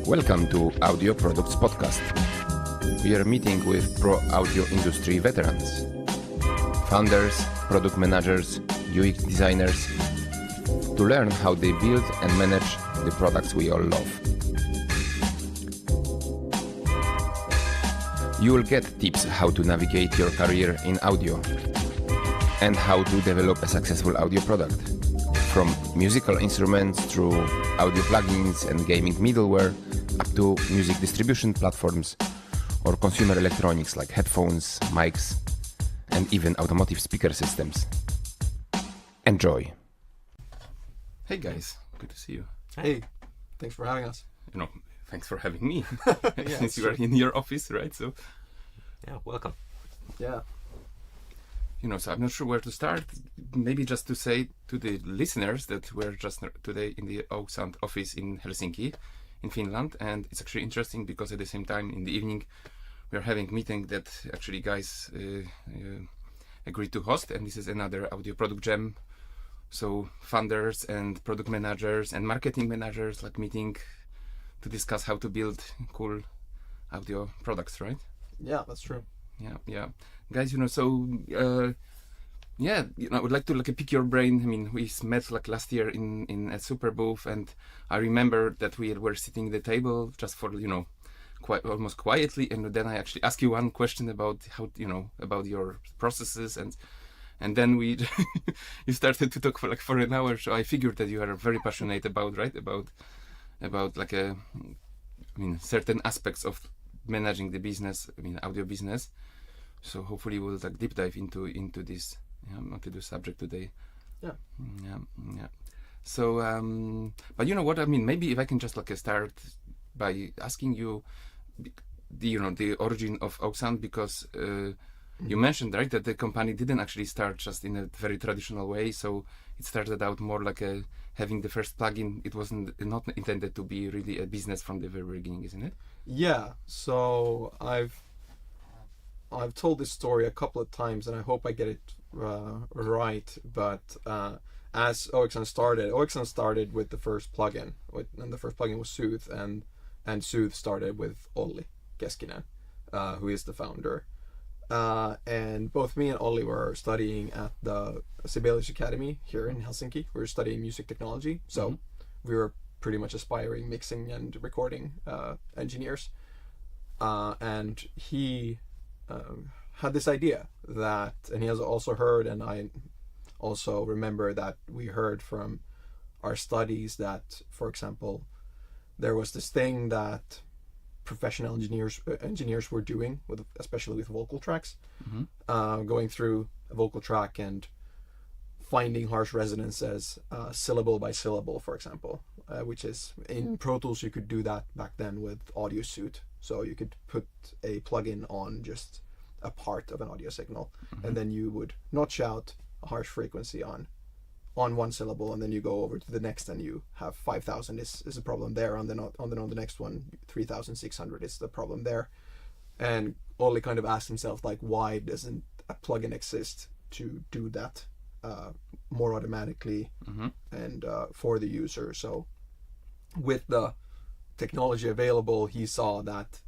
Welcome to Audio Products Podcast. We are meeting with pro audio industry veterans, founders, product managers, UX designers, to learn how they build and manage the products we all love. You will get tips how to navigate your career in audio and how to develop a successful audio product. From musical instruments through audio plugins and gaming middleware up to music distribution platforms or consumer electronics like headphones, mics, and even automotive speaker systems. Enjoy. Hey guys, good to see you. Hey, thanks for having us. Thanks for having me. Yeah, Since you are in your office, right? So yeah, welcome. Yeah. So I'm not sure where to start. Maybe just to say to the listeners that we're just today in the oeksound office in Helsinki, in Finland, and it's actually interesting because at the same time in the evening we're having a meeting that actually guys agreed to host, and this is another audio product jam. So founders and product managers and marketing managers meeting to discuss how to build cool audio products, right? Yeah, that's true. Yeah. Guys, I would like to pick your brain. I mean, we met last year in a super booth, and I remember that we were sitting at the table just for, quite almost quietly, and then I actually asked you one question about how, about your processes, and then we you started to talk for an hour. So I figured that you are very passionate about certain aspects of managing the business, audio business. So hopefully we'll deep dive into this subject today. Yeah. So but you know what I mean, maybe if I can just start by asking you the origin of oeksound, because you mentioned, right, that the company didn't actually start just in a very traditional way. So it started out more having the first plugin. It wasn't not intended to be really a business from the very beginning, isn't it? Yeah. So I've told this story a couple of times, and I hope I get it right. But as oeksound started with the first plugin, and the first plugin was Soothe, and Soothe started with Olli Keskinen, who is the founder. And both me and Olli were studying at the Sibelius Academy here in Helsinki. We were studying music technology, so we were pretty much aspiring mixing and recording engineers. And he had this idea and he has also heard, and I also remember that we heard from our studies that, for example, there was this thing that professional engineers were doing, especially with vocal tracks, going through a vocal track and finding harsh resonances syllable by syllable, for example, which is in Pro Tools. You could do that back then with Audio Suite. So you could put a plugin on just a part of an audio signal, and then you would notch out a harsh frequency on one syllable, and then you go over to the next, and you have 5,000 is a problem there, and then on the next one 3,600 is the problem there. And Olli kind of asked himself, why doesn't a plugin exist to do that more automatically and for the user? So with the technology available, he saw that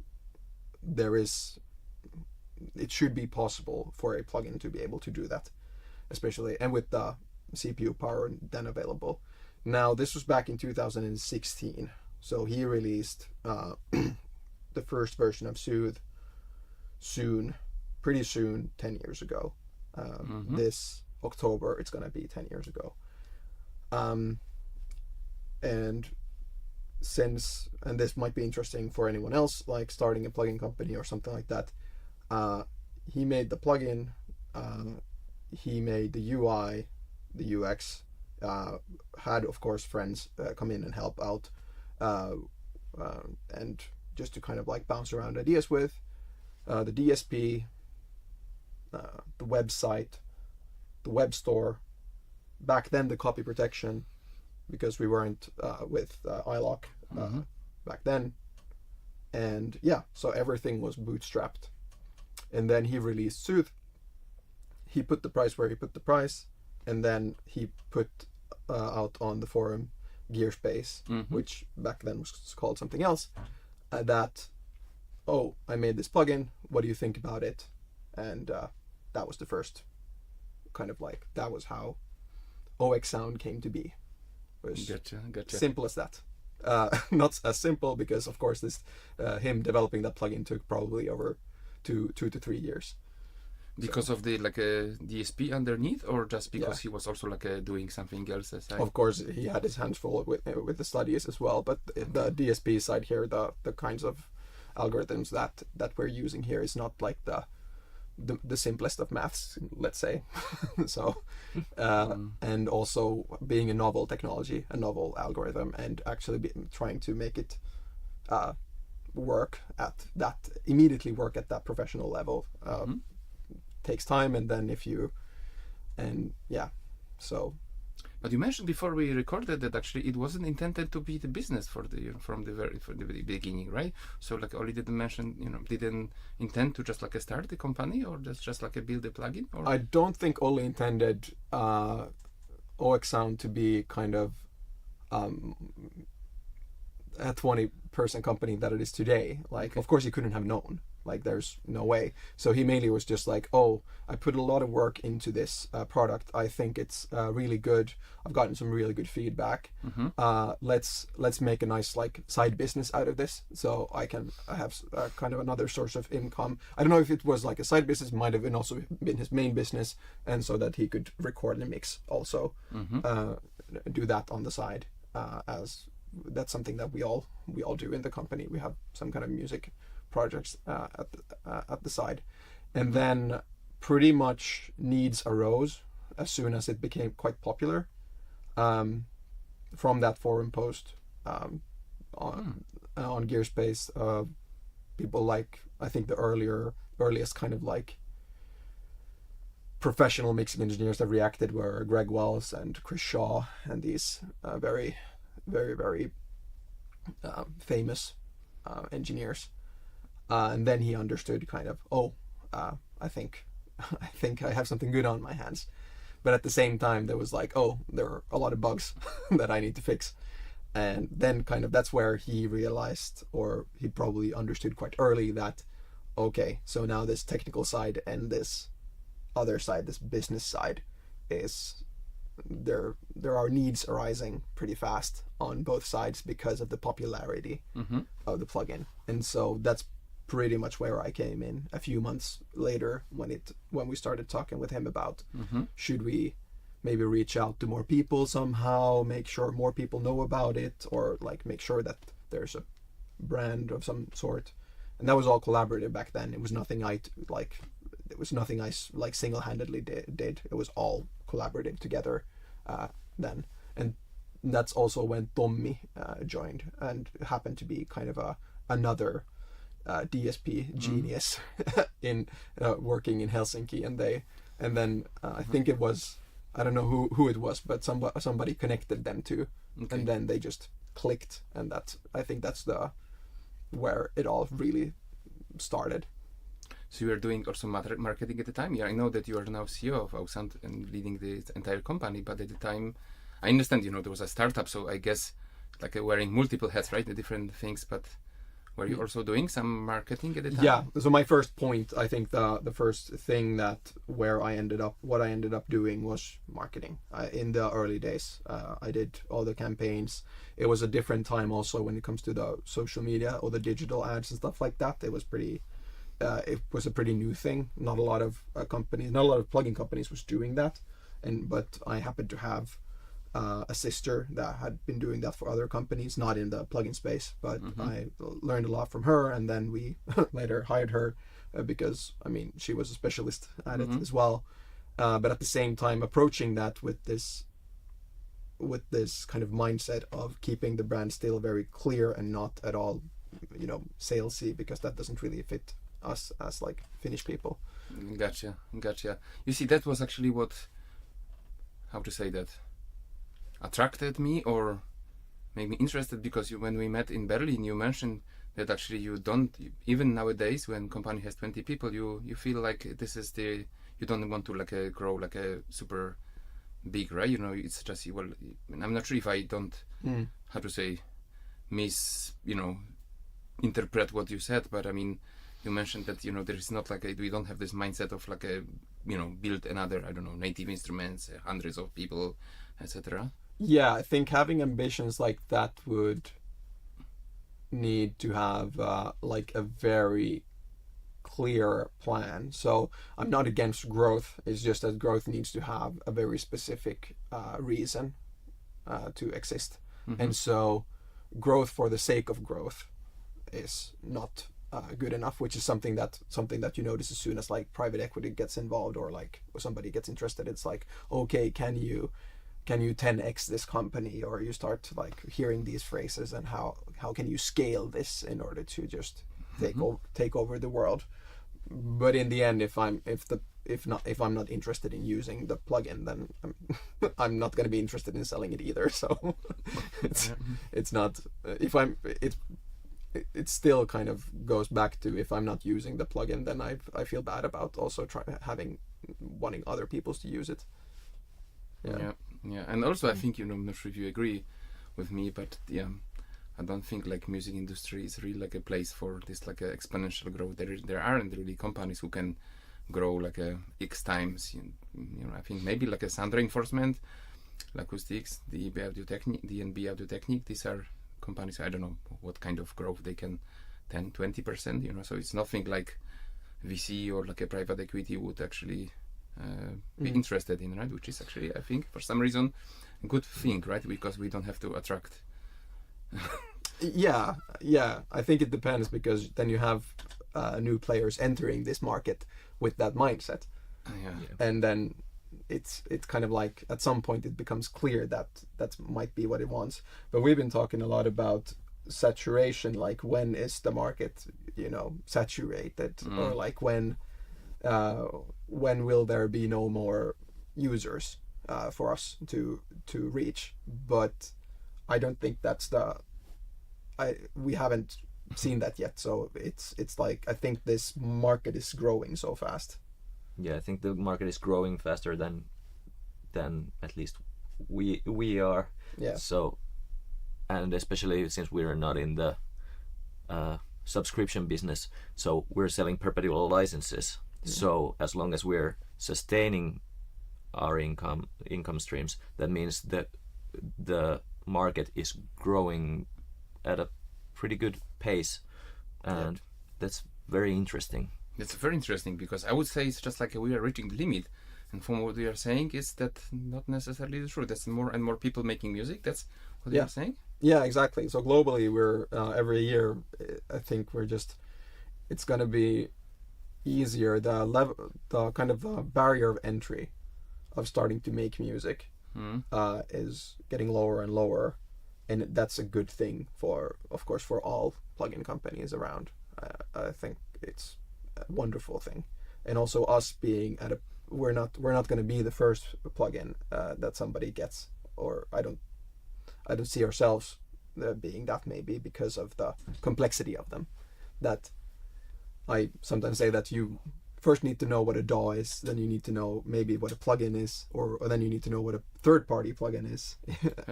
it should be possible for a plugin to be able to do that, especially, and with the CPU power then available. Now, this was back in 2016, so he released the first version of Soothe pretty soon, 10 years ago. This October, it's going to be 10 years ago. And this might be interesting for anyone else, starting a plugin company or something like that. He made the plugin, he made the UI, the UX, had of course friends come in and help out, and just to kind of bounce around ideas with, the DSP, the website, the web store, back then the copy protection, because we weren't with iLok back then, and so everything was bootstrapped. And then he released Soothe. He put the price where he put the price, and then he put out on the forum Gearspace, Mm-hmm. which back then was called something else, that, oh, I made this plugin, what do you think about it? And that was the first kind of like, that was how oeksound came to be. It was Gotcha. simple as that. Not as simple because, of course, this him developing that plugin took probably over 2 to 3 years. Because of the like a DSP underneath, or just because Yeah. he was also like doing something else aside? Of course, he had his hands full with the studies as well, but the DSP side here, the kinds of algorithms that we're using here is not like the simplest of maths, let's say. So, and also being a novel technology, a novel algorithm, and actually trying to make it work at that professional level takes time. And then so. But you mentioned before we recorded that actually it wasn't intended to be the business from the beginning, right? So like Oli didn't intend to just like start the company, or just like build a plugin? Or? I don't think Oli intended oeksound to be kind of a 20-person company that it is today. Like, of course, he couldn't have known. Like, there's no way. So he mainly was just like, oh, I put a lot of work into this product. I think it's really good. I've gotten some really good feedback. Let's make a nice like side business out of this, so I have kind of another source of income. I don't know if it was like a side business, might have also been his main business, and so that he could record and mix also, do that on the side, as that's something that we all do in the company. We have some kind of music projects at the side, and then pretty much needs arose as soon as it became quite popular, from that forum post on Gearspace. People like, I think the earliest kind of like professional mixing engineers that reacted were Greg Wells and Chris Shaw, and these very famous engineers. And then he understood kind of, I think I have something good on my hands. But at the same time, there was like, there are a lot of bugs that I need to fix. And then kind of that's where he realized, or he probably understood quite early, that, okay, so now this technical side and this other side, this business side, is there are needs arising pretty fast on both sides because of the popularity of the plugin. And so that's pretty much where I came in a few months later, when we started talking with him about should we maybe reach out to more people somehow, make sure more people know about it, or like make sure that there's a brand of some sort. And that was all collaborative back then. It was nothing I single-handedly did. It was all collaborative together then. And that's also when Tommi joined, and happened to be kind of another DSP genius in working in Helsinki. And then I think it was, I don't know who it was, but somebody connected them to, and then they just clicked, and I think that's where it all really started. So you were doing also marketing at the time. Yeah, I know that you are now CEO of oeksound and leading the entire company, but at the time, I understand, there was a startup, so I guess like wearing multiple hats, right? The different things, but were you also doing some marketing at the time? Yeah, so my first point, I think the first thing what I ended up doing was marketing. In the early days, I did all the campaigns. It was a different time also when it comes to the social media or the digital ads and stuff like that. It was a pretty new thing. Not a lot of plugin companies was doing that, but I happened to have a sister that had been doing that for other companies, not in the plugin space, but I learned a lot from her, and then we later hired her because she was a specialist at it as well. But at the same time, approaching that with this kind of mindset of keeping the brand still very clear and not at all, salesy, because that doesn't really fit us as like Finnish people. Gotcha. You see, that was actually attracted me or made me interested, because when we met in Berlin, you mentioned that actually you don't, even nowadays when company has 20 people, you feel like you don't want to grow like a super big, right? You know, it's just, well, I'm not sure if I don't, how to say, interpret what you said, but I mean, you mentioned that, you know, there is not like we don't have this mindset of like a, you know, build another, I don't know, native instruments, hundreds of people, etc. Yeah, I think having ambitions like that would need to have like a very clear plan. So I'm not against growth. It's just that growth needs to have a very specific reason to exist. And so growth for the sake of growth is not good enough, which is something that you notice as soon as like private equity gets involved or like somebody gets interested. It's like, okay, can you 10x this company, or you start like hearing these phrases, and how can you scale this in order to just take over the world. But in the end, if I'm not interested in using the plugin, then I'm not going to be interested in selling it either. So it's not, if I'm, it still kind of goes back to, if I'm not using the plugin, then I feel bad about also wanting other people to use it. Yeah, and also I think, you know, I'm not sure if you agree with me, but yeah, I don't think like music industry is really like a place for this like a exponential growth. There aren't really companies who can grow like a X times. You know, I think maybe like a sound reinforcement, acoustics, the DNB Audio Technique. These are companies, I don't know what kind of growth they can, 10-20%. You know, so it's nothing like VC or like a private equity would actually be interested in, right? Which is actually, I think, for some reason, a good thing, right? Because we don't have to attract. Yeah. I think it depends, because then you have new players entering this market with that mindset, and then it's kind of like at some point it becomes clear that might be what it wants. But we've been talking a lot about saturation, like when is the market, you know, saturated, or like when will there be no more users for us to reach. But I don't think we haven't seen that yet. So it's like, I think this market is growing so fast. Yeah, I think the market is growing faster than at least we are. Yeah. So, and especially since we're not in the subscription business, so we're selling perpetual licenses. So as long as we're sustaining our income streams, that means that the market is growing at a pretty good pace, and that's very interesting. It's very interesting, because I would say it's just like we are reaching the limit, and from what we are saying is that not necessarily true. That's more and more people making music. That's what you are saying. Yeah, exactly. So globally, we're every year, I think it's gonna be easier. The kind of barrier of entry of starting to make music is getting lower and lower, and that's a good thing for all plugin companies around. I think it's a wonderful thing, and also us being we're not going to be the first plugin that somebody gets, or I don't see ourselves being that, maybe because of the complexity of them. That I sometimes say that you first need to know what a DAW is, then you need to know maybe what a plugin is, or then you need to know what a third-party plugin is.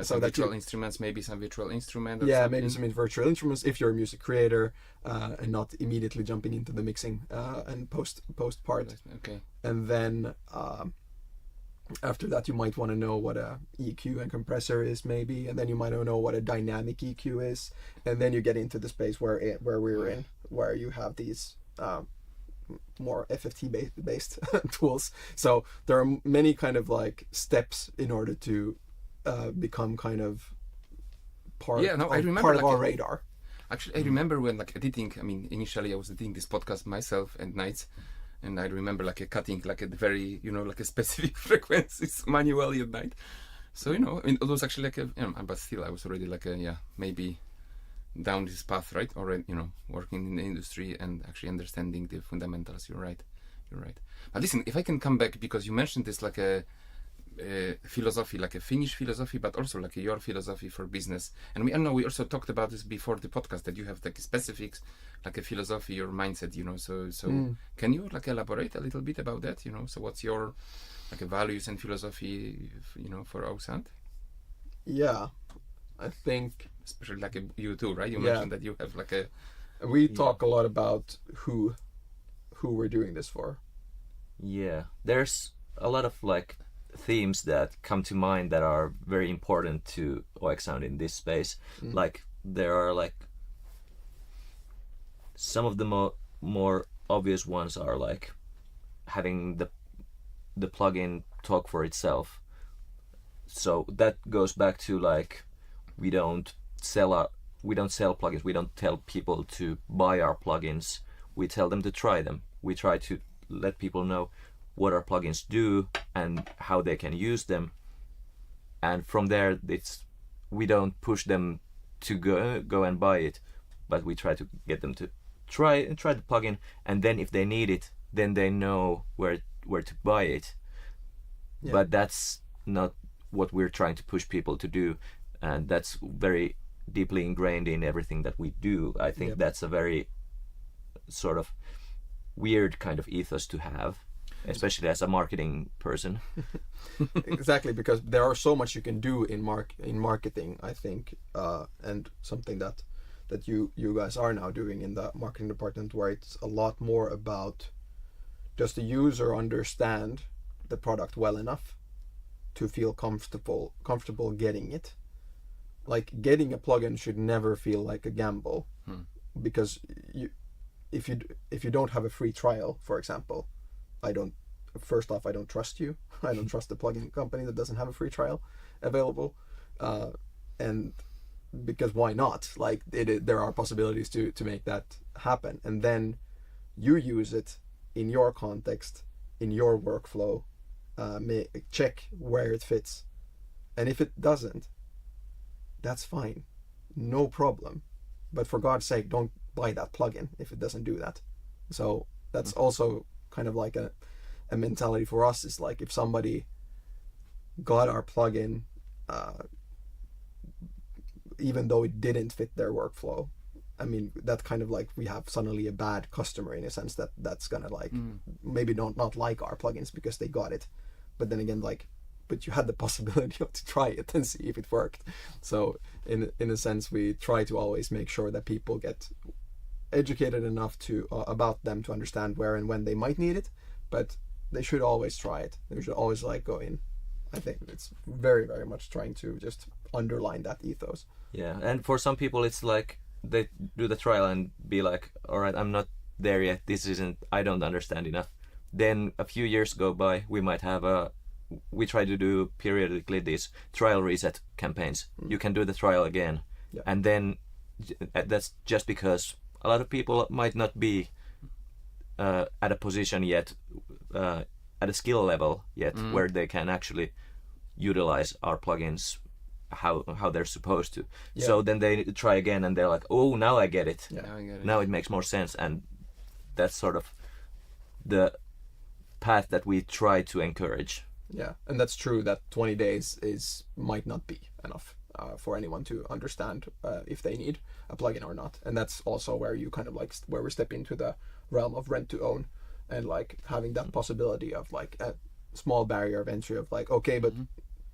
So virtual instruments, maybe some virtual instrument. Maybe some virtual instruments if you're a music creator, and not immediately jumping into the mixing and post part. Okay. And then after that, you might want to know what a EQ and compressor is, maybe, and then you might know what a dynamic EQ is, and then you get into the space where we're in, where you have these more FFT based tools. So there are many kind of like steps in order to become kind of part of our radar. Actually, I remember when like editing, I mean, initially I was editing this podcast myself at nights, and I remember like cutting like at very, you know, like a specific frequencies manually at night. So, you know, I mean, it was actually like but still I was already like maybe down this path, right? Already, you know, working in the industry and actually understanding the fundamentals. You're right. But listen, if I can come back, because you mentioned this like philosophy, like a Finnish philosophy, but also like your philosophy for business. And I know we also talked about this before the podcast, that you have like specifics, like a philosophy or mindset, so can you like elaborate a little bit about that, so what's your like values and philosophy, for oeksound? Yeah, I think Especially like you too, right? You Yeah. mentioned that you have like a we talk a lot about who we're doing this for. Yeah, there's a lot of like themes that come to mind that are very important to oeksound in this space. Like there are like some of the more obvious ones are like having the plugin talk for itself. So that goes back to like we don't sell plugins. We don't tell people to buy our plugins. We tell them to try them. We try to let people know what our plugins do and how they can use them. And from there, we don't push them to go and buy it, but we try to get them to try the plugin, and then if they need it, then they know where to buy it. Yeah. But that's not what we're trying to push people to do, and that's very deeply ingrained in everything that we do. I think that's a very sort of weird kind of ethos to have, especially as a marketing person. Exactly, because there are so much you can do in marketing, I think, and something that you guys are now doing in the marketing department, where it's a lot more about does the user understand the product well enough to feel comfortable getting it. Like getting a plugin should never feel like a gamble, because if you don't have a free trial, for example, I don't trust you. I don't trust the plugin company that doesn't have a free trial available, and because why not? Like there are possibilities to make that happen, and then you use it in your context, in your workflow, check where it fits, and if it doesn't, that's fine, no problem. But for God's sake, don't buy that plugin if it doesn't do that. So that's also kind of like a mentality for us, is like if somebody got our plugin even though it didn't fit their workflow, I mean, that kind of like we have suddenly a bad customer in a sense that's gonna like maybe not like our plugins because they got it, but then again, like, but you had the possibility to try it and see if it worked. So in a sense, we try to always make sure that people get educated enough to about them to understand where and when they might need it, but they should always try it. They should always like go in. I think it's very, very much trying to just underline that ethos. Yeah, and for some people it's like they do the trial and be like, all right, I'm not there yet, I don't understand enough. Then a few years go by, we try to do periodically these trial reset campaigns. You can do the trial again, and then that's just because a lot of people might not be at a position yet, at a skill level yet, where they can actually utilize our plugins how they're supposed to. So then they try again and they're like, oh, now I get it. Now it makes more sense, and that's sort of the path that we try to encourage. Yeah, and that's true that 20 days might not be enough for anyone to understand if they need a plugin or not. And that's also where you kind of like where we step into the realm of rent to own, and like having that possibility of like a small barrier of entry of like, okay, but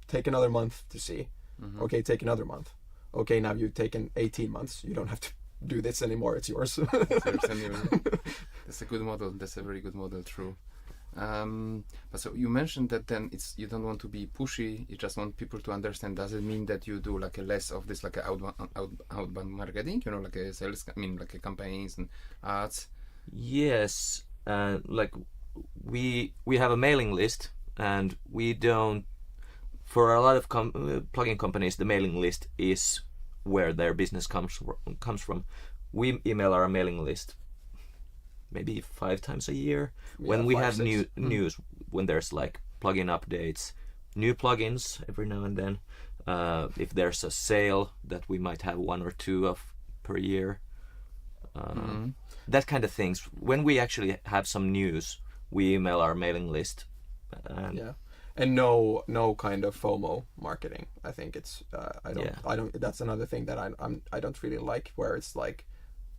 take another month to see. Okay, take another month. Okay, now you've taken 18 months. You don't have to do this anymore. It's yours. That's a good model. That's a very good model. True. But so you mentioned that then you don't want to be pushy. You just want people to understand. Does it mean that you do like a less of this like a outbound marketing? Like a sales. I mean, like a campaigns and ads. Yes, like we have a mailing list, and we don't. For a lot of plugin companies, the mailing list is where their business comes from. We email our mailing list maybe 5 times a year when we have news, when there's like plugin updates, new plugins every now and then. If there's a sale that we might have 1 or 2 of per year, that kind of things. When we actually have some news, we email our mailing list. and no kind of FOMO marketing. I think it's I don't. That's another thing that I don't really like, where it's like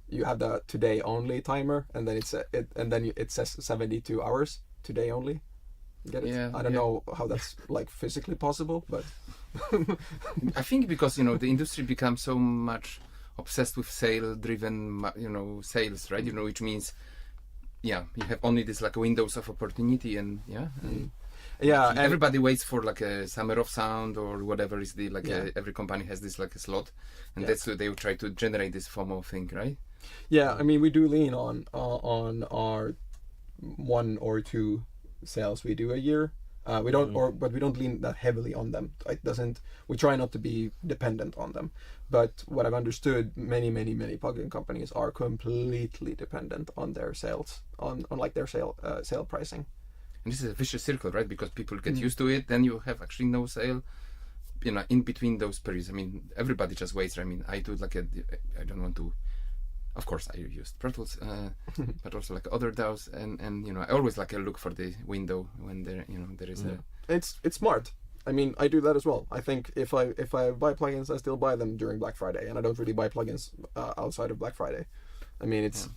you have the today only timer, and then it says 72 hours today only. Get it? Yeah, I don't know how that's like physically possible, but I think because the industry becomes so much obsessed with sale-driven, sales, right? Which means, you have only this like windows of opportunity, and and and everybody waits for like a summer of sound or whatever is the like every company has this like a slot, and that's what they will try to generate this FOMO thing, right? Yeah, I mean, we do lean on our 1 or 2 sales we do a year. We don't, but we don't lean that heavily on them. It doesn't. We try not to be dependent on them. But what I've understood, many plugin companies are completely dependent on their sales, on like their sale pricing. And this is a vicious circle, right? Because people get used to it, then you have actually no sale, in between those periods. I mean, everybody just waits. I mean, I do like I don't want to. Of course, I use Pro Tools, but also like other DAWs, and I always like look for the window when there is a. It's smart. I mean, I do that as well. I think if I buy plugins, I still buy them during Black Friday, and I don't really buy plugins outside of Black Friday. I mean, it's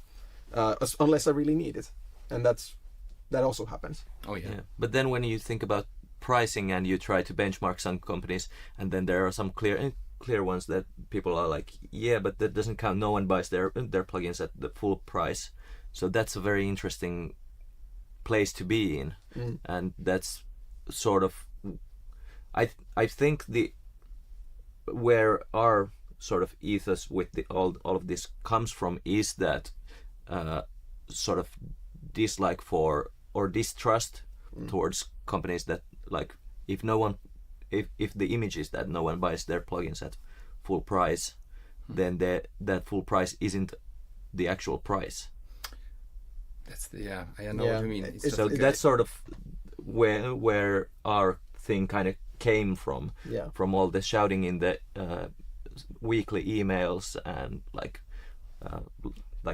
unless I really need it, and that also happens. Oh yeah. But then when you think about pricing and you try to benchmark some companies, and then there are some clear ones that people are like, but that doesn't count. No one buys their plugins at the full price. So that's a very interesting place to be in, and that's sort of I think where our sort of ethos with all of this comes from is that sort of dislike for or distrust towards companies that like if the image is that no one buys their plugins at full price, then that full price isn't the actual price. That's I know what you mean. It's so that's sort of where our thing kind of came from. Yeah. From all the shouting in the weekly emails and like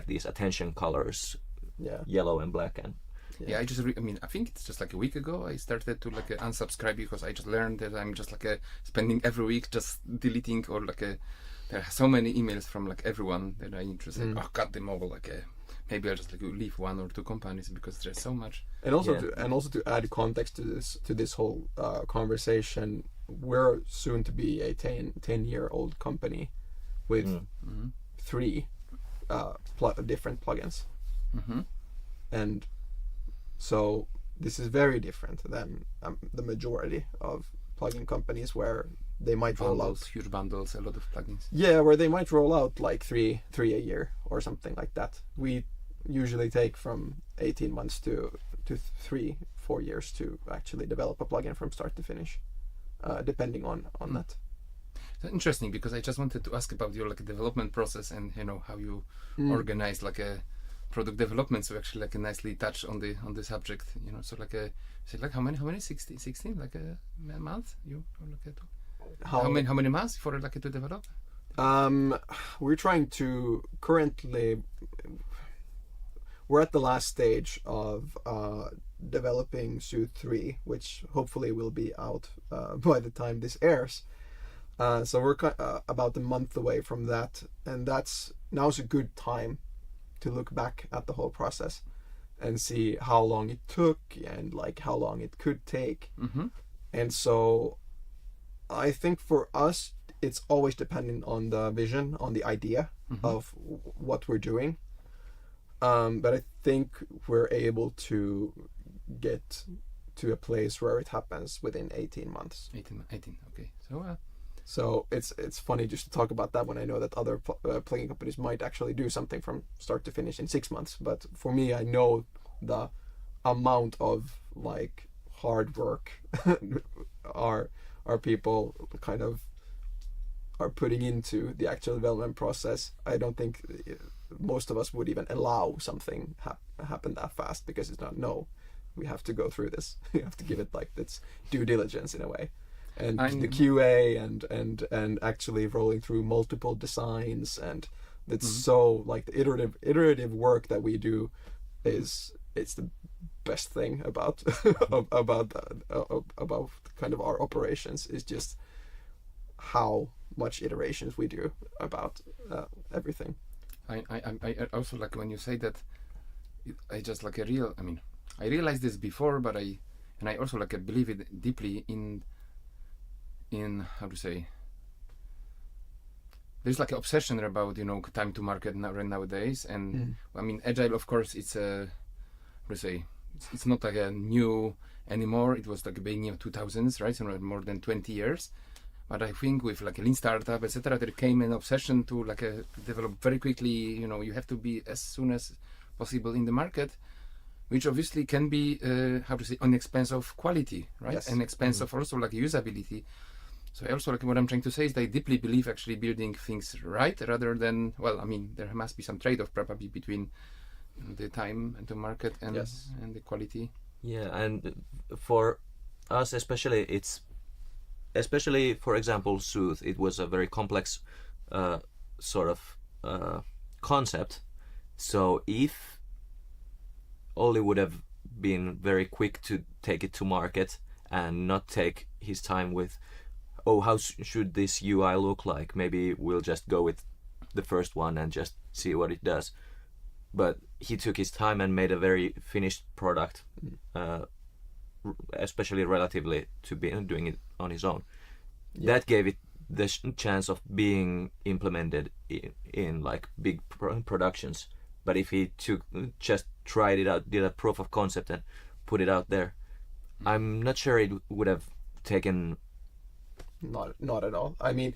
these attention colors, yellow and black and. Yeah, I think it's just like a week ago I started to like unsubscribe because I just learned that I'm just like spending every week just deleting or like there are so many emails from like everyone that I just like cut them all maybe I'll just like leave 1 or 2 companies because there's so much. And also to add context to this whole conversation, we're soon to be a 10-year-old company with 3 different plugins, and so this is very different than the majority of plugin companies where they might roll out huge bundles, a lot of plugins. Yeah, where they might roll out like three a year or something like that. We usually take from 18 months to 3-4 years to actually develop a plugin from start to finish, depending on that. That's interesting, because I just wanted to ask about your like development process and how you organize like a product development, so actually like nicely touch on the subject, so like how many 16 like a month you like how many months for like to develop? We're trying to currently we're at the last stage of developing Soothe 3, which hopefully will be out by the time this airs. So we're about a month away from that, and now's a good time to look back at the whole process and see how long it took and like how long it could take. And so I think for us it's always dependent on the vision, on the idea of what we're doing, but I think we're able to get to a place where it happens within 18 months. 18 okay. So it's funny just to talk about that when I know that other plugin companies might actually do something from start to finish in 6 months. But for me, I know the amount of like hard work our people kind of are putting into the actual development process. I don't think most of us would even allow something happen that fast, because it's not, no, we have to go through this. We have to give it like its due diligence in a way. And the QA and actually rolling through multiple designs, and it's so like the iterative work that we do it's the best thing about about kind of our operations is just how much iterations we do about everything. I also like when you say that. I just like a real. I mean, I realized this before, but I also like I believe it deeply in how to say. There's like an obsession about time to market nowadays, and I mean agile. Of course, it's a how to say it's not like a new anymore. It was like the beginning of 2000s, right? So more than 20 years. But I think with like a lean startup, etc., there came an obsession to like develop very quickly. You have to be as soon as possible in the market, which obviously can be how to say on expense of quality, right? Yes. And expense of also like usability. So I also like what I'm trying to say is they deeply believe actually building things right rather than I mean there must be some trade-off probably between the time and the market and and the quality. Yeah, and for us especially for example Soothe, it was a very complex sort of concept. So if Olli would have been very quick to take it to market and not take his time with, how should this UI look like? Maybe we'll just go with the first one and just see what it does. But he took his time and made a very finished product, especially relatively to be doing it on his own. Yeah. That gave it the chance of being implemented in like big productions. But if he just tried it out, did a proof of concept and put it out there, I'm not sure it would have taken. Not at all. I mean,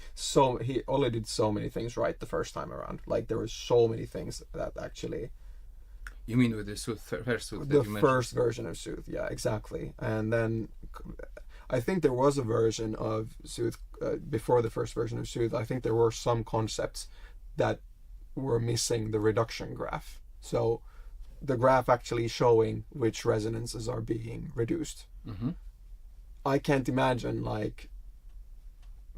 he only did so many things right the first time around. Like there were so many things that actually. You mean with the Soothe, first Soothe? The first version of Soothe, yeah, exactly. And then I think there was a version of Soothe before the first version of Soothe. I think there were some concepts that were missing the reduction graph. So the graph actually showing which resonances are being reduced. Mm-hmm. I can't imagine like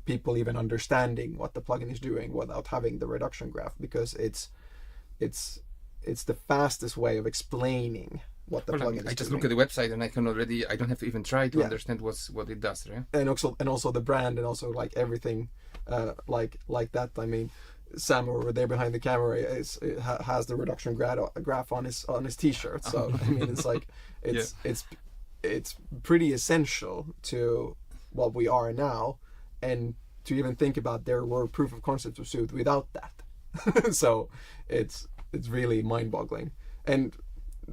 people even understanding what the plugin is doing without having the reduction graph, because it's the fastest way of explaining what the plugin is doing. I just look at the website and I don't have to even try to understand what it does, right? And also the brand and also like everything like that. I mean, Sam over there behind the camera has the reduction graph on his t-shirt. So I mean, it's like it's pretty essential to what we are now, and to even think about there were proof of concepts of Soothe without that. So it's really mind-boggling. And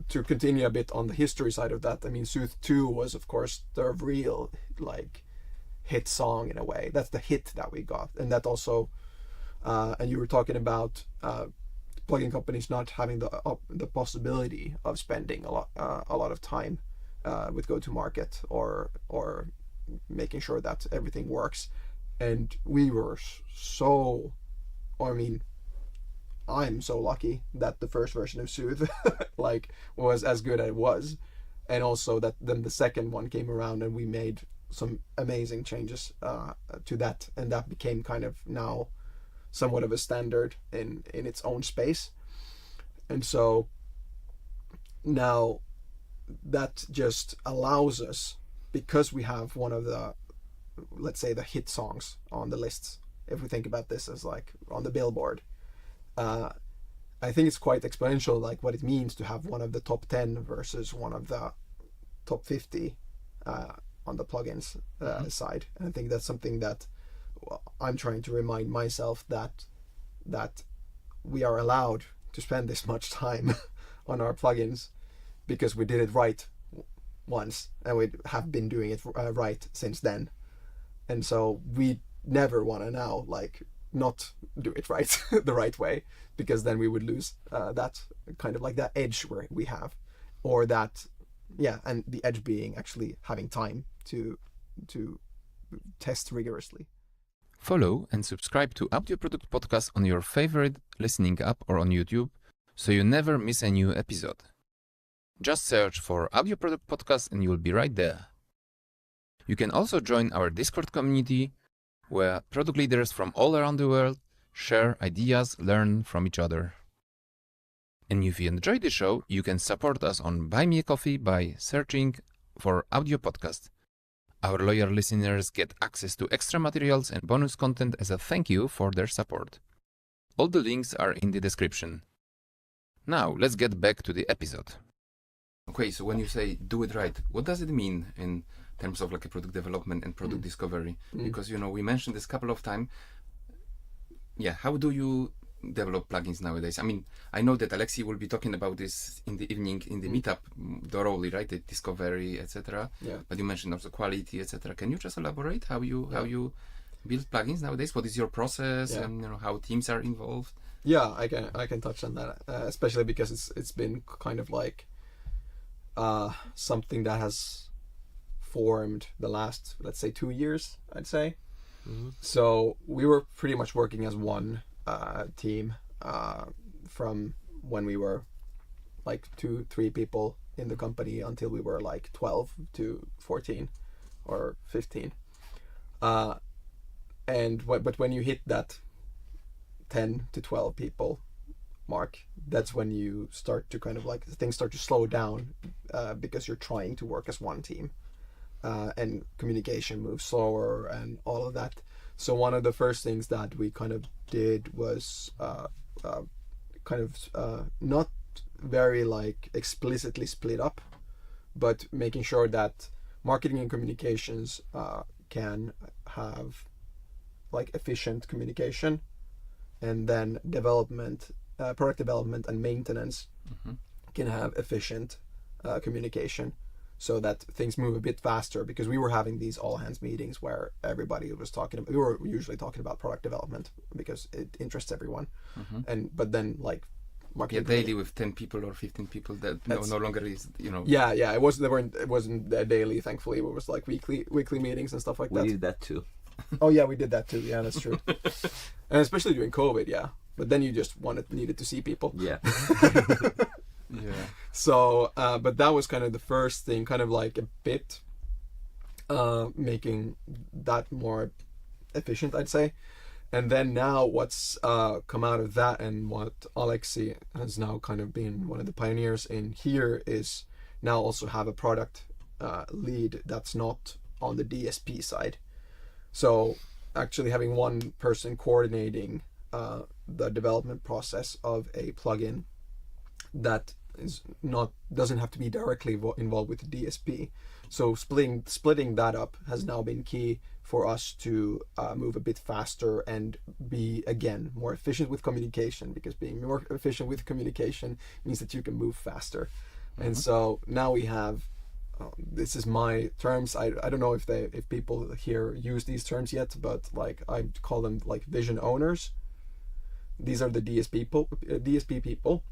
to continue a bit on the history side of that, I mean, Soothe 2 was of course the real like hit song in a way. That's the hit that we got, and that also. And you were talking about plugin companies not having the possibility of spending a lot of time with go-to-market or making sure that everything works. And we were so, I mean, I'm so lucky that the first version of Soothe like was as good as it was, and also that then the second one came around and we made some amazing changes to that, and that became kind of now somewhat of a standard in its own space. And so now that just allows us, because we have one of the, let's say, the hit songs on the lists, if we think about this as like on the Billboard, I think it's quite exponential, like what it means to have one of the top 10 versus one of the top 50 on the plugins side. And I think that's something that I'm trying to remind myself that we are allowed to spend this much time on our plugins because we did it right once, and we have been doing it right since then. And so we never want to now like not do it right the right way, because then we would lose that kind of like that edge where we have, or that and the edge being actually having time to test rigorously. Follow and subscribe to Audio Product Podcast on your favorite listening app or on YouTube so you never miss a new episode. Just search for Audio Product Podcast and you'll be right there. You can also join our Discord community where product leaders from all around the world share ideas, learn from each other. And if you enjoy the show, you can support us on Buy Me a Coffee by searching for audio podcast. Our loyal listeners get access to extra materials and bonus content as a thank you for their support. All the links are in the description. Now, let's get back to the episode. Okay, so when you say do it right, what does it mean in terms of like a product development and product discovery? Because, we mentioned this a couple of times. Yeah, how do you develop plugins nowadays? I mean, I know that Alexei will be talking about this in the evening in the meetup, thoroughly, right? The discovery, etc. Yeah. But you mentioned also quality, etc. Can you just elaborate how you build plugins nowadays? What is your process, and how teams are involved? Yeah, I can touch on that, especially because it's been kind of like something that has formed the last, let's say, 2 years, I'd say. So we were pretty much working as one team from when we were like 2-3 people in the company until we were like 12 to 14 or 15. But when you hit that 10 to 12 people mark, that's when you start to kind of like things start to slow down because you're trying to work as one team, and communication moves slower and all of that. So one of the first things that we kind of did was not very like explicitly split up, but making sure that marketing and communications can have like efficient communication, and then development, product development and maintenance can have efficient communication, so that things move a bit faster, because we were having these all hands meetings where everybody was talking about, we were usually talking about product development because it interests everyone. But then like marketing daily with 10 people or 15 people, that no longer is, yeah, it wasn't daily, thankfully. It was like weekly meetings and stuff like that. We did that too. Oh yeah, we did that too. Yeah, that's true. And especially during COVID, yeah. But then you just needed to see people. Yeah. Yeah. So, but that was kind of the first thing, kind of like a bit making that more efficient, I'd say. And then now what's come out of that, and what Alexei has now kind of been one of the pioneers in here, is now also have a product lead that's not on the DSP side. So actually having one person coordinating the development process of a plugin that doesn't have to be directly involved with the DSP. So splitting that up has now been key for us to move a bit faster and be, again, more efficient with communication, because being more efficient with communication means that you can move faster. And so now we have, this is my terms, I don't know if people here use these terms yet, but like I call them like vision owners. These are the DSP people.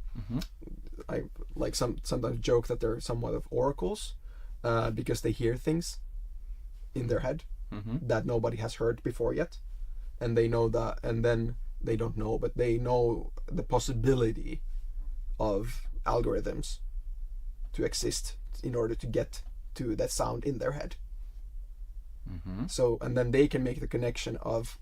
I like sometimes joke that they're somewhat of oracles, because they hear things in their head that nobody has heard before yet, and they know that, and then they don't know, but they know the possibility of algorithms to exist in order to get to that sound in their head. So, and then they can make the connection of,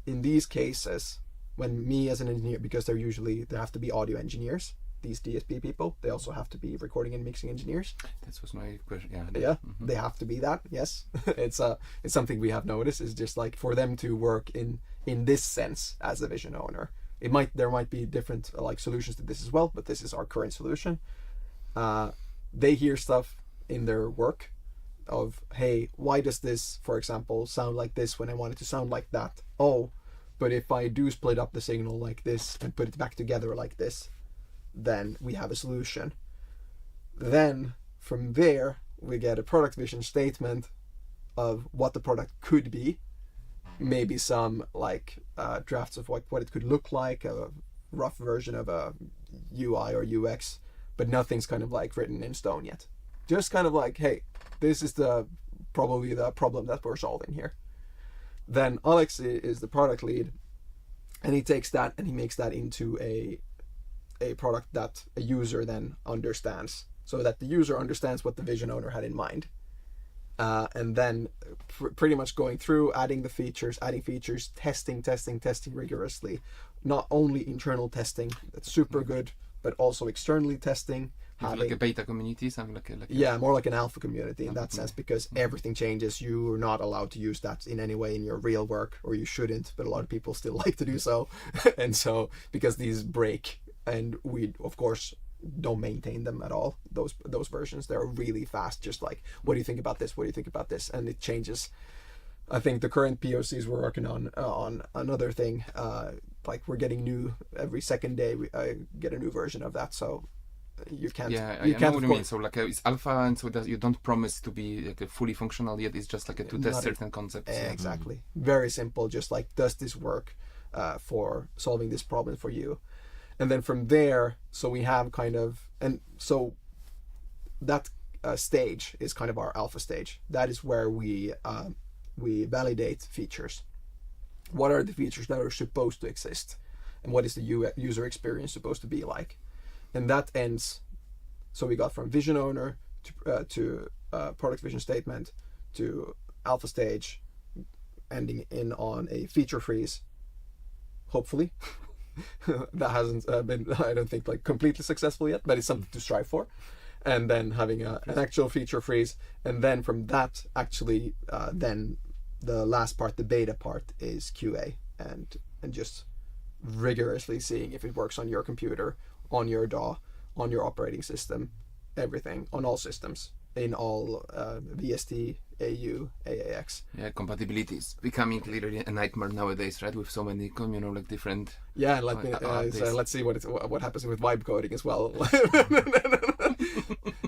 in these cases, when me as an engineer, because they have to be audio engineers, these DSP people, they also have to be recording and mixing engineers. That was my question. They have to be that. Yes. It's something we have noticed, is just like for them to work in this sense as a vision owner. There might be different like solutions to this as well, but this is our current solution. They hear stuff in their work of, hey, why does this, for example, sound like this when I want it to sound like that? But if I do split up the signal like this and put it back together like this, then we have a solution. Then from there, we get a product vision statement of what the product could be, maybe some like drafts of what it could look like, a rough version of a UI or UX, but nothing's kind of like written in stone yet. Just kind of like, hey, this is probably the problem that we're solving here. Then Alexei is the product lead, and he takes that and he makes that into a product that a user then understands, so that the user understands what the vision owner had in mind. And then pretty much going through, adding features, testing rigorously. Not only internal testing, that's super good, but also externally testing. Like a beta community, something like a Yeah, more like an alpha community in that Okay. sense, because everything changes. You're not allowed to use that in any way in your real work, or you shouldn't, but a lot of people still like to do so. And so, because these break, and we, of course, don't maintain them at all, those versions, they're really fast, just like, what do you think about this? What do you think about this? And it changes. I think the current POCs we're working on another thing, like we're getting new, every second day we get a new version of that, so you can't. Yeah, you I can't know what you mean. So like it's alpha, and so that you don't promise to be like a fully functional yet. It's just like to test Not certain concepts. Yeah. Exactly. Very simple. Just like, does this work for solving this problem for you? And then from there, so we have kind of, and so that stage is kind of our alpha stage. That is where we validate features. What are the features that are supposed to exist, and what is the user experience supposed to be like? And that ends. So we got from vision owner to product vision statement to alpha stage, ending in on a feature freeze. Hopefully, that hasn't been, I don't think, like completely successful yet, but it's something to strive for. And then having an actual feature freeze, and then from that, actually, then the last part, the beta part, is QA, and just rigorously seeing if it works on your computer, on your DAW, on your operating system, everything, on all systems, in all VST, AU, AAX. Yeah, compatibility is becoming literally a nightmare nowadays, right? With so many, like different. Yeah, and let me, updates. let's see what happens with vibe coding as well.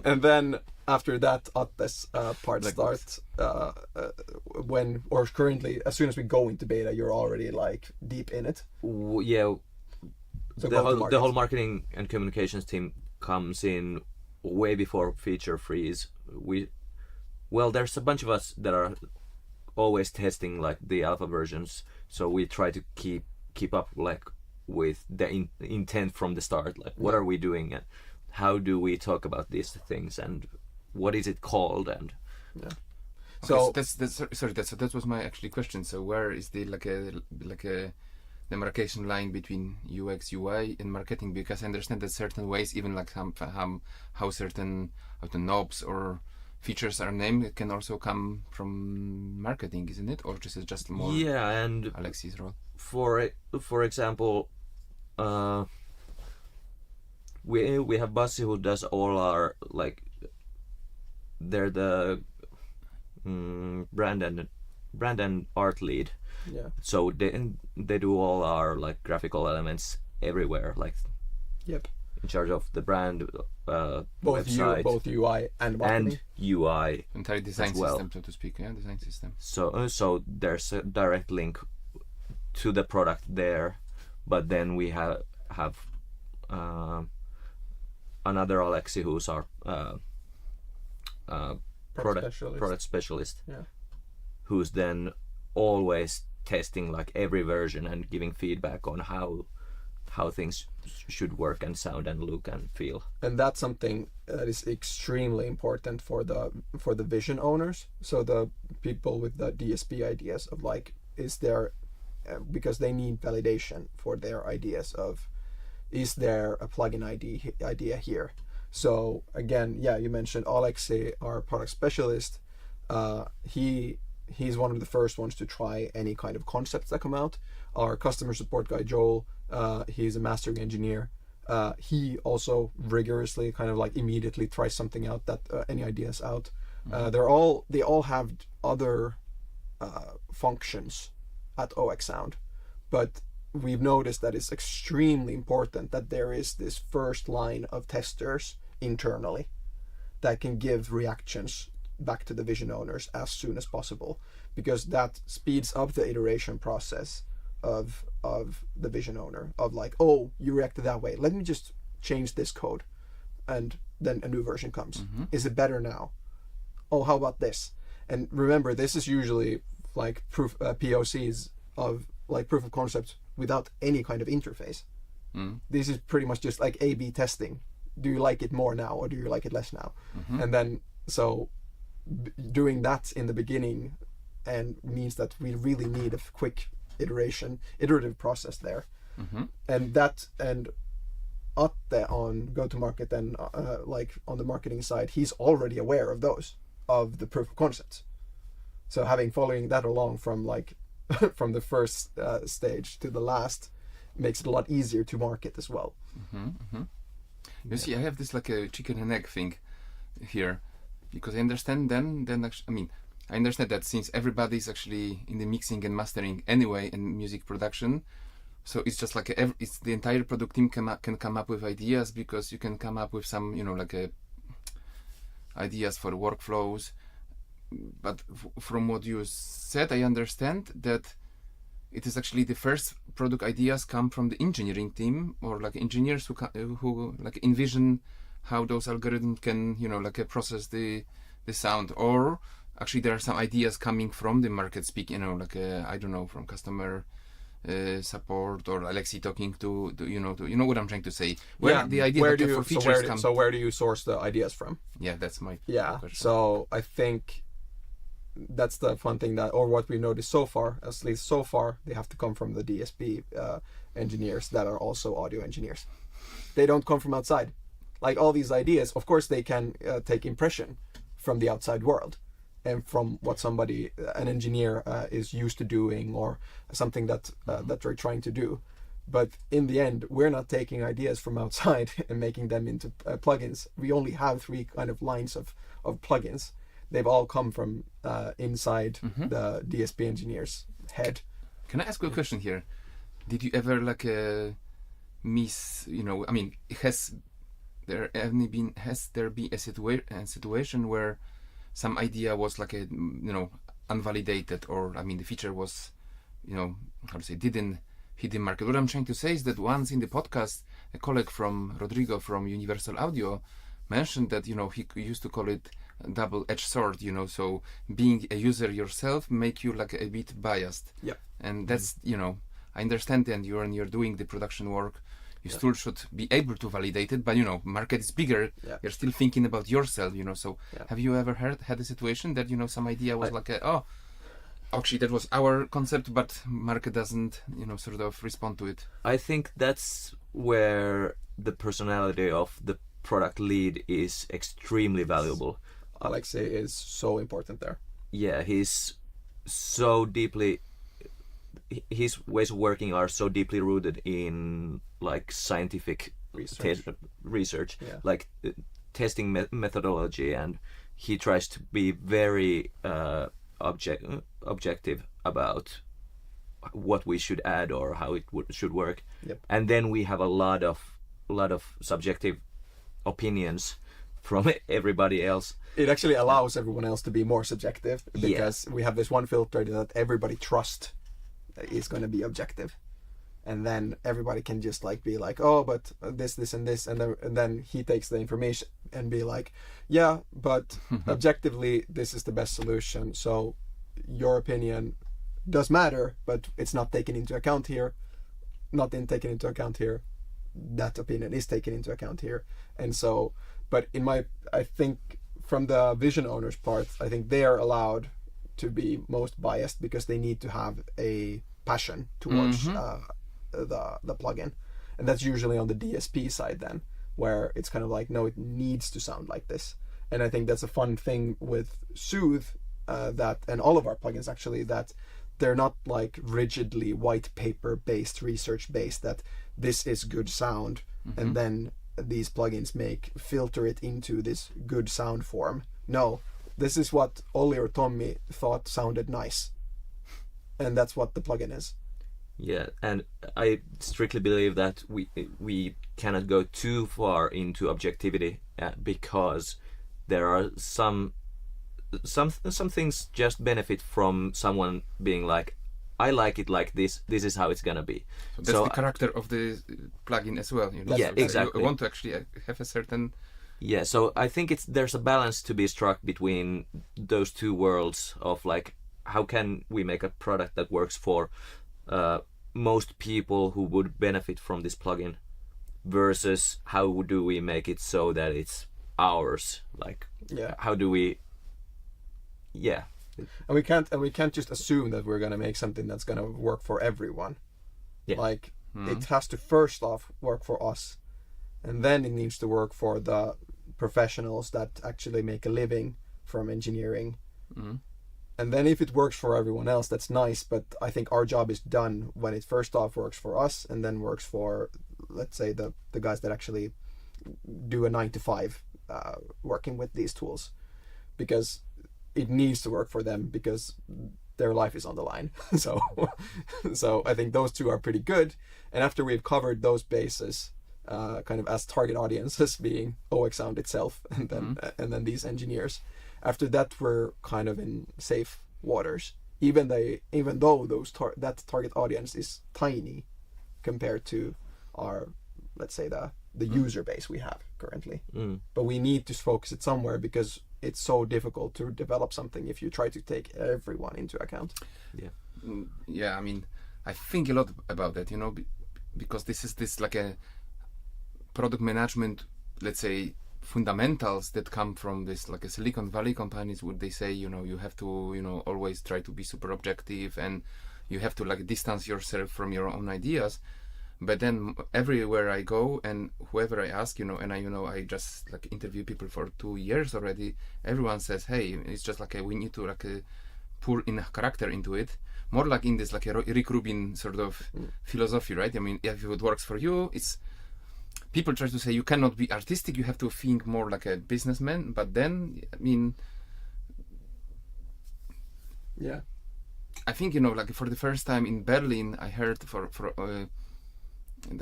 And then after that, Atte's part Like starts when, or currently, as soon as we go into beta, you're already like deep in it. Yeah, So the whole marketing and communications team comes in way before feature freeze. There's a bunch of us that are always testing like the alpha versions, so we try to keep up like with the intent from the start, like what are we doing and how do we talk about these things and what is it called, and Yeah. Okay, So, that was my actually question. So where is the like a demarcation line between UX, UI, and marketing? Because I understand that certain ways, even like how certain of the knobs or features are named, it can also come from marketing, isn't it? Or this is just more and Alexis' role? for example, we have Bassi who does all our like, they're the brand and art lead. yeah. So they do all our like graphical elements everywhere, like Yep. in charge of the brand, Both website, both UI and marketing. and UI. Entire design As well. system, so to speak. Yeah, design system. So there's a direct link to the product there, but then we have another Alexi who's our product specialist, Yeah. who's then always testing like every version and giving feedback on how things should work and sound and look and feel. And that's something that is extremely important for the vision owners. So the people with the DSP ideas of like, is there, because they need validation for their ideas of, is there a plugin idea here? So again, yeah, you mentioned Alexei, our product specialist. He's one of the first ones to try any kind of concepts that come out. Our customer support guy Joel, he's a mastering engineer. He also rigorously kind of like immediately tries something out, that any ideas out. They all have other functions at oeksound, but we've noticed that it's extremely important that there is this first line of testers internally that can give reactions back to the vision owners as soon as possible, because that speeds up the iteration process of the vision owner, of like, oh, you reacted that way, let me just change this code, and then a new version comes. Is it better now? Oh, how about this? And remember, this is usually like POCs of like proof of concept without any kind of interface. This is pretty much just like A/B testing. Do you like it more now, or do you like it less now? And then so doing that in the beginning and means that we really need a quick iterative process there. And Atte on go-to-market and like on the marketing side, he's already aware of those, of the proof of concepts. So following that along from like from the first stage to the last makes it a lot easier to market as well. You see, I have this like a chicken and egg thing here, because I understand then actually, I mean, I understand that since everybody's actually in the mixing and mastering anyway and music production, so it's just like it's the entire product team can come up with ideas, because you can come up with some, you know, like ideas for workflows. But from what you said, I understand that it is actually the first product ideas come from the engineering team, or like engineers who like envision how those algorithms can, you know, like process the sound, or actually there are some ideas coming from the market speak, you know, like I don't know, from customer support, or Alexi talking to you know what I'm trying to say. Where the idea for features come. So where do you source the ideas from? Yeah, that's my question. So I think that's the fun thing, that, or what we noticed so far, at least so far, they have to come from the DSP engineers that are also audio engineers. They don't come from outside. Like all these ideas, of course, they can take impression from the outside world and from what somebody, an engineer, is used to doing, or something that they're trying to do. But in the end, we're not taking ideas from outside and making them into plugins. We only have 3 kind of lines of plugins. They've all come from inside the DSP engineer's head. Can I ask you a question here? Did you ever like miss? You know, I mean, has there been a situation where some idea was like unvalidated, or I mean, the feature was, you know, how to say, didn't hit the market? What I'm trying to say is that once in the podcast, a colleague from Rodrigo from Universal Audio mentioned that, you know, he used to call it double-edged sword, you know, so being a user yourself make you like a bit biased. Yeah. And that's, you know, I understand that when you're doing the production work, you still should be able to validate it, but you know, market is bigger. Yeah. You're still thinking about yourself, you know. So have you ever had a situation that, you know, some idea was actually that was our concept, but market doesn't, you know, sort of respond to it? I think that's where the personality of the product lead is extremely valuable. Alexei is so important there. Yeah, he's so deeply, his ways of working are so deeply rooted in like scientific research, like testing methodology, and he tries to be very objective about what we should add or how it should work. Yep. And then we have a lot of subjective opinions from everybody else. It actually allows everyone else to be more subjective, because we have this one filter that everybody trusts is going to be objective, and then everybody can just like be like, oh, but this and this, and then he takes the information and be like, yeah, but objectively this is the best solution, so your opinion does matter, but it's not taken into account here, taken into account here, that opinion is taken into account here. And so, but I think from the vision owner's part, I think they are allowed to be most biased, because they need to have a passion towards the plugin, and that's usually on the DSP side then, where it's kind of like, no, it needs to sound like this. And I think that's a fun thing with Soothe, that, and all of our plugins actually, that they're not like rigidly white paper based, research based, that this is good sound, and then these plugins filter it into this good sound form. No, this is what Olli or Tommy thought sounded nice, and that's what the plugin is. Yeah, and I strictly believe that we cannot go too far into objectivity, because there are some things just benefit from someone being like, I like it like this. This is how it's gonna be. So that's the character of the plugin as well. You know? Yeah, exactly. You want to actually have a certain. Yeah, so I think there's a balance to be struck between those two worlds of like, how can we make a product that works for most people who would benefit from this plugin, versus how do we make it so that it's ours? Like, how do we? Yeah. And we can't just assume that we're gonna make something that's gonna work for everyone. Yeah. Like it has to first off work for us, and then it needs to work for the professionals that actually make a living from engineering. Mm. And then if it works for everyone else, that's nice, but I think our job is done when it first off works for us and then works for, let's say, the guys that actually do a 9 to 5 working with these tools, because it needs to work for them because their life is on the line. So I think those two are pretty good. And after we've covered those bases, kind of as target audiences being oeksound itself and then these engineers, after that we're kind of in safe waters, even though that target audience is tiny compared to our, let's say, the user base we have currently. But we need to focus it somewhere because it's so difficult to develop something if you try to take everyone into account. Yeah, I mean, I think a lot about that, because this is like a product management, let's say, fundamentals that come from this, like a Silicon Valley companies, where they say, you have to, always try to be super objective, and you have to like distance yourself from your own ideas. But then everywhere I go and whoever I ask, and I just like interview people for 2 years already, everyone says, hey, it's just like we need to like pour in a character into it, more like in this like a Rick Rubin sort of philosophy, right? I mean, if it works for you, it's, people try to say you cannot be artistic, you have to think more like a businessman. But then, I mean, yeah, I think, like for the first time in Berlin, I heard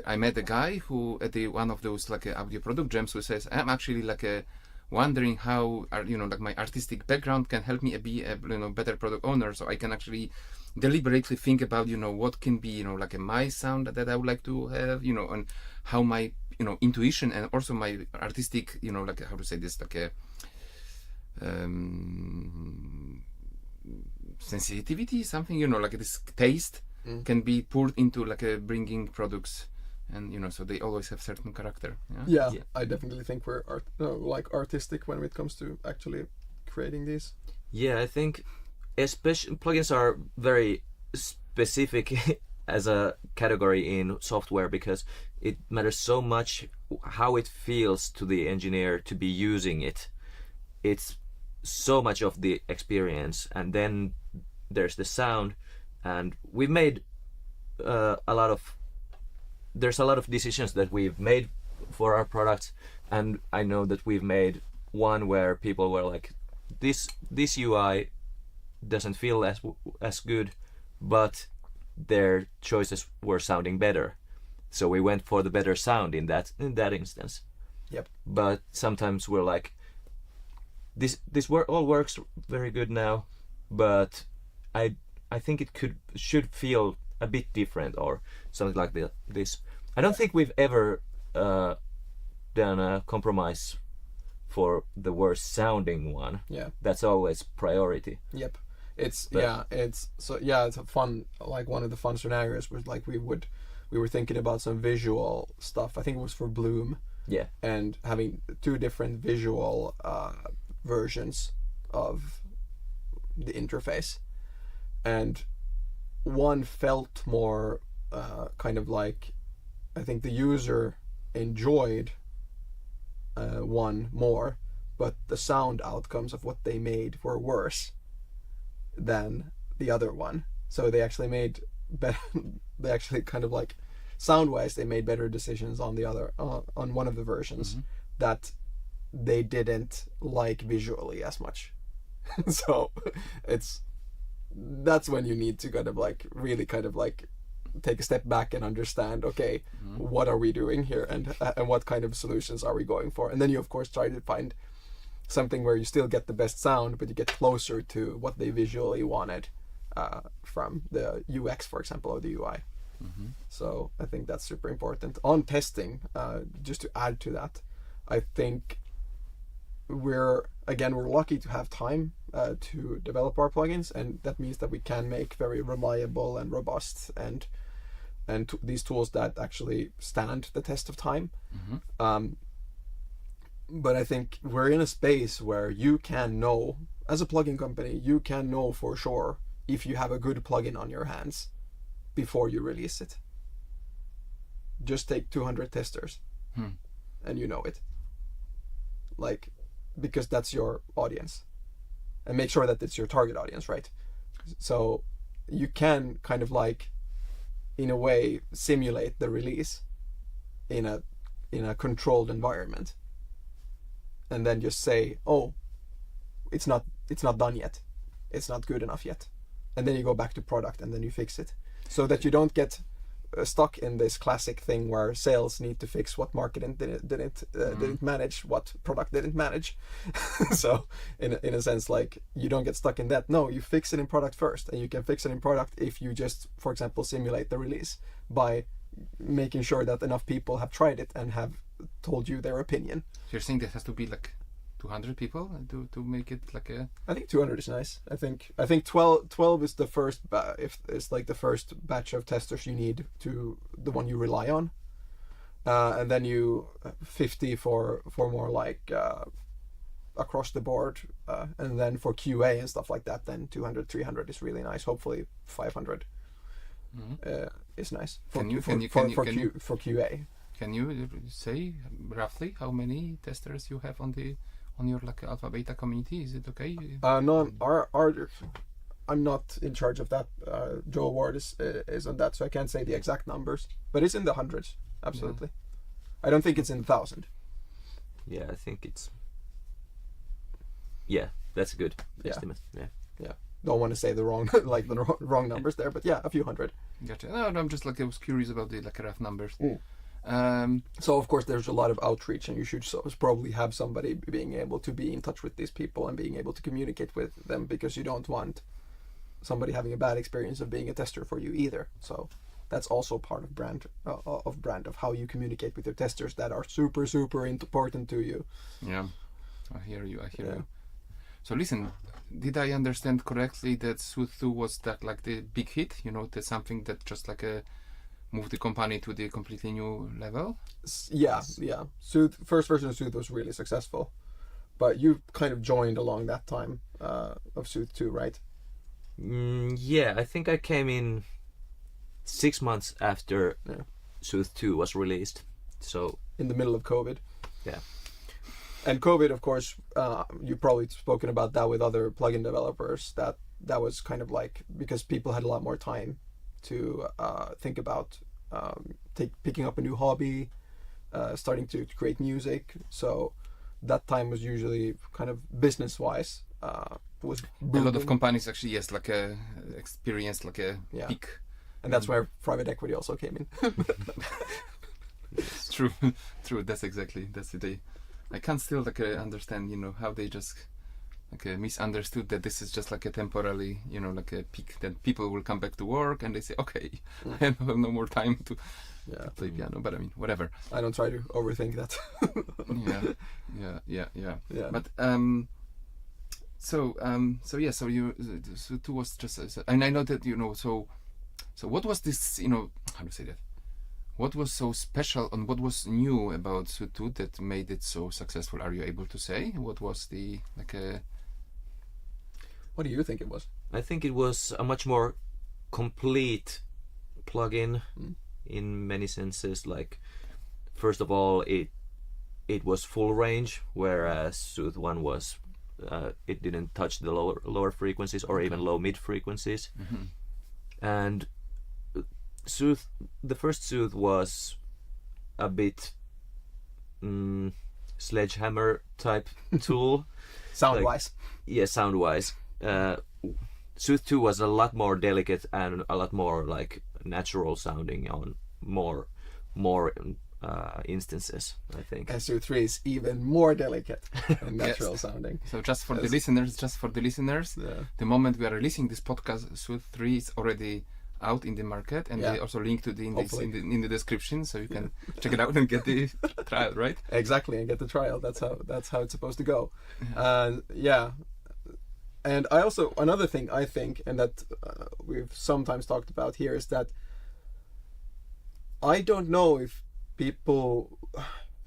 I met a guy who at one of those like audio product jams, who says, I'm actually like wondering how like my artistic background can help me be a better product owner, so I can actually deliberately think about what can be like my sound that I would like to have, and how my intuition and also my artistic like how to say this, like a sensitivity, something like this taste can be poured into like bringing products, and so they always have certain character. Yeah. I definitely think we're artistic when it comes to actually creating these. Yeah, I think especially plugins are very specific as a category in software, because it matters so much how it feels to the engineer to be using it. It's so much of the experience, and then there's the sound. And we've made there's a lot of decisions that we've made for our products, and I know that we've made one where people were like, this UI doesn't feel as good, but their choices were sounding better, so we went for the better sound in that instance. Yep. But sometimes we're like, this all works very good now, but I think it should feel a bit different or something like this. I don't think we've ever done a compromise for the worst sounding one. Yeah. That's always priority. Yep. It's a fun, like one of the fun scenarios was like we were thinking about some visual stuff. I think it was for Bloom. Yeah. And having 2 different visual versions of the interface. And one felt more kind of like, I think the user enjoyed one more, but the sound outcomes of what they made were worse than the other one. So they actually made better. They actually kind of like sound-wise, they made better decisions on the other on one of the versions that they didn't like visually as much. So that's when you need to kind of like really kind of like take a step back and understand, okay, what are we doing here, and what kind of solutions are we going for, and then you of course try to find something where you still get the best sound, but you get closer to what they visually wanted from the UX, for example, or the UI. So I think that's super important. On testing, just to add to that, I think we're lucky to have time to develop our plugins, and that means that we can make very reliable and robust and these tools that actually stand the test of time. But I think we're in a space where you can know, as a plugin company, you can know for sure if you have a good plugin on your hands before you release it. Just take 200 testers. and you know it. Like, because that's your audience. And make sure that it's your target audience, right? So you can kind of like, in a way, simulate the release in a controlled environment. And then just say, oh, it's not done yet. It's not good enough yet. And then you go back to product and then you fix it. So that you don't get stuck in this classic thing where sales need to fix what marketing didn't manage, what product didn't manage. So in a sense, like, you don't get stuck in that. No, you fix it in product first, and you can fix it in product if you just, for example, simulate the release by making sure that enough people have tried it and have told you their opinion. So you're saying that has to be like 200 people to make it like a... I think 200 is nice. I think 12 is the first if it's like the first batch of testers you need, to the one you rely on, and then you 50 for more like across the board, and then for QA and stuff like that, then 200 300 is really nice. Hopefully 500 is nice for QA. Can you say roughly how many testers you have on your like alpha beta community? Is it okay? No, I'm not in charge of that. Joe Ward is on that, so I can't say the exact numbers, but it's in the hundreds, absolutely. I don't think it's in 1,000. Yeah, I think it's... Yeah, that's a good estimate. Yeah. Don't want to say the wrong like the wrong numbers there, but yeah, a few hundred. Gotcha. No, I'm just like, I was curious about the like rough numbers. So of course there's a lot of outreach, and you should probably have somebody being able to be in touch with these people and being able to communicate with them, because you don't want somebody having a bad experience of being a tester for you either. So that's also part of brand of how you communicate with your testers that are super important to you. Yeah, I hear you. So listen, did I understand correctly that Soothe 2 was that like the big hit? You know, that's something that just like moved the company to the completely new level? Yeah. Soothe, first version of Soothe was really successful, but you kind of joined along that time of Soothe 2, right? Yeah, I think I came in 6 months after Soothe 2 was released. So in the middle of COVID. Yeah. And COVID, of course, you've probably spoken about that with other plugin developers, that was kind of like, because people had a lot more time to think about picking up a new hobby, starting to create music. So that time was usually kind of business-wise was booming. A lot of companies actually, yes, like experienced like a peak. And that's where private equity also came in. True. That's the I can't still like understand, you know, how they just like misunderstood that this is just like a temporarily, you know, like a peak, that people will come back to work and they say, okay, I have no more time to play piano. But I mean, whatever. I don't try to overthink that. Yeah. But so 2 was just, and I know that, you know, so what was this, you know, how to say that? What was so special and what was new about Soothe 2 that made it so successful? Are you able to say? What was the What do you think it was? I think it was a much more complete plugin in many senses. Like, first of all, it was full range, whereas Soothe 1 was it didn't touch the lower frequencies or even low mid frequencies. And Soothe, the first Soothe was a bit sledgehammer type tool. Sound-wise. Yeah, sound-wise. Soothe 2 was a lot more delicate and a lot more like natural sounding on more instances, I think. And Soothe 3 is even more delicate and natural sounding. So just for the listeners, the moment we are releasing this podcast, Soothe 3 is already out in the market, and they also link to the index in the description, so you can check it out and get the trial, right? Exactly, and get the trial. That's how it's supposed to go. And I also, another thing I think, and that we've sometimes talked about here, is that I don't know if people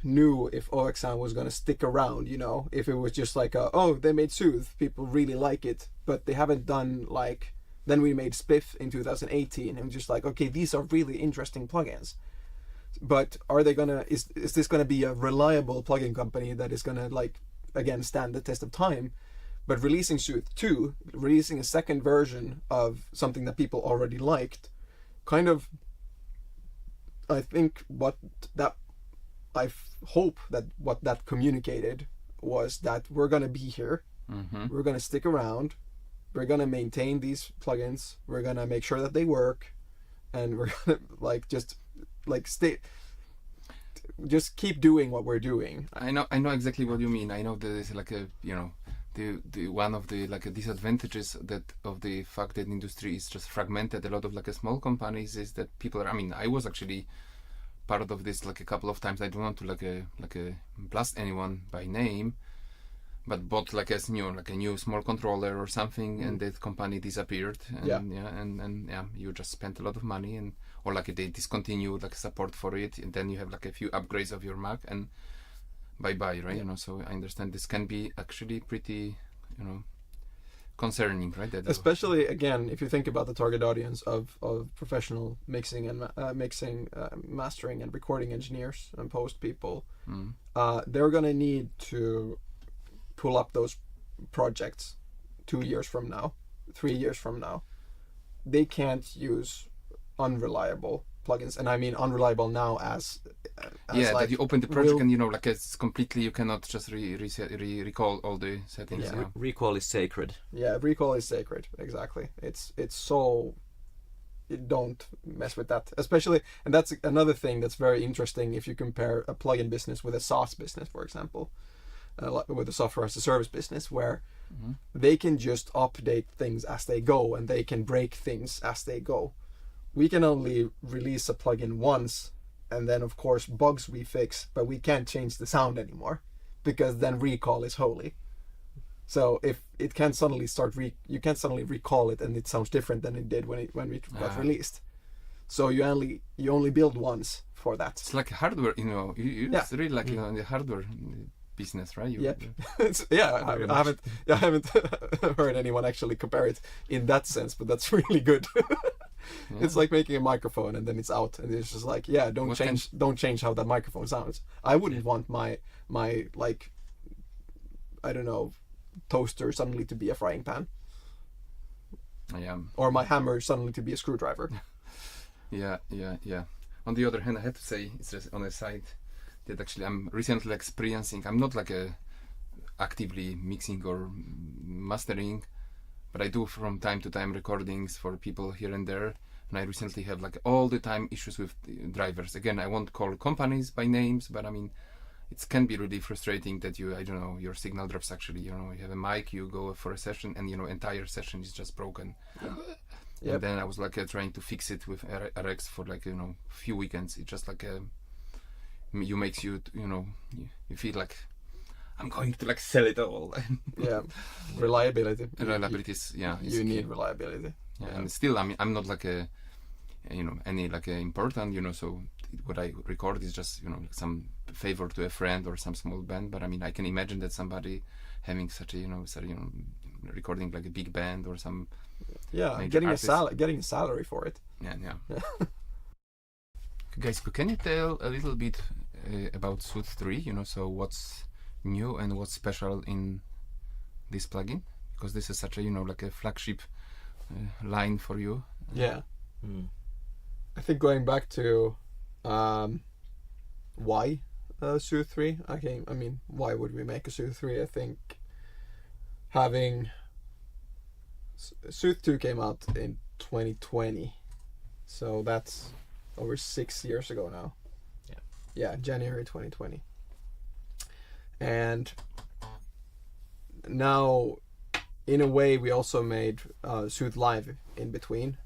knew if oeksound was going to stick around, you know, if it was just like they made Soothe, people really like it, but they haven't done like. Then we made Spiff in 2018, and just like, okay, these are really interesting plugins. But are they gonna? Is this gonna be a reliable plugin company that is gonna like again stand the test of time? But releasing Soothe 2, releasing a second version of something that people already liked, kind of, I think hope that what that communicated was that we're going to be here, we're going to stick around, we're going to maintain these plugins, we're going to make sure that they work, and we're going to just keep doing what we're doing. I know exactly what you mean. I know there's like a, the one of the like disadvantages that of the fact that industry is just fragmented. A lot of like small companies is that people are. I mean, I was actually part of this like a couple of times. I don't want to like a blast anyone by name, but bought like a new small controller or something, and that company disappeared. And, and you just spent a lot of money, and or like they discontinued like support for it, and then you have like a few upgrades of your Mac and bye, right? So I understand this can be actually pretty, concerning, right? Especially again, if you think about the target audience of professional mixing and mastering and recording engineers and post people, they're gonna need to pull up those projects 2 years from now, 3 years from now. They can't use unreliable plugins, and I mean unreliable now as like that you open the project and like it's completely, you cannot just recall all the settings. Recall is sacred. Recall is sacred, exactly. It's so, don't mess with that, especially. And that's another thing that's very interesting if you compare a plugin business with a SaaS business, for example, with a software as a service business, where they can just update things as they go and they can break things as they go. We can only release a plugin once, and then of course bugs we fix, but we can't change the sound anymore, because then recall is holy. So if it can suddenly you can't suddenly recall it and it sounds different than it did when it got released. So you only build once for that. It's like hardware, it's really like the hardware business, right? I haven't heard anyone actually compare it in that sense, but that's really good. It's like making a microphone and then it's out, and it's just like, don't change how that microphone sounds. I wouldn't want my like, I don't know, toaster suddenly to be a frying pan. Or my hammer suddenly to be a screwdriver. Yeah. On the other hand, I have to say, it's just on the side that actually I'm recently experiencing. I'm not like actively mixing or mastering, but I do from time to time recordings for people here and there. And I recently have like all the time issues with drivers. Again, I won't call companies by names, but I mean, it can be really frustrating that your signal drops actually. You have a mic, you go for a session, and entire session is just broken. And then I was like trying to fix it with RX for like few weekends. It's just like you feel like I'm going to like sell it all. Reliability. Reliability is you need reliability. And still, I mean, I'm not like any like important, so what I record is just like some favor to a friend or some small band. But I mean, I can imagine that somebody having such a recording like a big band or some getting a salary for it. Guys, can you tell a little bit about Soothe 3? So what's new and what's special in this plugin? Because this is such a like a flagship line for you. I think going back to why Soothe 3. I mean, why would we make a Soothe 3? I think having Soothe 2 came out in 2020, so that's over 6 years ago now. January 2020. And now, in a way, we also made Soothe Live in between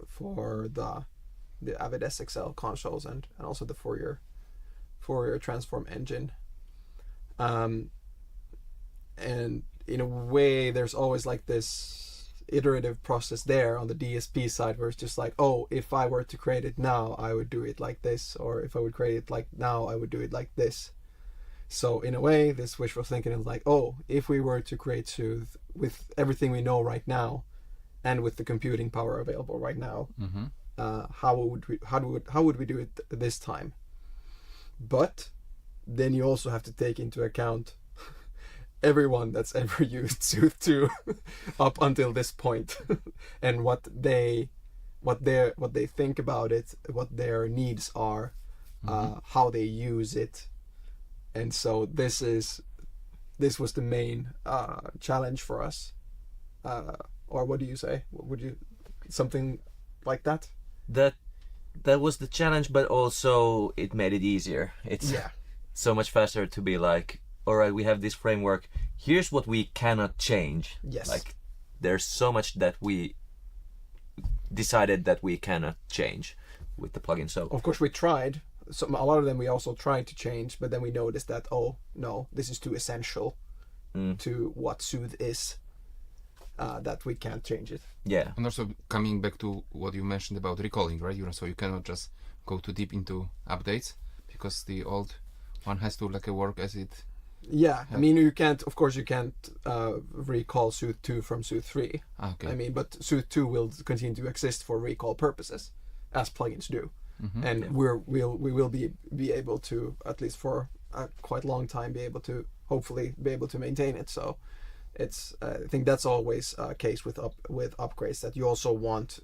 for the Avid SXL consoles and also the Fourier transform engine. And in a way, there's always like this iterative process there on the DSP side, where it's just like, oh, if I were to create it now, I would do it like this, or if I would create it like now, I would do it like this. So in a way, this wishful thinking is like, oh, if we were to create Soothe with everything we know right now, and with the computing power available right now, how would we do it this time? But then you also have to take into account everyone that's ever used Soothe 2 up until this point and what they think about it, what their needs are, how they use it. And so this was the main challenge for us. Or what do you say? Would you something like that? That was the challenge, but also it made it easier. It's so much faster to be like, all right, we have this framework. Here's what we cannot change. Yes. Like, there's so much that we decided that we cannot change with the plugin. So of course we tried. A lot of them we also tried to change, but then we noticed that, oh no, this is too essential to what Soothe is, that we can't change it. Yeah. And also coming back to what you mentioned about recalling, right? So you cannot just go too deep into updates because the old one has to work as it. Yeah, I mean, you can't recall Soothe 2 from Soothe 3. Okay. I mean, but Soothe 2 will continue to exist for recall purposes, as plugins do. And we will be able to, at least for a quite long time, hopefully be able to maintain it. So it's I think that's always a case with upgrades, that you also want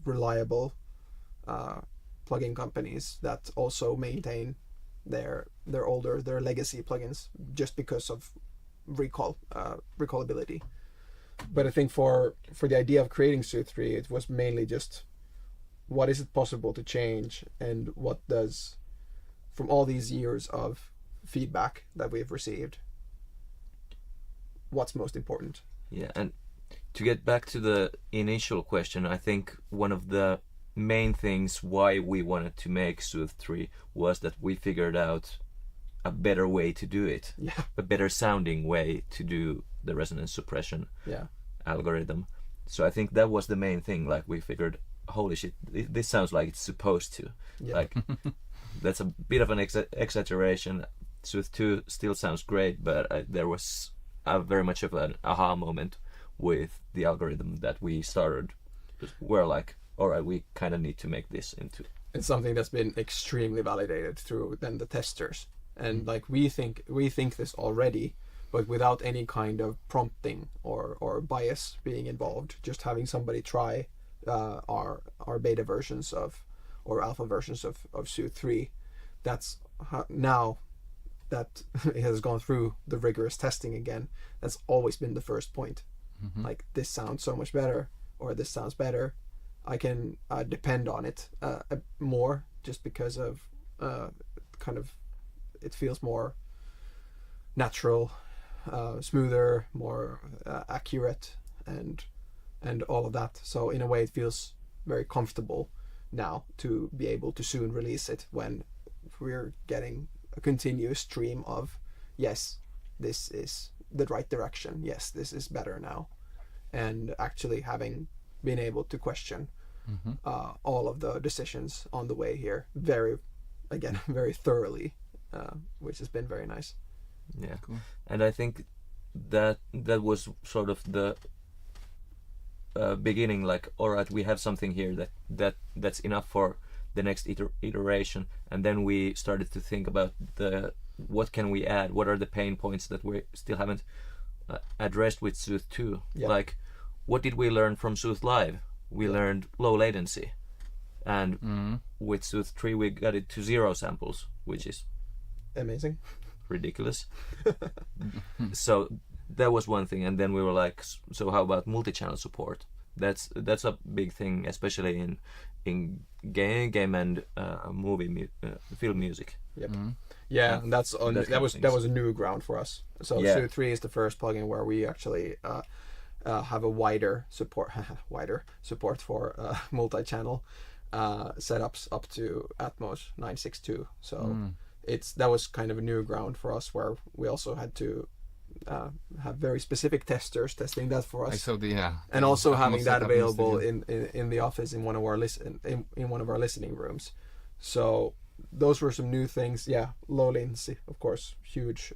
reliable plugin companies that also maintain their legacy plugins, just because of recallability. But I think for the idea of creating Soothe 3, it was mainly just, what is it possible to change, and what does, from all these years of feedback that we've received, what's most important? Yeah, and to get back to the initial question, I think one of the main things why we wanted to make Soothe 3 was that we figured out a better way to do it. Yeah. A better sounding way to do the resonance suppression algorithm. So I think that was the main thing. Like, we figured, holy shit, this sounds like it's supposed to. Yeah. Like, that's a bit of an exaggeration. Soothe 2 still sounds great, but there was very much of an aha moment with the algorithm that we started. We're like, all right, we kind of need to make this into. It's something that's been extremely validated through then the testers, and like we think this already, but without any kind of prompting or bias being involved. Just having somebody try our beta versions or alpha versions of Soothe 3. That's now that it has gone through the rigorous testing again. That's always been the first point. Like, this sounds so much better, or this sounds better. I can depend on it more, just because of kind of, it feels more natural, smoother, more accurate, and all of that. So in a way, it feels very comfortable now to be able to soon release it, when we're getting a continuous stream of, yes, this is the right direction, yes, this is better now, and actually having been able to question all of the decisions on the way here very thoroughly, which has been very nice. Yeah, cool. And I think that was sort of the beginning. Like, all right, we have something here that's enough for the next iteration, and then we started to think about what can we add, what are the pain points that we still haven't addressed with Soothe 2. Like, what did we learn from Soothe Live? We learned low latency, and with Soothe 3 we got it to 0 samples, which is amazing, ridiculous. So that was one thing, and then we were like, so how about multi-channel support? That's a big thing, especially in game and film music. Yep. Yeah, and that was a new ground for us. So Soothe 3 is the first plugin where we actually have a wider support for multi-channel setups up to Atmos 962. So that was kind of a new ground for us, where we also had to have very specific testers testing that for us. I saw and also having that available in the office in one of our listening rooms. So those were some new things. Yeah, low latency, of course, huge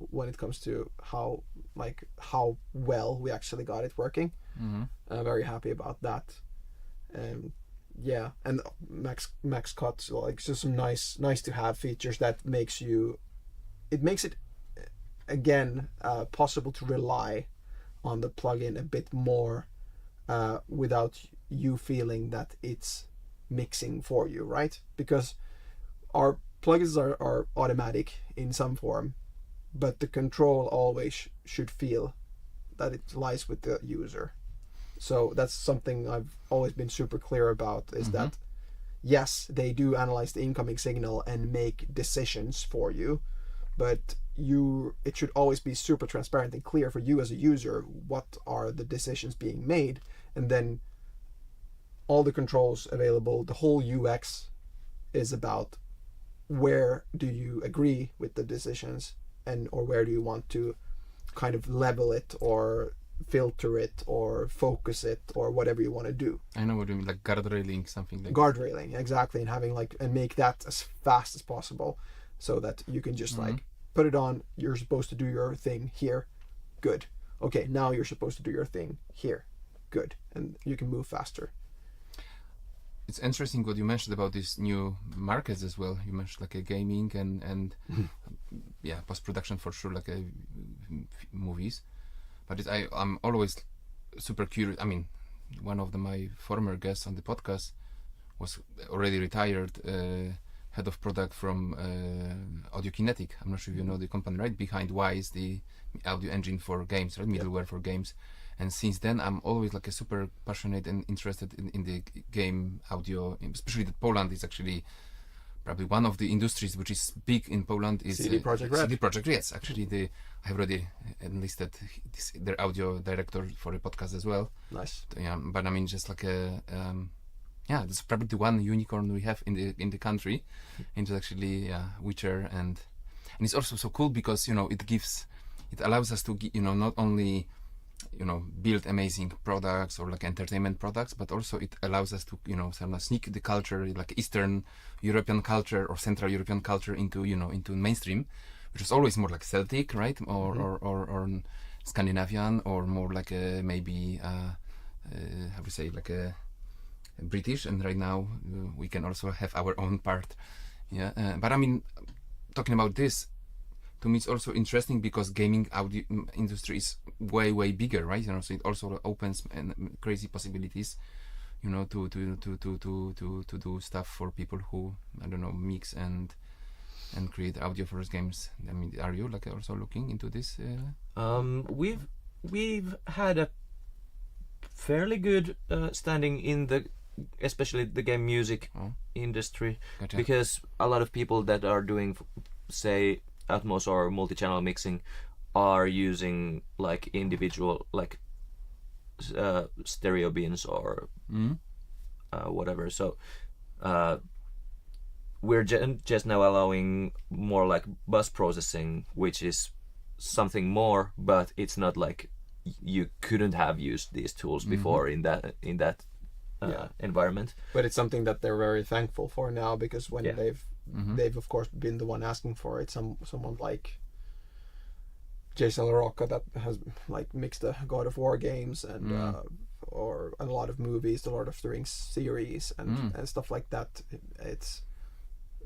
when it comes to how well we actually got it working. I'm very happy about that. Yeah, and max cuts, like just some nice to have features that makes it again possible to rely on the plugin a bit more without you feeling that it's mixing for you, right? Because our plugins are automatic in some form, but the control always should feel that it lies with the user. So that's something I've always been super clear about, is that yes, they do analyze the incoming signal and make decisions for you, but it should always be super transparent and clear for you as a user what are the decisions being made, and then all the controls available, the whole UX is about where do you agree with the decisions, and or where do you want to kind of level it or filter it or focus it or whatever you want to do. I know what you mean, like guardrailing, something like Guardrailing, exactly, and having and make that as fast as possible so that you can just like put it on, you're supposed to do your thing here, good. Okay, now you're supposed to do your thing here, good. And you can move faster. It's interesting what you mentioned about these new markets as well. You mentioned like a gaming and yeah, post-production for sure, like movies. But I'm always super curious. I mean, one of my former guests on the podcast was already retired head of product from Audiokinetic. I'm not sure if you know the company, right? Behind Wise, the audio engine for games, right? Middleware for games. And since then, I'm always like a super passionate and interested in the game audio, especially that Poland is actually probably one of the industries which is big in Poland is CD Projekt Red. CD Projekt Red. Yes, actually, I've already enlisted their audio director for a podcast as well. Nice. Yeah, but I mean, just like yeah, that's probably the one unicorn we have in the country, into actually Witcher, and it's also so cool because it allows us to not only build amazing products or like entertainment products, but also it allows us to sort of sneak the culture, like Eastern European culture or Central European culture into mainstream, which is always more like Celtic, right, or Scandinavian, or more like maybe how to say, like a British. And right now we can also have our own part. But I mean, talking about this, to me it's also interesting because gaming audio industry is way bigger, right? So it also opens crazy possibilities, to do stuff for people who, I don't know, mix and create audio for games. I mean, are you like also looking into this? We've had a fairly good standing in especially the game music industry. Gotcha. Because a lot of people that are doing, say, Atmos or multi-channel mixing are using like individual like stereo bins or whatever. So we're just now allowing more like bus processing, which is something more, but it's not like you couldn't have used these tools before in that environment. But it's something that they're very thankful for now, because when they've of course been the one asking for it. Someone like Jason LaRocca that has like mixed the God of War games and or a lot of movies, the Lord of the Rings series and stuff like that.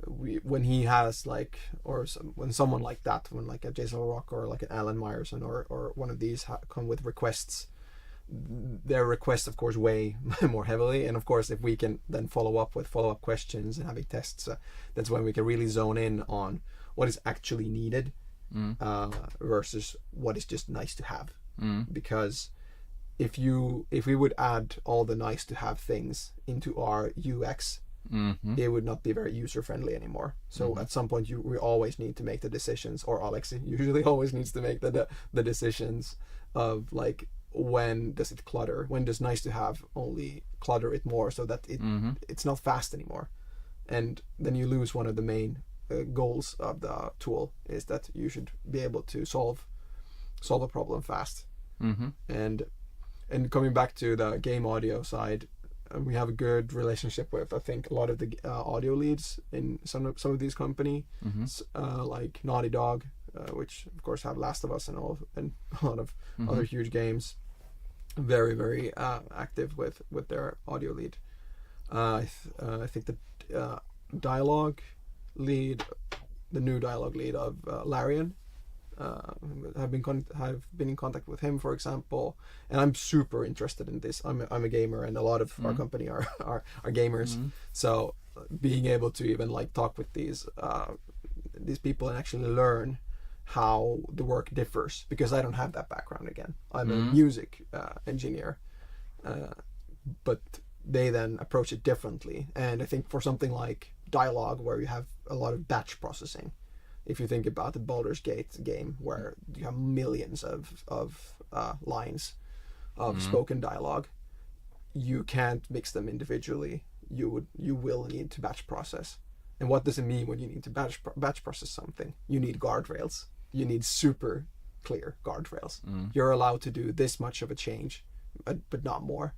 When he has like, when someone like that, when like a Jason LaRocca or like an Alan Meyerson or one of these come with requests, their requests of course weigh more heavily, and of course if we can then follow up with follow-up questions and having tests, that's when we can really zone in on what is actually needed versus what is just nice to have. Because if we would add all the nice to have things into our UX, it would not be very user friendly anymore. So at some point we always need to make the decisions, or Alex usually always needs to make the decisions of like, when does it clutter? When does nice to have only clutter it more, so that it's not fast anymore? And then you lose one of the main goals of the tool, is that you should be able to solve a problem fast. And coming back to the game audio side, we have a good relationship with, I think, a lot of the audio leads in some of these companies, like Naughty Dog, which of course have Last of Us and a lot of other huge games. Very active with their audio lead. I think the dialogue lead, the new dialogue lead of Larian. Have been in contact with him, for example, and I'm super interested in this. I'm a gamer, and a lot of our company are gamers. So being able to even like talk with these people and actually learn how the work differs, because I don't have that background. Again, I'm a music engineer, but they then approach it differently. And I think for something like dialogue, where you have a lot of batch processing, if you think about the Baldur's Gate game, where you have millions of lines of spoken dialogue, you can't mix them individually. You will need to batch process. And what does it mean when you need to batch process something? You need guardrails. You need super clear guardrails. You're allowed to do this much of a change, but not more.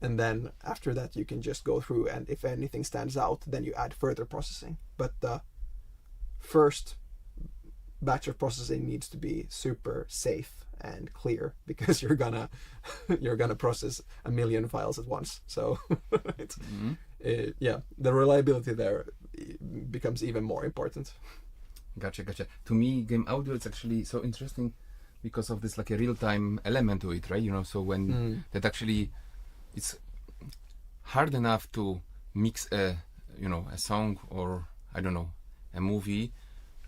And then after that, you can just go through, and if anything stands out, then you add further processing. But the first batch of processing needs to be super safe and clear, because you're gonna process a million files at once. So it's the reliability there becomes even more important. Gotcha. To me, game audio is actually so interesting because of this like a real-time element to it, right? So when that actually, it's hard enough to mix a song, or I don't know, a movie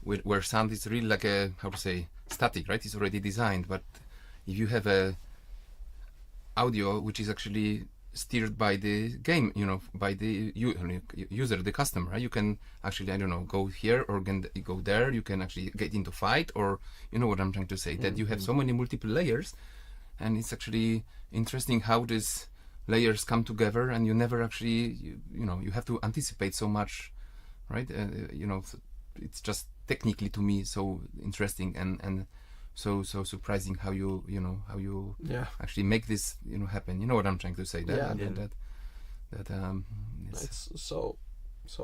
where sound is really like a, how to say, static, right? It's already designed. But if you have a audio which is actually steered by the game, by the user, the customer, right? You can actually, I don't know, go here or go there. You can actually get into fight, or you know what I'm trying to say, that you have so many multiple layers, and it's actually interesting how these layers come together, and you never actually, you have to anticipate so much, right? It's just technically, to me, so interesting and so surprising how you actually make this happen. You know what I'm trying to say? It's so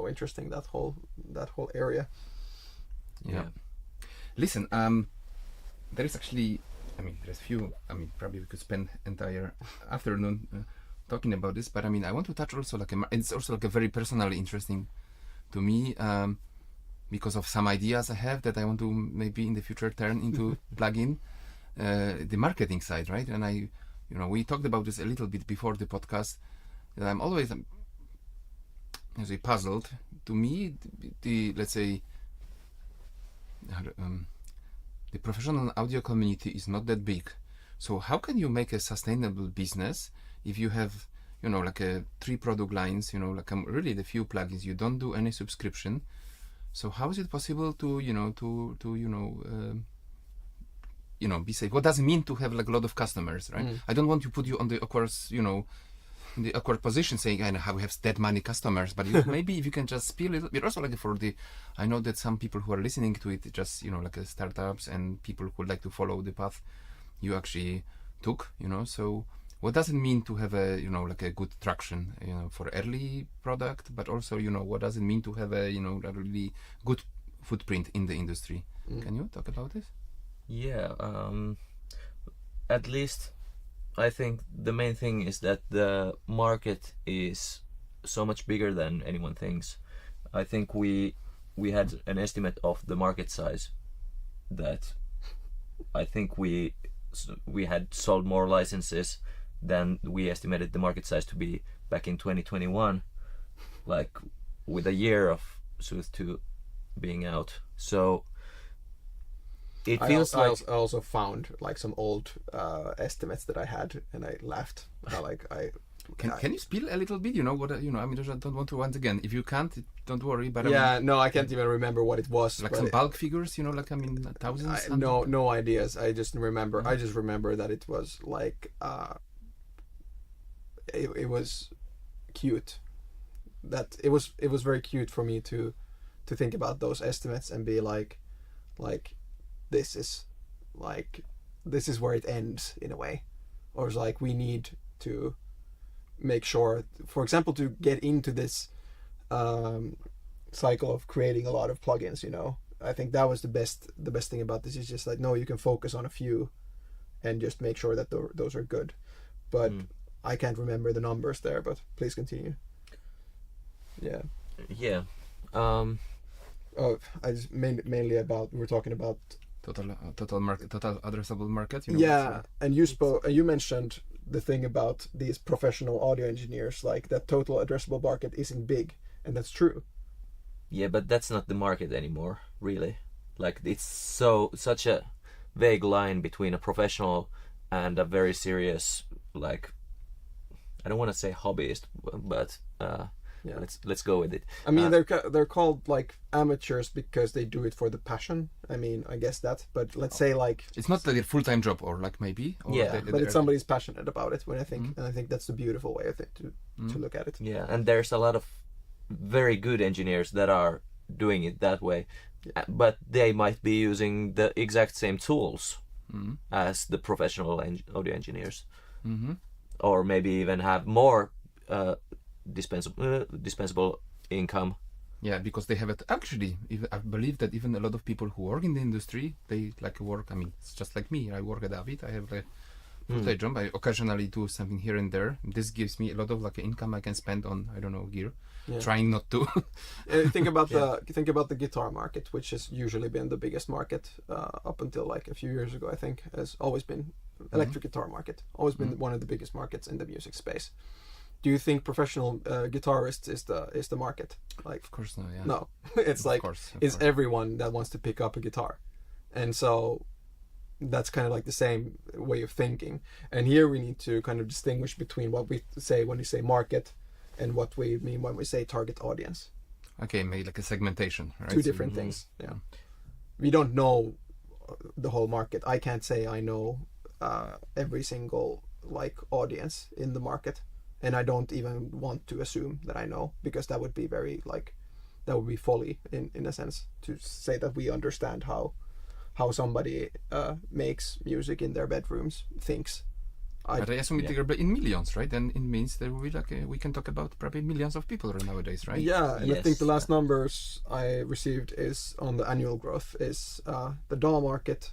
interesting, that whole area. Yeah. Listen, there is actually, there's few. Probably we could spend entire afternoon talking about this, but I want to touch also it's also like a very personally interesting to me. Because of some ideas I have that I want to maybe in the future turn into plug-in the marketing side, right? And we talked about this a little bit before the podcast. That I'm always puzzled. To me, let's say the professional audio community is not that big. So how can you make a sustainable business if you have like 3 product lines, really the few plugins, you don't do any subscription? So how is it possible to be safe? What does it mean to have like a lot of customers, right? I don't want to put you on the awkward, in the awkward position saying, I know how we have that many customers, but maybe if you can just spill a little bit, also like I know that some people who are listening to it, just like startups and people who would like to follow the path you actually took, so. What does it mean to have a like a good traction for early product, but also what does it mean to have a a really good footprint in the industry? Can you talk about this? Yeah, at least I think the main thing is that the market is so much bigger than anyone thinks. I think we had an estimate of the market size that I think we had sold more licenses than we estimated the market size to be back in 2021, like with a year of Soothe 2 being out. So it feels I also found like some old estimates that I had, and I laughed. Can you spill a little bit? What I don't want to once again. If you can't, don't worry. But I can't even remember what it was. Like some bulk figures, thousands. No ideas. I just remember. I just remember that it was like. It was cute. That it was very cute for me to think about those estimates and be like this is where it ends in a way, or it's like we need to make sure, for example, to get into this cycle of creating a lot of plugins. I think that was the best thing about this, is just like, no, you can focus on a few and just make sure that those are good, but I can't remember the numbers there, but please continue. Yeah. Yeah. Um, Oh, I just mainly about we're talking about. Total market, total addressable market. Yeah, and you mentioned the thing about these professional audio engineers, like that total addressable market isn't big, and that's true. yeah, but that's not the market anymore, really. Like it's such a vague line between a professional and a very serious, like, I don't want to say hobbyist, but Yeah. let's go with it. I mean, they're called like amateurs because they do it for the passion. I mean, I guess that. But let's say like It's not their full-time job, or like maybe. Or Yeah. but it's somebody's passionate about it. When I think, and I think that's the beautiful way to look at it. Yeah, and there's a lot of very good engineers that are doing it that way, but they might be using the exact same tools as the professional audio engineers, or maybe even have more dispensable income. Yeah, because they have it. Actually, I believe that even a lot of people who work in the industry, they like work. I mean, it's just like me. I work at Avid. I have a full-time job. I occasionally do something here and there. This gives me a lot of like income I can spend on, I don't know, gear. Yeah. Trying not to. Think about the guitar market, which has usually been the biggest market up until like a few years ago. I think has always been electric guitar market. Always been one of the biggest markets in the music space. Do you think professional guitarists is the market? Like, Of course, no. Yeah. no, it's like course, of it's course. everyone that wants to pick up a guitar, and so that's kind of like the same way of thinking. And here we need to kind of distinguish between what we say when we say market and what we mean when we say target audience. Okay, maybe like a segmentation, right? Two different things. Yeah, we don't know the whole market. I can't say I know every single like audience in the market, and I don't even want to assume that I know, because that would be very like that would be folly in a sense to say that we understand how somebody makes music in their bedrooms, thinks. But I assume they're in millions, right? And it means there will be like we can talk about probably millions of people nowadays, right? Yeah, and I think the Yes. last numbers I received is on the annual growth is the DAW market,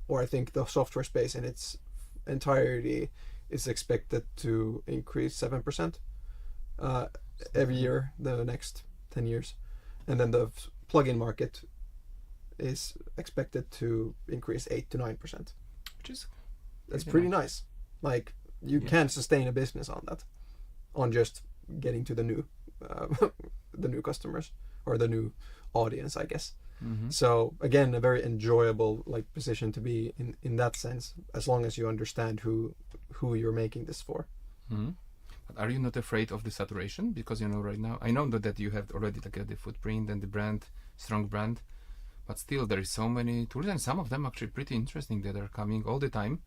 or I think the software space in its entirety is expected to increase 7% every year the next 10 years, and then the plugin market is expected to increase 8 to 9%. Which is That's pretty nice. Like you can sustain a business on that, on just getting to the new the new customers or the new audience, I guess. So again, a very enjoyable like position to be in that sense, as long as you understand who you're making this for. But are you not afraid of the saturation? Because right now I know that you have already like the footprint and the brand, strong brand, but still there is so many tools, and some of them actually pretty interesting that are coming all the time.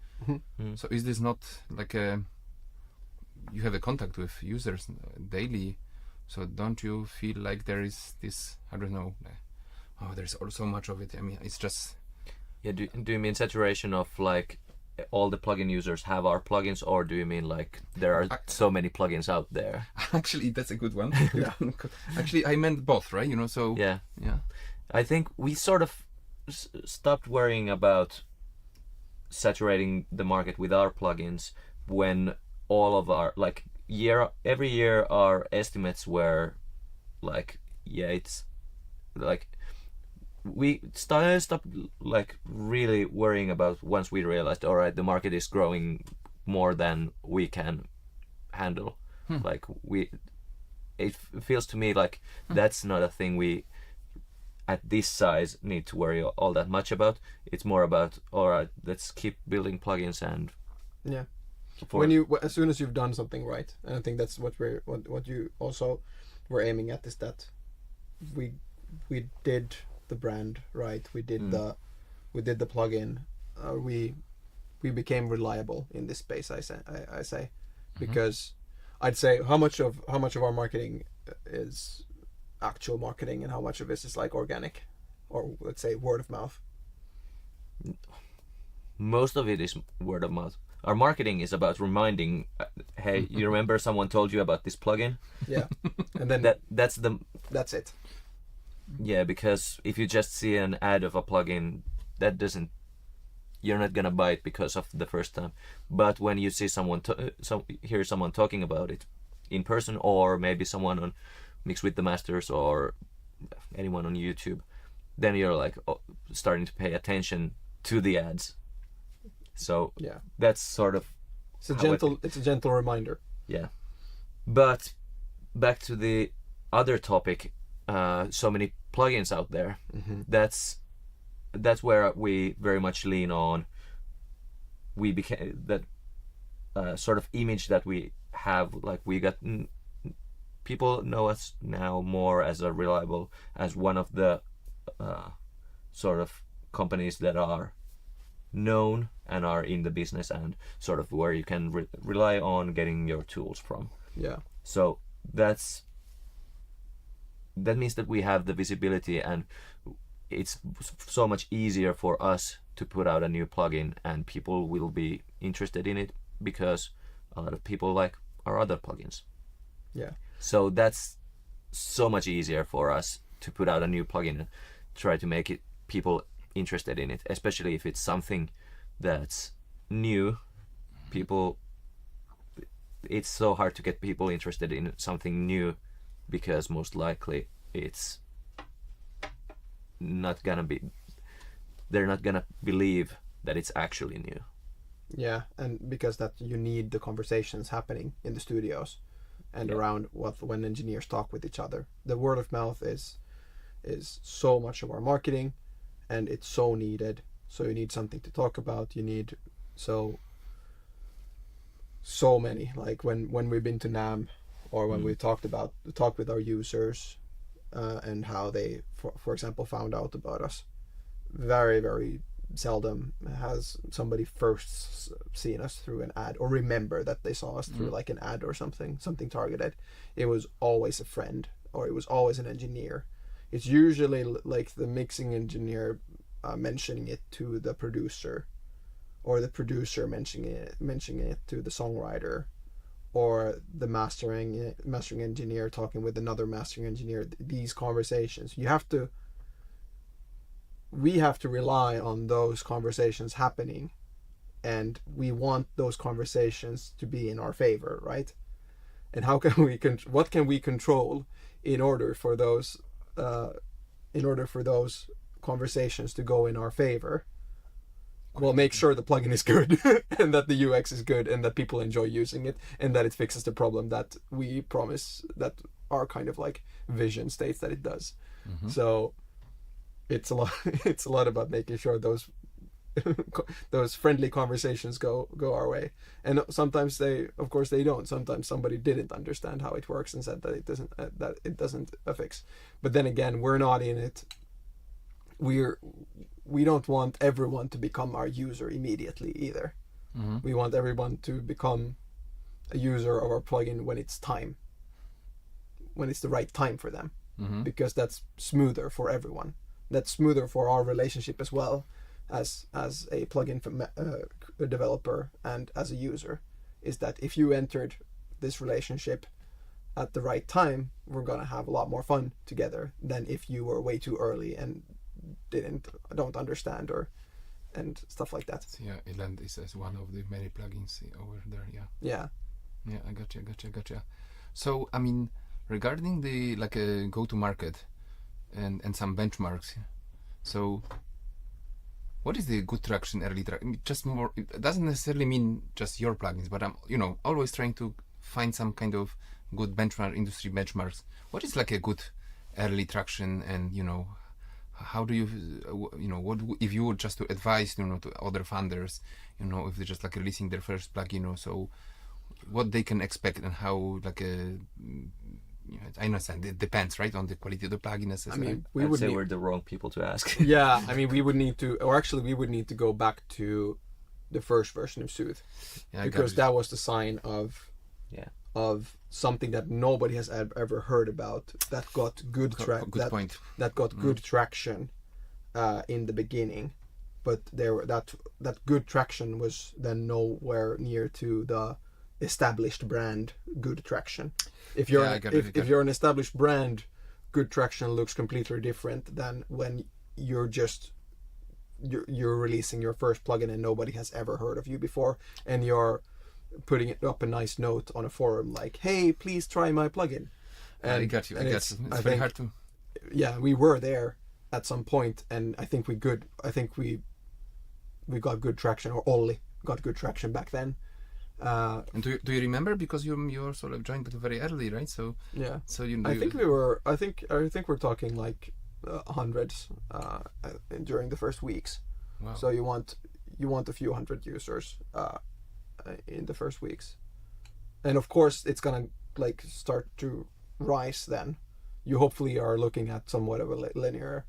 So is this not like you have a contact with users daily? So don't you feel like there is this, I don't know, there's so much of it. I mean, it's just Yeah, do you mean saturation of like all the plugin users have our plugins, or do you mean like there are so many plugins out there? actually that's a good one. Actually, I meant both, right? So Yeah. yeah. I think we sort of stopped worrying about saturating the market with our plugins when all of our every year our estimates were like, it's like we stopped like really worrying about once we realized, all right, the market is growing more than we can handle. Like it feels to me like that's not a thing we at this size need to worry all that much about. It's more about, all right, let's keep building plugins and As soon as you've done something right, and I think that's what you also were aiming at, is that we did the brand right, we did the plugin, we became reliable in this space. I say because I'd say how much of our marketing is actual marketing and how much of this is like organic, or let's say word of mouth. Most of it is word of mouth. Our marketing is about reminding, hey, you remember someone told you about this plugin? Yeah, and then that's it. Yeah, because if you just see an ad of a plugin, you're not gonna buy it because of the first time. But when you see hear someone talking about it in person, or maybe someone Mix with the Masters or anyone on YouTube, then you're like starting to pay attention to the ads. So Yeah, that's sort of it's a gentle reminder. yeah. But back to the other topic, so many plugins out there. Mm-hmm. That's where we very much lean on. We became that sort of image that we have, like we got people know us now more as a reliable, as one of the sort of companies that are known and are in the business and sort of where you can rely on getting your tools from. Yeah. So that means that we have the visibility, and it's so much easier for us to put out a new plugin and people will be interested in it because a lot of people like our other plugins. Yeah. So that's so much easier for us to put out a new plugin and try to make it people interested in it, especially if it's something that's new. It's so hard to get people interested in something new because most likely it's not gonna be, they're not gonna believe that it's actually new. Yeah, and because that you need the conversations happening in the studios and around when engineers talk with each other. The word of mouth is so much of our marketing, and it's so needed. So you need something to talk about. You need so many, like when we've been to NAMM or when we talked with our users and how they for example found out about us. Very, very seldom has somebody first seen us through an ad or remember that they saw us through like an ad or something targeted. It was always a friend or it was always an engineer. It's usually like the mixing engineer mentioning it to the producer, or the producer mentioning it to the songwriter, or the mastering engineer talking with another mastering engineer. These conversations, we have to rely on those conversations happening, and we want those conversations to be in our favor, right? And what can we control in order for those conversations to go in our favor? Well, make sure the plugin is good and that the UX is good and that people enjoy using it and that it fixes the problem that we promise, that our kind of like vision states that it does. Mm-hmm. So it's a lot about making sure those friendly conversations go our way. And sometimes they don't. Sometimes somebody didn't understand how it works and said that it doesn't fix. But then again, we're not in it. We don't want everyone to become our user immediately either. Mm-hmm. We want everyone to become a user of our plugin when it's the right time for them, because that's smoother for everyone. That's smoother for our relationship as well as a plugin a developer and as a user, is that if you entered this relationship at the right time, we're gonna have a lot more fun together than if you were way too early and don't understand and stuff like that. Yeah, Eland is as one of the many plugins over there. Yeah, I gotcha. So I mean, regarding the like a go-to market and some benchmarks, so what is the good traction, early traction? Just more, it doesn't necessarily mean just your plugins, but I'm always trying to find some kind of good industry benchmarks. What is like a good early traction, and how do you, what if you would just to advise, to other funders, if they're just like releasing their first plugin, so what they can expect and how like a, I understand it depends, right, on the quality of the plugin. I mean, I'd say we're the wrong people to ask. Yeah, I mean, we would need to go back to the first version of Soothe, because that was the sign of something that nobody has ever heard about, that got good traction in the beginning, but that good traction was then nowhere near to the established brand good traction. If you're an established brand, good traction looks completely different than when you're releasing your first plugin and nobody has ever heard of you before, and you're putting it up a nice note on a forum like, hey, please try my plugin. I got you. It's very hard to. Yeah, we were there at some point, and I think we got good traction, or Olli got good traction back then. And do you remember, because you sort of joined very early, right? So yeah. So you. I think we're talking like hundreds during the first weeks. Wow. So you want a few hundred users in the first weeks, and of course it's gonna like start to rise. Then you hopefully are looking at somewhat of a linear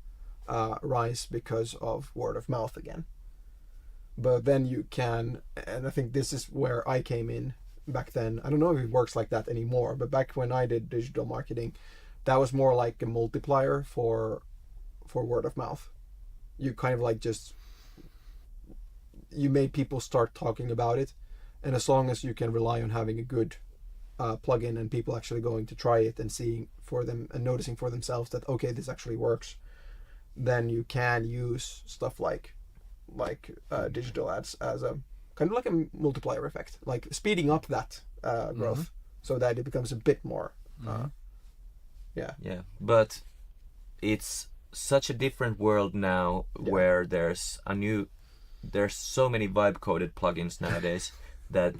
rise because of word of mouth again. But then you can, and I think this is where I came in back then. I don't know if it works like that anymore, but back when I did digital marketing, that was more like a multiplier for word of mouth. You kind of like you made people start talking about it, and as long as you can rely on having a good plugin and people actually going to try it and seeing for them and noticing for themselves that okay, this actually works, then you can use stuff like digital ads as a kind of like a multiplier effect, like speeding up that growth so that it becomes a bit more yeah. But it's such a different world now where there's so many vibe coded plugins nowadays that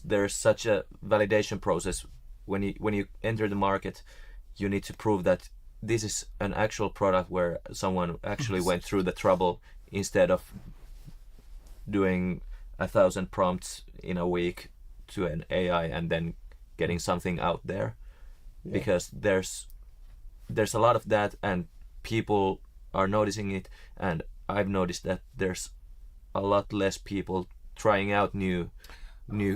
there's such a validation process. When you enter the market, you need to prove that this is an actual product where someone actually went through the trouble, instead of doing 1,000 prompts in a week to an AI and then getting something out there. Because there's a lot of that, and people are noticing it, and I've noticed that there's a lot less people trying out new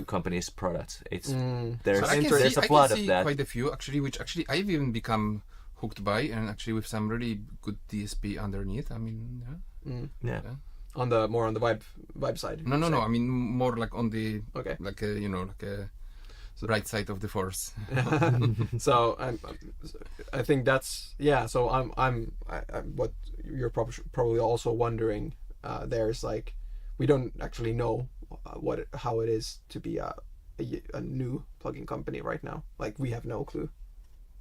companies' products. There's a flood of that. Quite a few actually, which actually I've even become hooked by, and actually with some really good DSP underneath. I mean, yeah. On the vibe side. No. I mean more like on the okay, like a right side of the force. So I think that's So I'm what you're probably also wondering. There's like we don't actually know how it is to be a new plugin company right now. Like we have no clue.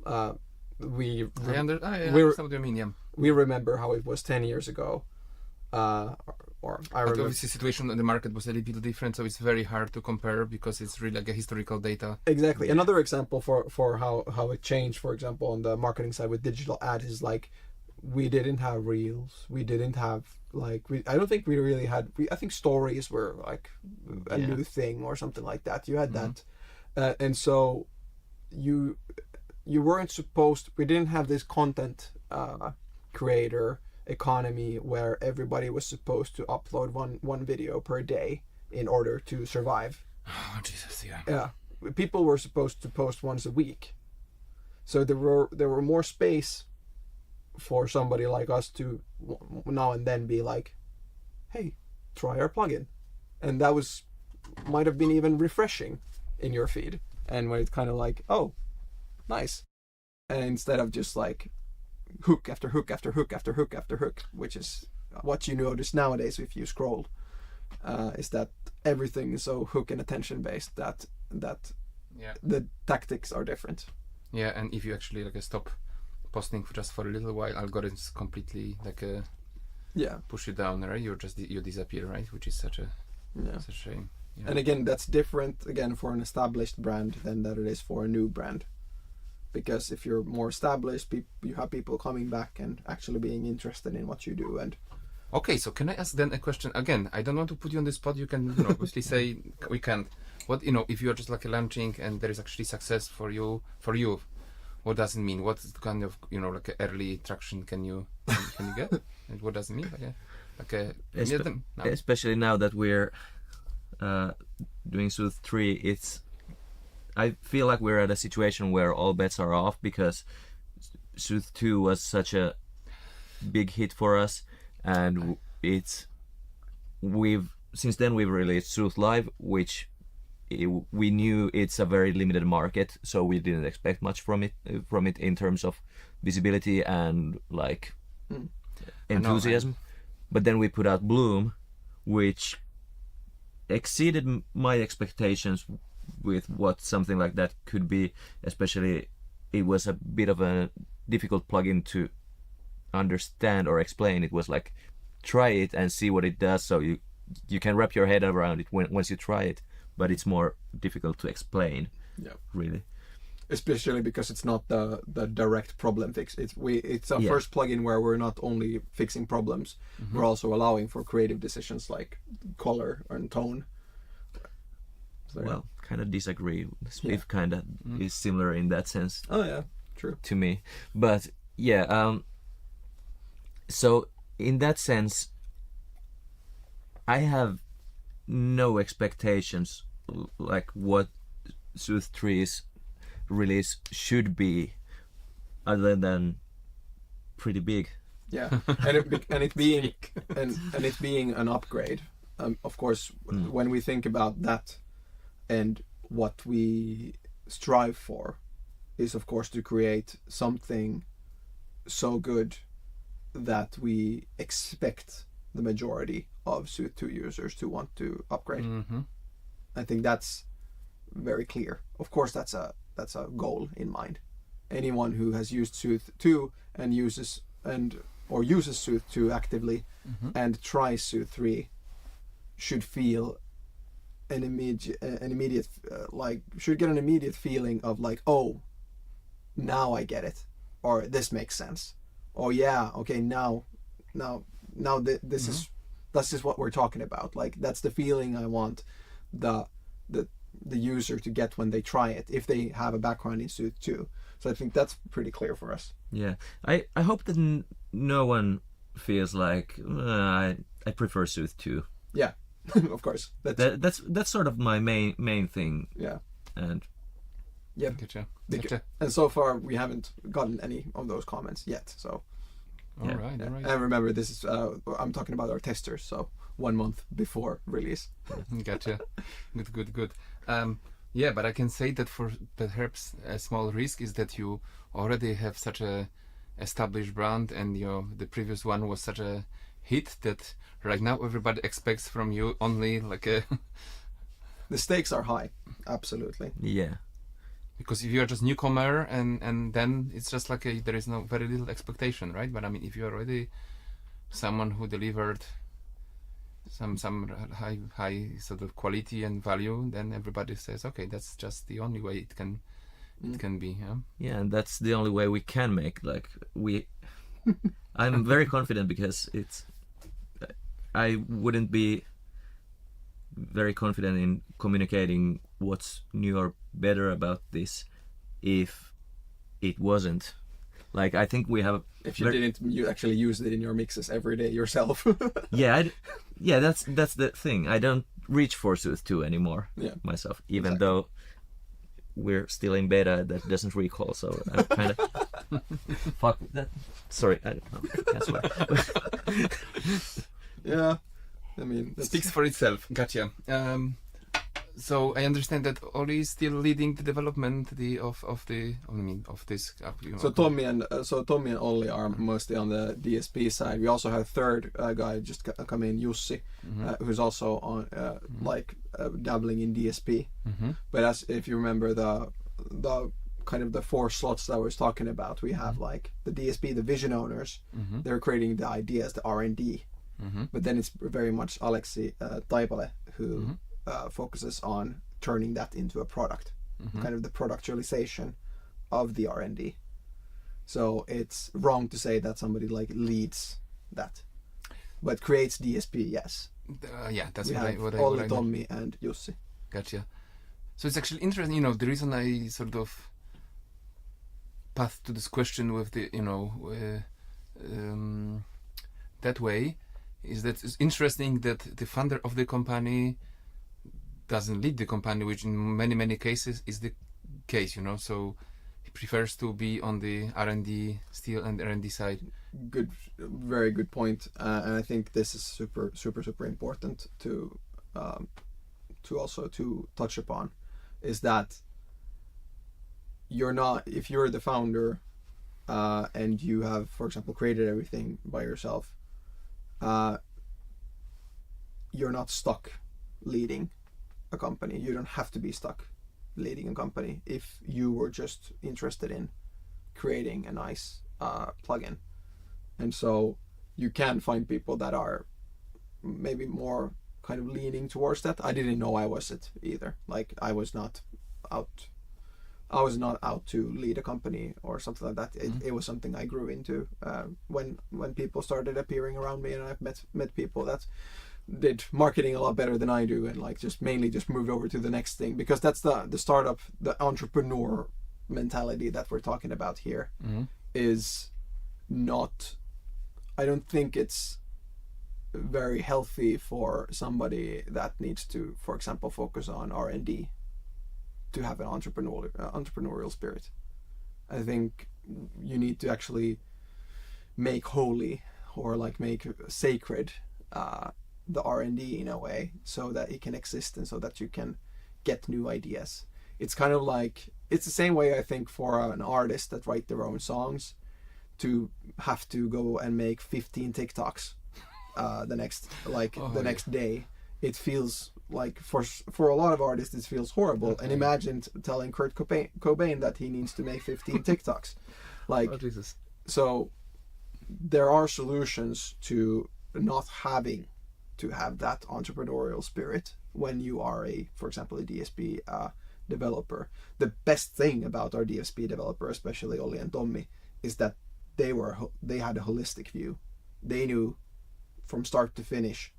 I understand what you mean. Yeah. We remember how it was 10 years ago. Or I remember obviously the situation in the market was a little bit different, so it's very hard to compare because it's really like a historical data. Exactly. Another example for how it changed, for example, on the marketing side with digital ads is like we didn't have reels. We didn't have I don't think we really had. I think stories were like a new thing or something like that. You had that, and so you weren't supposed. We didn't have this content creator economy where everybody was supposed to upload one video per day in order to survive. Oh Jesus, yeah. Yeah, people were supposed to post once a week, so there were more space for somebody like us to now and then be like, hey, try our plugin, and that might have been even refreshing in your feed, and when it's kind of like, oh, nice, and instead of just like hook after hook after hook after hook after hook, which is what you notice nowadays if you scroll, is that everything is so hook and attention based that the tactics are different. Yeah, and if you actually stop posting for a little while, algorithms completely push you down, right? You disappear, right? Which is such a shame. Yeah. And again, that's different again for an established brand than that it is for a new brand. Because if you're more established, you have people coming back and actually being interested in what you do. And okay, so can I ask then a question again? I don't want to put you on the spot. You can obviously say we can't. What if you're just launching and there is actually success for you? What does it mean? What kind of early traction can you get? And what does it mean? Especially now that we're doing Soothe 3, I feel like we're at a situation where all bets are off because Soothe 2 was such a big hit for us, and since then we've released Soothe Live, which we knew it's a very limited market, so we didn't expect much from it in terms of visibility and enthusiasm. But then we put out Bloom, which exceeded my expectations with what something like that could be, especially it was a bit of a difficult plugin to understand or explain. It was like, try it and see what it does, so you can wrap your head around it once you try it, but it's more difficult to explain. Yeah. Really. Especially because it's not the direct problem fix. It's a Yeah. first plugin where we're not only fixing problems, we're also allowing for creative decisions like color and tone. So, yeah. Well, kind of disagree. Swift kind of is similar in that sense Oh yeah, true. to me, but yeah. So in that sense, I have no expectations like what Soothe 3's release should be, other than pretty big. Yeah, and it being an upgrade. Of course, when we think about that, and what we strive for, is of course to create something so good that we expect the majority of Soothe 2 users to want to upgrade. I think that's very clear. Of course, that's a goal in mind. Anyone who has used Soothe 2 and uses Soothe 2 actively and tries Soothe 3 should feel an immediate should get an immediate feeling of like, oh, now I get it, or this makes sense. Oh yeah, okay, now this is what we're talking about. Like, that's the feeling I want the user to get when they try it, if they have a background in Soothe 2. So I think that's pretty clear for us. Yeah, I hope that no one feels like I prefer Soothe 2. Yeah, of course. That's sort of my main thing. Yeah. And yeah, Gotcha. and so far we haven't gotten any of those comments yet. So All right. and remember, this is I'm talking about our testers, so 1 month before release. Gotcha. Good. Yeah, but I can say that for perhaps a small risk is that you already have such a established brand, and the previous one was such a hit that right now everybody expects from you only like a The stakes are high, absolutely. yeah. because if you are just newcomer and then it's just like there is no very little expectation, right? But I mean, if you are already someone who delivered some high sort of quality and value, then everybody says, okay, that's just the only way it can be. Yeah, and that's the only way we can make, like, I'm very confident, because I wouldn't be very confident in communicating what's new or better about this if it wasn't. Like, I think we have if you actually use it in your mixes every day yourself. yeah, that's the thing. I don't reach for Soothe 2 anymore myself, even though we're still in beta that doesn't recall, so I'm kind of fuck that. Sorry, I don't know. That's why. Yeah, I mean, It speaks for itself. Gotcha. So I understand that Oli is still leading the development of this app. So Tommy and Olli are mostly on the DSP side. We also have a third guy just come in, Jussi, who's also on dabbling in DSP. But as if you remember the kind of the 4 slots that I was talking about, we have like the DSP, the vision owners. They're creating the ideas, the R&D. But then it's very much Aleksi Taipale who focuses on turning that into a product, kind of the productualization of the R&D. So it's wrong to say that somebody like leads that, but creates DSP, yes. Yeah, that's we what have I Olli, Tommy, and Jussi. Gotcha. So it's actually interesting. The reason I sort of path to this question with the that way is that it's interesting that the founder of the company doesn't lead the company, which in many cases is the case, so he prefers to be on the R&D still and R&D side. Good, very good point. And I think this is super important to also to touch upon, is that if you're the founder and you have, for example, created everything by yourself, you're not stuck leading a company. You don't have to be stuck leading a company if you were just interested in creating a nice plugin. And so you can find people that are maybe more kind of leaning towards that. I didn't know I was it either. Like I was not out to lead a company or something like that. It was something I grew into when people started appearing around me, and I've met people that did marketing a lot better than I do, and like just mainly just moved over to the next thing, because that's the startup, the entrepreneur mentality that we're talking about here is not, I don't think it's very healthy for somebody that needs to, for example, focus on R&D to have an entrepreneurial spirit. I think you need to actually make holy, or like make sacred the R&D in a way, so that it can exist and so that you can get new ideas. It's kind of like, it's the same way I think for an artist that write their own songs to have to go and make 15 TikToks the next day. It feels like for a lot of artists it feels horrible. Okay. And imagine telling Kurt Cobain that he needs to make 15 TikToks. Like, oh, Jesus. So there are solutions to not having to have that entrepreneurial spirit when you are for example, a DSP developer. The best thing about our DSP developer, especially Olli and Tommy, is that they had a holistic view. They knew from start to finish.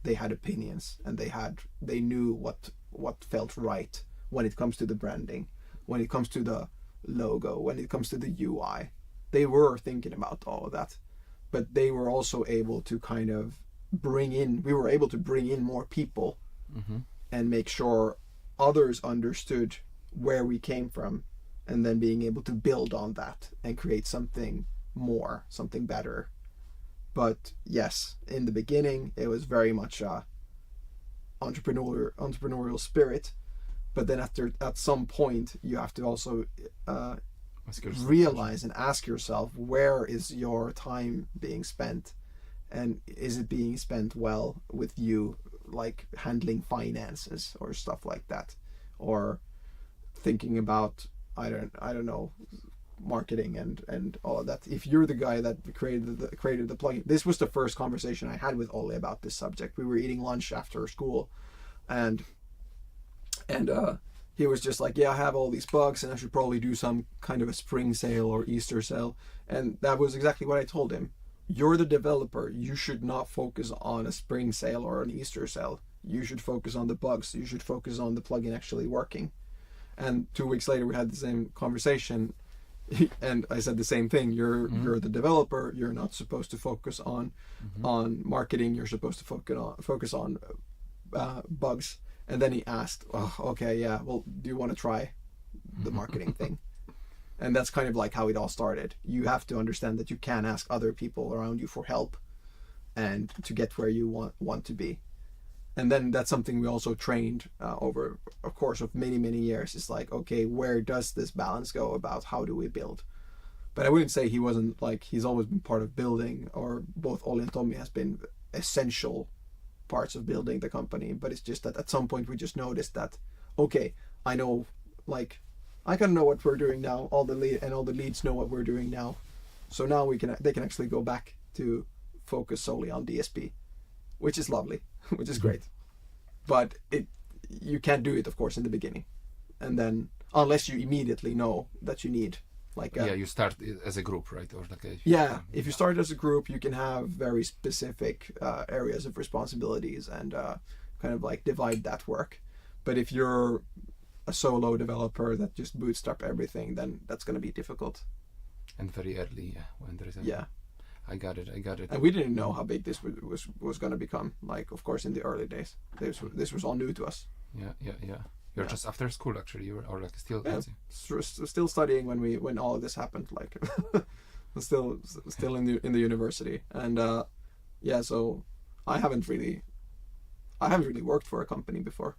They had opinions, and they knew what felt right when it comes to the branding, when it comes to the logo, when it comes to the UI. They were thinking about all of that, but they were also able to kind of we were able to bring in more people and make sure others understood where we came from, and then being able to build on that and create something more, something better. But yes, in the beginning it was very much entrepreneurial spirit, but then at some point you have to also realize and ask yourself, where is your time being spent, and is it being spent well with you, like handling finances or stuff like that, or thinking about I don't know, marketing and all of that. If you're the guy that created the plugin, this was the first conversation I had with Olli about this subject. We were eating lunch after school, and he was just like, yeah, I have all these bugs and I should probably do some kind of a spring sale or Easter sale. And that was exactly what I told him. You're the developer. You should not focus on a spring sale or an Easter sale. You should focus on the bugs. You should focus on the plugin actually working. And 2 weeks later we had the same conversation, and I said the same thing. You're the developer. You're not supposed to focus on marketing. You're supposed to focus on bugs. And then he asked, oh, okay, yeah, well, do you want to try the marketing thing? And that's kind of like how it all started. You have to understand that you can ask other people around you for help and to get where you want to be. And then that's something we also trained over a course of many, many years. It's like, okay, where does this balance go about how do we build? But I wouldn't say he wasn't, like, he's always been part of building, or both Olli and Tommy has been essential parts of building the company. But it's just that at some point we just noticed that, okay, I know, like, I kind of know what we're doing now. All the leads know what we're doing now. So now they can actually go back to focus solely on DSP, which is lovely, which is great. But you can't do it, of course, in the beginning. And then, unless you immediately know that you need, like... you start as a group, right? Or like if you start as a group, you can have very specific areas of responsibilities and kind of like divide that work. But if you're a solo developer that just bootstrap everything, then that's going to be difficult. And very early, when there is a... Yeah. I got it. And we didn't know how big this was going to become. Like, of course, in the early days, this was all new to us. Yeah. You're just after school, actually. You were, or like still. Yeah, still studying when all of this happened. Like, still in the university, and so I haven't really worked for a company before.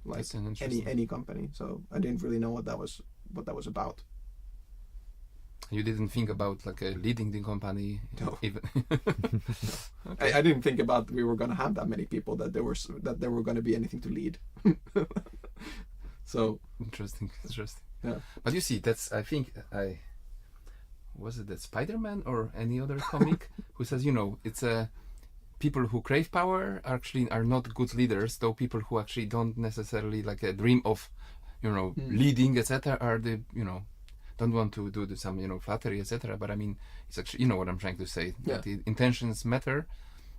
Like any company, so I didn't really know what that was about. You didn't think about like leading the company? No. Even. Okay. I didn't think about we were going to have that many people, that there were going to be anything to lead. So interesting. Yeah. But you see, that's I think was it the Spider-Man or any other comic who says, it's people who crave power actually are not good leaders, though people who actually don't necessarily like dream of, leading, etc. are the, don't want to do some, flattery, etc. But I mean, it's actually, what I'm trying to say. Yeah. That the intentions matter,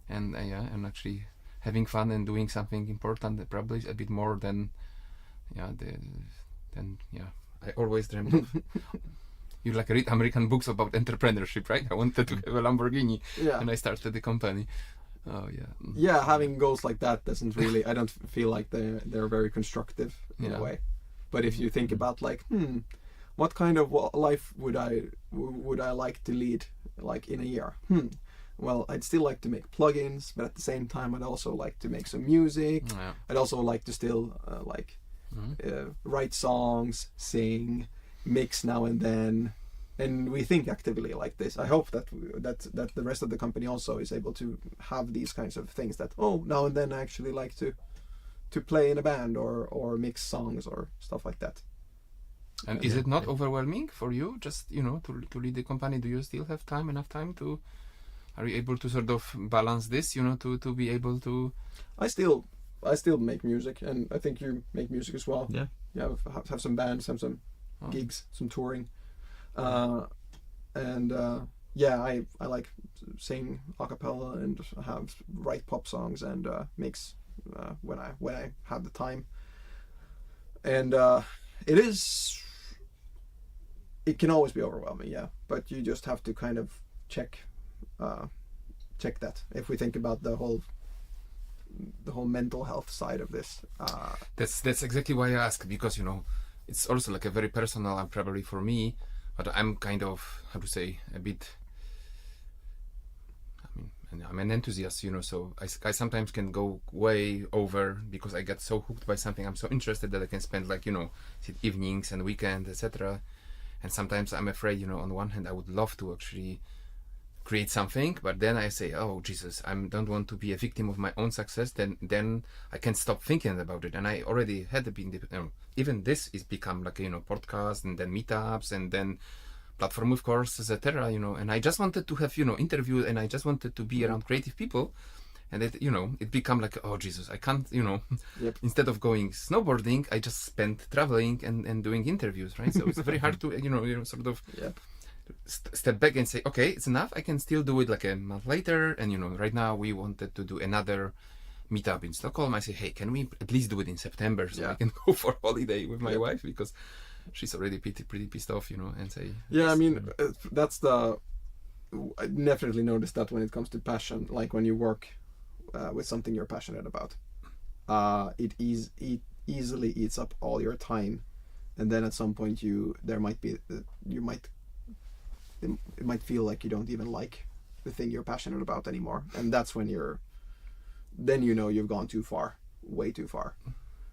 and and actually having fun and doing something important probably a bit more than, I always dreamed of. You like read American books about entrepreneurship, right? I wanted to have a Lamborghini, and I started the company. Oh yeah. Yeah, having goals like that doesn't really. I don't feel like they're very constructive in a way. But if you think about like, what kind of life would I like to lead like in a year? Well, I'd still like to make plugins, but at the same time, I'd also like to make some music. Yeah. I'd also like to still write songs, sing, mix now and then, and we think actively like this. I hope that the rest of the company also is able to have these kinds of things. That now and then I actually like to play in a band or mix songs or stuff like that. And is it not overwhelming for you? Just to lead the company. Do you still have enough time to? Are you able to sort of balance this? To be able to. I still make music, and I think you make music as well. Yeah. Yeah, have some bands, have some gigs, some touring, and I like sing a cappella and write pop songs and mix when I have the time. And it can always be overwhelming, but you just have to kind of check that. If we think about the whole mental health side of this, that's exactly why I ask, because it's also like a very personal, and probably for me, but I'm kind of, how to say, a bit, I'm an enthusiast, so I sometimes can go way over because I get so hooked by something. I'm so interested that I can spend like, evenings and weekends, etc. And sometimes I'm afraid, on one hand, I would love to actually create something, but then I say, oh Jesus, I don't want to be a victim of my own success. Then I can't stop thinking about it. And I already had been, even this is become like podcast, and then meetups, and then platform with courses, etc. And I just wanted to have interviews, and I just wanted to be around creative people, and it become like, oh Jesus, I can't Yep. Instead of going snowboarding, I just spent traveling and doing interviews, right? So it's very hard to sort of step back and say, okay, it's enough. I can still do it like a month later. And right now we wanted to do another meetup in Stockholm. I say, hey, can we at least do it in September so I can go for holiday with my wife, because she's already pretty pissed off, and say. Yeah, I mean, I definitely noticed that when it comes to passion, like when you work with something you're passionate about, it easily eats up all your time, and then at some point it might feel like you don't even like the thing you're passionate about anymore, and that's when you've gone too far, way too far.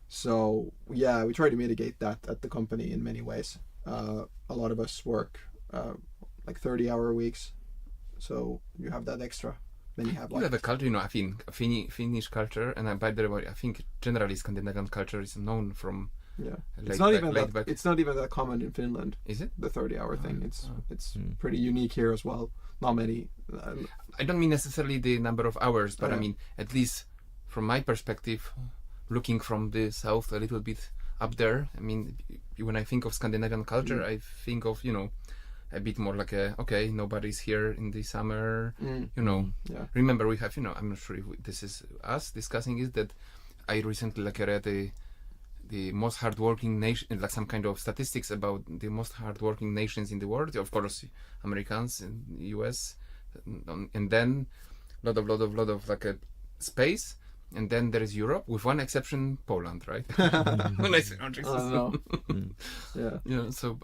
So yeah, we try to mitigate that at the company in many ways. A lot of us work like 30-hour weeks, so you have that extra. Then you have a culture, I think Finnish culture, and by the way, I think generally Scandinavian culture is known from. Yeah, it's not even that common in Finland. Is it? The 30-hour thing. It's pretty unique here as well. Not many. I don't mean necessarily the number of hours, but I mean, at least from my perspective, looking from the south a little bit up there. I mean, when I think of Scandinavian culture, I think of a bit more like okay, nobody's here in the summer. Remember we have I'm not sure if this is us discussing it, that I recently read the most hardworking nation, like some kind of statistics about the most hardworking nations in the world. Of course, Americans and US, and then lot of like a space, and then there is Europe, with one exception, Poland, right? When I say, oh Jesus. So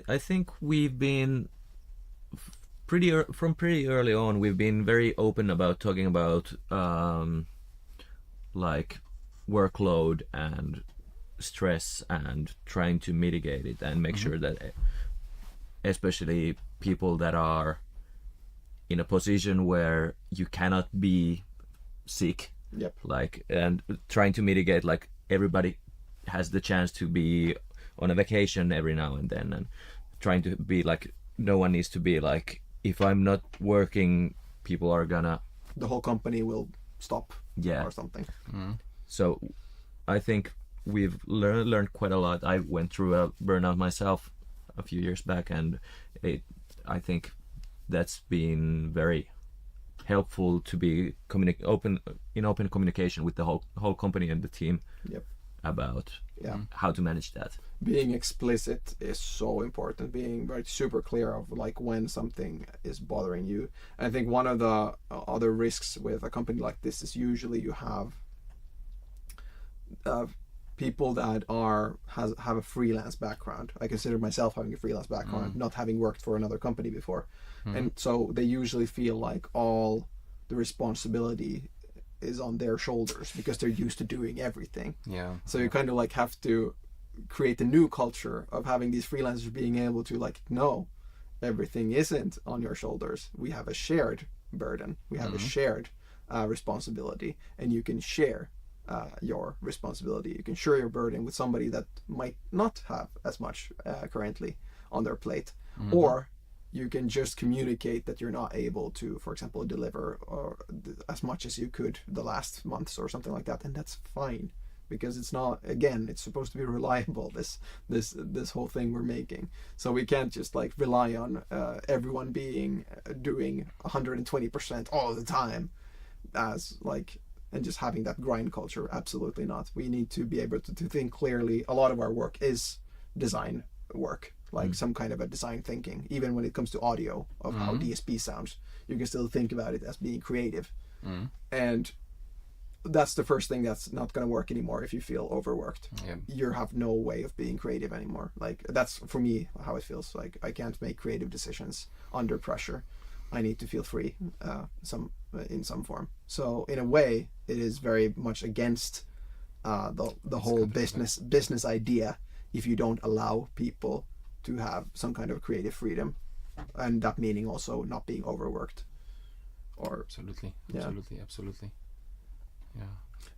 I think we've been pretty early on. We've been very open about talking about like workload and stress, and trying to mitigate it and make sure that especially people that are in a position where you cannot be sick, and trying to mitigate, like everybody has the chance to be on a vacation every now and then, and trying to be like, no one needs to be like, if I'm not working, people are gonna, The whole company will stop yeah. or something. So I think we've learned quite a lot. I went through a burnout myself a few years back, and I think that's been very helpful to be open communication with the whole company and the team. Yep. About how to manage that. Being explicit is so important. Being very super clear of like when something is bothering you. I think one of the other risks with a company like this is usually you have people that have a freelance background. I consider myself having a freelance background, not having worked for another company before, and so they usually feel like all the responsibility is on their shoulders because they're used to doing everything. Yeah. So you kind of like have to create a new culture of having these freelancers being able to like, no, everything isn't on your shoulders. We have a shared burden. We have a shared responsibility, and you can share your responsibility. You can share your burden with somebody that might not have as much currently on their plate, or you can just communicate that you're not able to, for example, deliver or as much as you could the last months or something like that, and that's fine because it's not. Again, it's supposed to be reliable. This whole thing we're making, so we can't just like rely on everyone doing 120% all the time, as like. And just having that grind culture. Absolutely not. We need to be able to think clearly. A lot of our work is design work, like some kind of a design thinking. Even when it comes to audio, of how DSP sounds, you can still think about it as being creative. And that's the first thing that's not going to work anymore if you feel overworked. Yeah. You have no way of being creative anymore. Like that's for me how it feels. Like I can't make creative decisions under pressure. I need to feel free in some form. So in a way, it is very much against the whole business idea if you don't allow people to have some kind of creative freedom, and that meaning also not being overworked. Or absolutely. Yeah.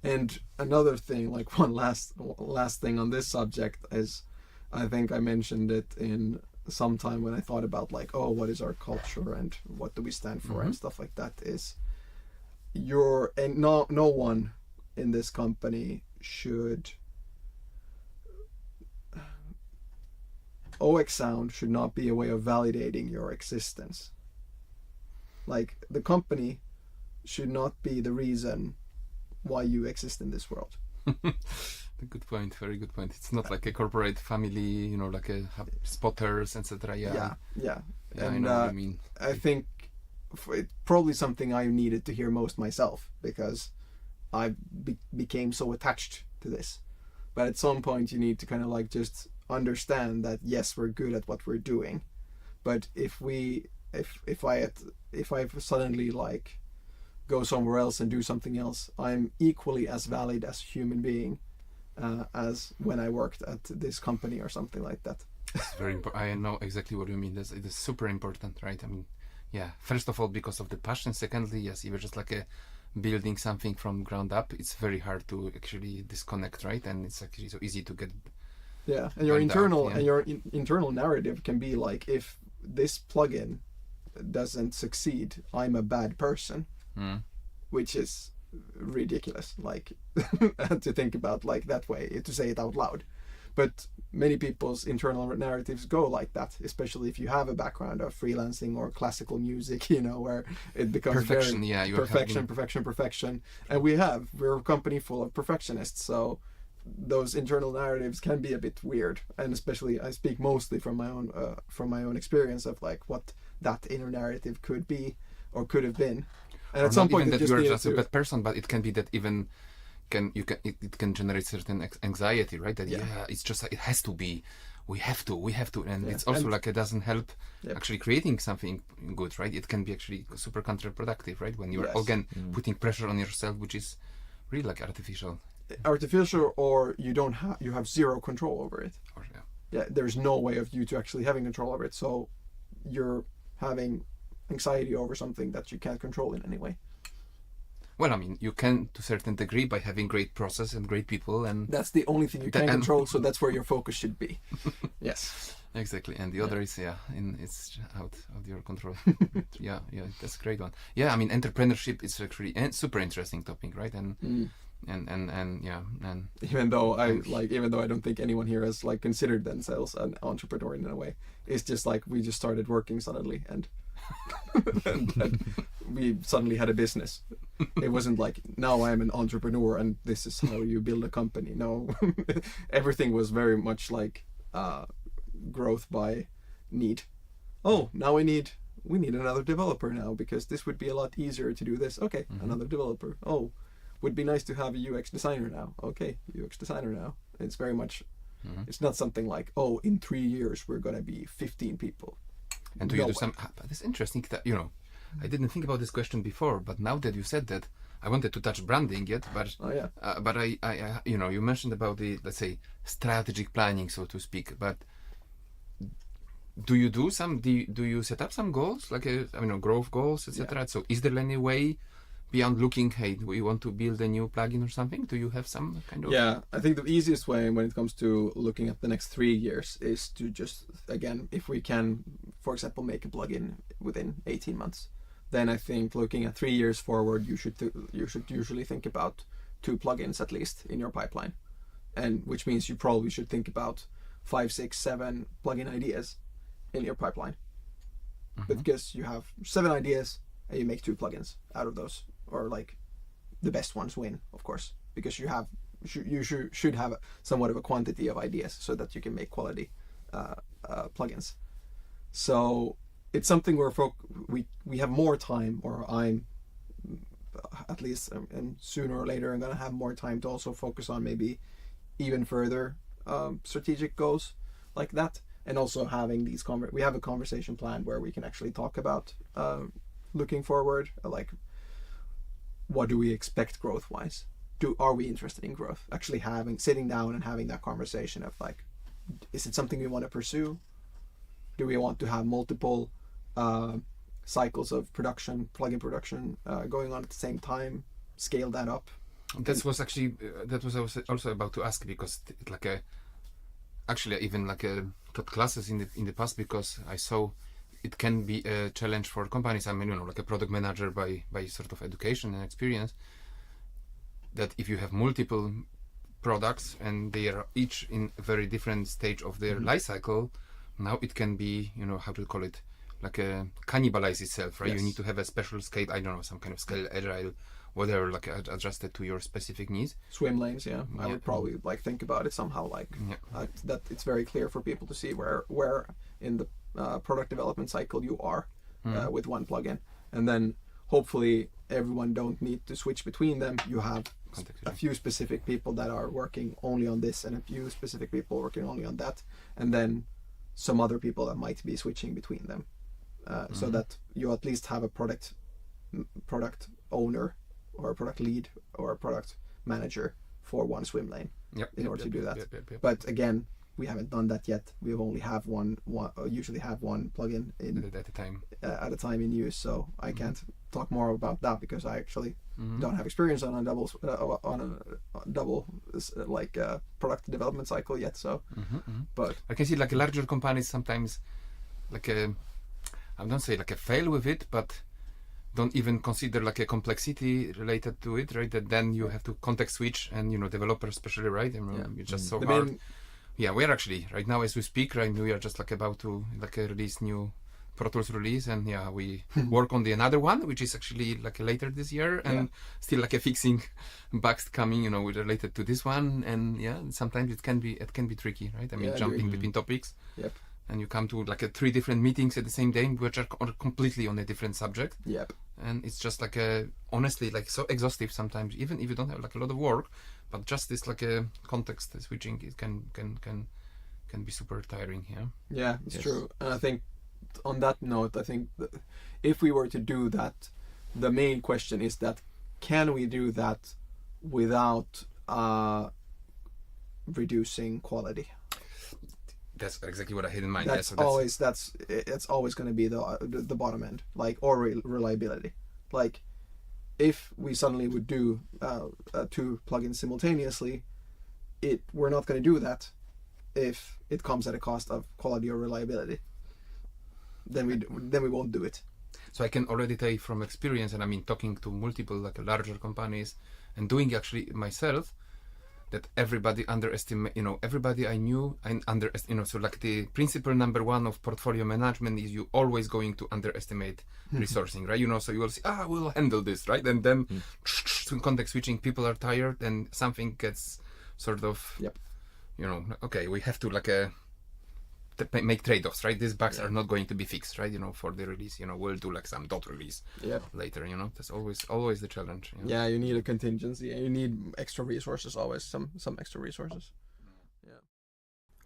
And another thing, like one last thing on this subject is, I think I mentioned it in sometime when I thought about like, oh, what is our culture and what do we stand for and stuff like that, is no one in this company should oeksound should not be a way of validating your existence. Like the company should not be the reason why you exist in this world. Good point. Very good point. It's not like a corporate family, like a spotters, etc. Yeah. And And I know what you mean. I think it's probably something I needed to hear most myself, because I became so attached to this. But at some point you need to kind of like just understand that yes, we're good at what we're doing, but if I suddenly like go somewhere else and do something else, I'm equally as valid as a human being as when I worked at this company or something like that. It's very important. I know exactly what you mean. It is super important, right? I mean, yeah. First of all, because of the passion. Secondly, yes, if you're just like building something from ground up, it's very hard to actually disconnect, right? And it's actually so easy to get. Yeah, and your internal out, yeah. internal narrative can be like, if this plugin doesn't succeed, I'm a bad person, which is ridiculous. Like to think about like that way, to say it out loud. But many people's internal narratives go like that, especially if you have a background of freelancing or classical music, where it becomes perfection. Very perfection. And we're a company full of perfectionists, so those internal narratives can be a bit weird. And especially, I speak mostly from my own experience of like what that inner narrative could be or could have been. And or at some point, even it that just you're just a to, bad person, but it can be that even it can generate certain anxiety, right? That it's just like, it has to be, we have to, and it's also like it doesn't help actually creating something good, right? It can be actually super counterproductive, right? When you're again putting pressure on yourself, which is really like artificial, or you have zero control over it. There's no way of you to actually having control over it, so you're having anxiety over something that you can't control in any way. Well, I mean, you can to a certain degree by having great process and great people, and That's the only thing you can control, so that's where your focus should be. Yes. exactly. And the other is it's out of your control. yeah, that's a great one. Yeah, I mean, entrepreneurship is actually a super interesting topic, right? And and even though I don't think anyone here has like considered themselves an entrepreneur in a way, it's just like we just started working suddenly and and we suddenly had a business. It wasn't like now I'm an entrepreneur and this is how you build a company. No, everything was very much like growth by need. Oh, now we need another developer now because this would be a lot easier to do this. Okay, another developer. Oh, would be nice to have a UX designer now. Okay, UX designer now. It's very much. It's not something like, oh, in 3 years we're gonna be 15 people. And do you do some? But it's interesting that I didn't think about this question before, but now that you said that, I wanted to touch branding yet, but but I you mentioned about the, let's say, strategic planning, so to speak. But do you do some? Do you set up some goals, like growth goals, etc.? Yeah. So is there any way beyond looking, hey, we want to build a new plugin or something? Do you have some kind of? Yeah, I think the easiest way when it comes to looking at the next 3 years is to just, again, if we can, for example, make a plugin within 18 months, then I think looking at 3 years forward, you should usually think about 2 plugins at least in your pipeline, and which means you probably should think about 5, 6, 7 plugin ideas in your pipeline, because you have 7 ideas and you make 2 plugins out of those, or like the best ones win, of course, because you should have somewhat of a quantity of ideas so that you can make quality plugins. So it's something where we have more time, or I'm at least, and sooner or later I'm gonna have more time to also focus on maybe even further strategic goals like that, and also having these we have a conversation plan where we can actually talk about looking forward, like what do we expect growth wise? Are we interested in growth? Actually sitting down and having that conversation of like, is it something we want to pursue? Do we want to have multiple cycles of production, plugin production going on at the same time? Scale that up. That was also about to ask, because actually even taught classes in the past, because I saw it can be a challenge for companies. I mean, like a product manager by sort of education and experience, that if you have multiple products and they are each in a very different stage of their life cycle, now it can be, how to call it, like a cannibalize itself, right? Yes. You need to have a special scale, I don't know, some kind of scale, agile, whatever, like adjusted to your specific needs. Swim lanes, yeah. I would probably think about it somehow, that it's very clear for people to see where in the product development cycle you are with one plugin, and then hopefully everyone don't need to switch between them. You have a few specific people that are working only on this, and a few specific people working only on that, and then some other people that might be switching between them, so that you at least have a product owner or a product lead or a product manager for one swim lane in order to do that. But again, we haven't done that yet. We only have usually have one plugin at a time in use. So I can't talk more about that because I actually don't have experience on a double product development cycle yet. So, but I can see like larger companies sometimes, I don't say like a fail with it, but don't even consider like a complexity related to it, right? That then you have to context switch, and developers especially, right? It's just so hard. We're actually right now as we speak, right? We are just about to release new Pro Tools release, and we work on another one, which is actually later this year, and still fixing bugs coming, related to this one, and sometimes it can be tricky, right? I mean, jumping between topics. Yep. And you come to 3 different meetings at the same day, which are completely on a different subject. Yep. And it's just honestly so exhaustive sometimes, even if you don't have a lot of work, but just this context switching, it can be super tiring. Yeah, it's true. And I think on that note, I think that if we were to do that, the main question is that can we do that without reducing quality? That's exactly what I had in mind. That's always going to be the bottom end, or reliability. if we suddenly would do 2 plugins simultaneously, we're not going to do that if it comes at a cost of quality or reliability. Then we won't do it. So I can already tell you from experience, and I mean talking to multiple like larger companies and doing actually myself, that everybody underestimate, everybody I knew and so like the principle number 1 of portfolio management is you always going to underestimate resourcing, right? So you will say, we'll handle this, right? And then context switching, people are tired and something gets sort of, okay, we have to make trade-offs, right? These bugs are not going to be fixed, right? For the release, we'll do like some dot release later, that's always the challenge. Yeah, you need a contingency and you need extra resources always, some extra resources. Yeah.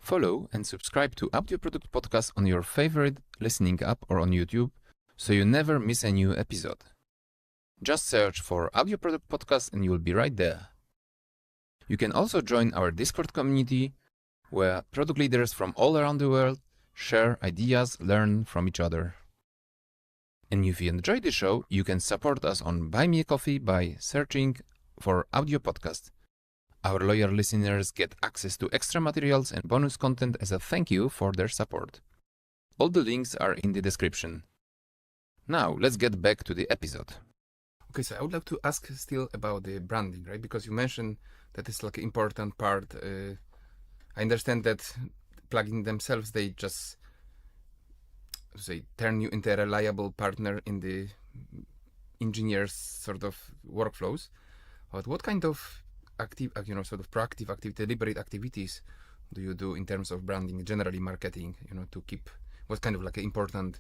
Follow and subscribe to Audio Product Podcast on your favorite listening app or on YouTube so you never miss a new episode. Just search for Audio Product Podcast and you'll be right there. You can also join our Discord community where product leaders from all around the world share ideas, learn from each other. And if you enjoy the show, you can support us on Buy Me a Coffee by searching for Audio Podcast. Our loyal listeners get access to extra materials and bonus content as a thank you for their support. All the links are in the description. Now, let's get back to the episode. Okay, so I would like to ask still about the branding, right? Because you mentioned that it's like an important part. I understand that plugins themselves, they just turn you into a reliable partner in the engineers' sort of workflows. But what kind of proactive deliberate activities do you do in terms of branding, generally marketing, to keep what kind of like important,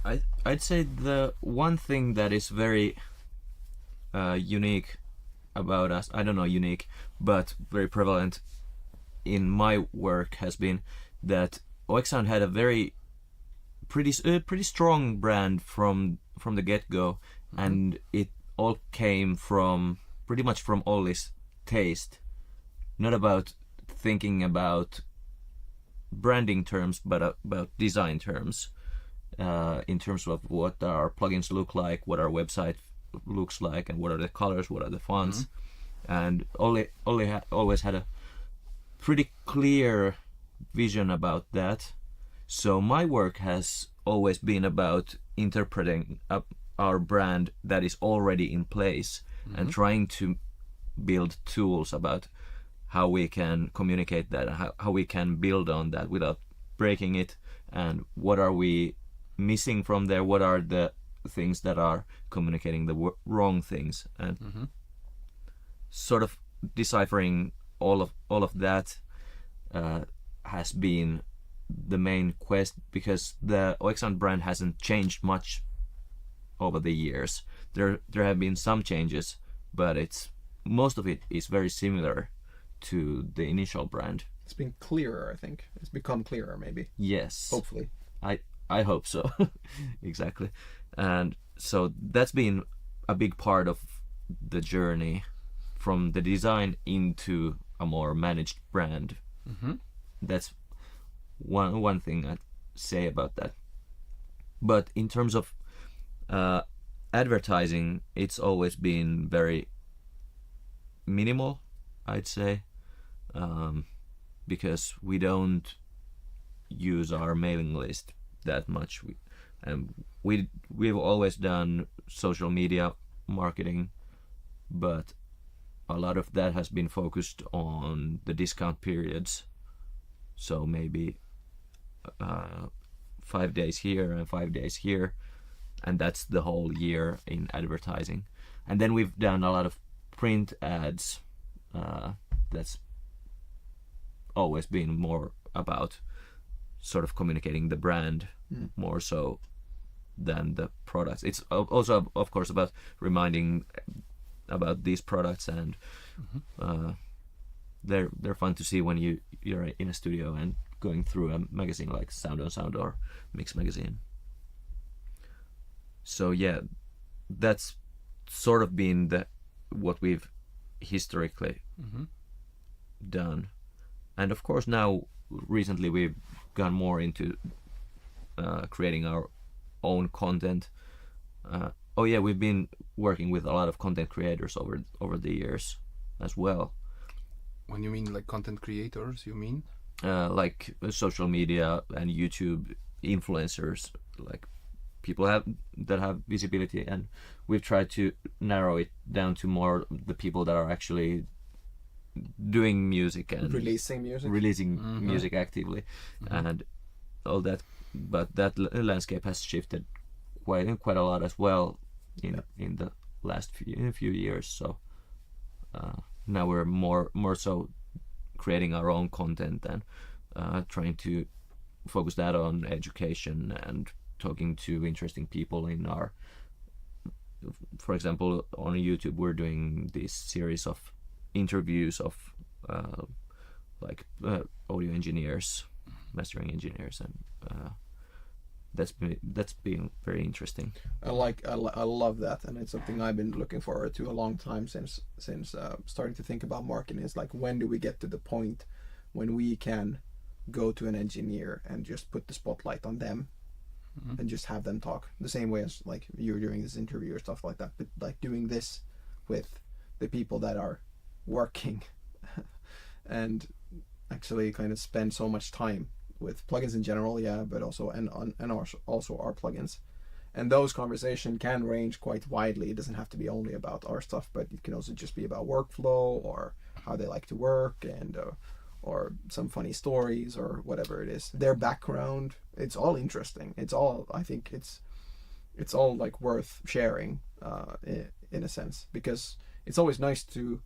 I'd say the one thing that is very unique about us, I don't know unique, but very prevalent in my work has been that oeksound had a pretty strong brand from the get-go, and it all came pretty much from Olli's taste, not about thinking about branding terms, but about design terms, in terms of what our plugins look like, what our website looks like, and what are the colors, what are the fonts. And Olli always had a pretty clear vision about that. So my work has always been about interpreting our brand that is already in place and trying to build tools about how we can communicate that, how we can build on that without breaking it, and what are we missing from there, what are the things that are communicating the wrong things, and sort of deciphering all of that has been the main quest, because the oeksound brand hasn't changed much over the years. There have been some changes, but most of it is very similar to the initial brand. It's been clearer, I think. It's become clearer, maybe. Yes. Hopefully. I hope so. Exactly. And so that's been a big part of the journey from the design into a more managed brand. That's one thing I'd say about that. But in terms of advertising, it's always been very minimal, I'd say, because we don't use our mailing list that much. We've always done social media marketing, but a lot of that has been focused on the discount periods. So maybe 5 days here and 5 days here, and that's the whole year in advertising. And then we've done a lot of print ads. That's always been more about sort of communicating the brand more so than the products. It's also, of course, about reminding about these products, and they're fun to see when you're in a studio and going through a magazine like Sound on Sound or Mix magazine. So yeah, that's sort of been what we've historically done. And of course now recently we've gone more into creating our own content, Oh yeah, we've been working with a lot of content creators over the years as well. When you mean like content creators, you mean? Like social media and YouTube influencers, like people that have visibility, and we've tried to narrow it down to more the people that are actually doing music and Releasing music. releasing music actively, and all that. But that landscape has shifted quite a lot as well in the last few years. So now we're more so creating our own content and trying to focus that on education and talking to interesting people in our. For example, on YouTube, we're doing this series of interviews of audio engineers, mastering engineers, and that's been very interesting. I love that, and it's something I've been looking forward to a long time since starting to think about marketing. Is like, when do we get to the point when we can go to an engineer and just put the spotlight on them and just have them talk the same way as like you're doing this interview or stuff like that, but like doing this with the people that are working and actually kind of spend so much time with plugins in general, but also also our plugins. And those conversations can range quite widely. It doesn't have to be only about our stuff, but it can also just be about workflow or how they like to work, and or some funny stories or whatever it is. Their background, it's all interesting. I think it's all like worth sharing in a sense, because it's always nice to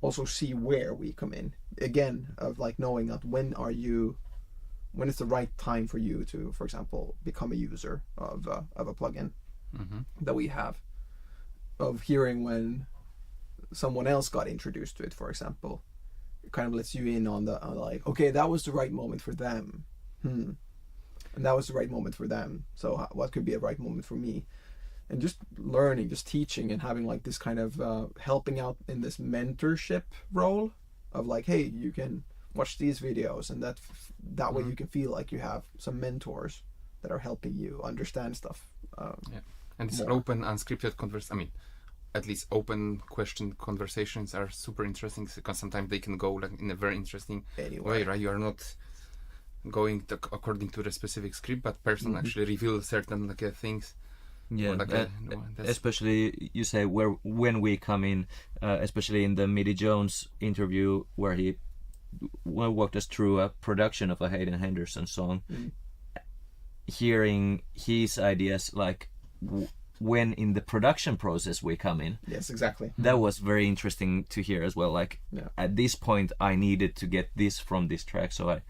also see where we come in. Again, of like knowing that when it's the right time for you to, for example, become a user of a plugin that we have, of hearing when someone else got introduced to it, for example. It kind of lets you in on the like, okay, that was the right moment for them, and that was the right moment for them, so what could be a right moment for me? And just learning, just teaching, and having like this kind of helping out in this mentorship role of like, hey, you can watch these videos, and that way you can feel like you have some mentors that are helping you understand stuff. And this more. open, unscripted at least open question conversations are super interesting, because sometimes they can go like in a very interesting way, right? You are not going according to the specific script, but person actually reveal certain things. Yeah, like especially you say when we come in, especially in the Midi Jones interview where he walked us through a production of a Hayden Henderson song, hearing his ideas like when in the production process we come in. Yes, exactly. That was very interesting to hear as well. Like at this point I needed to get this from this track, so I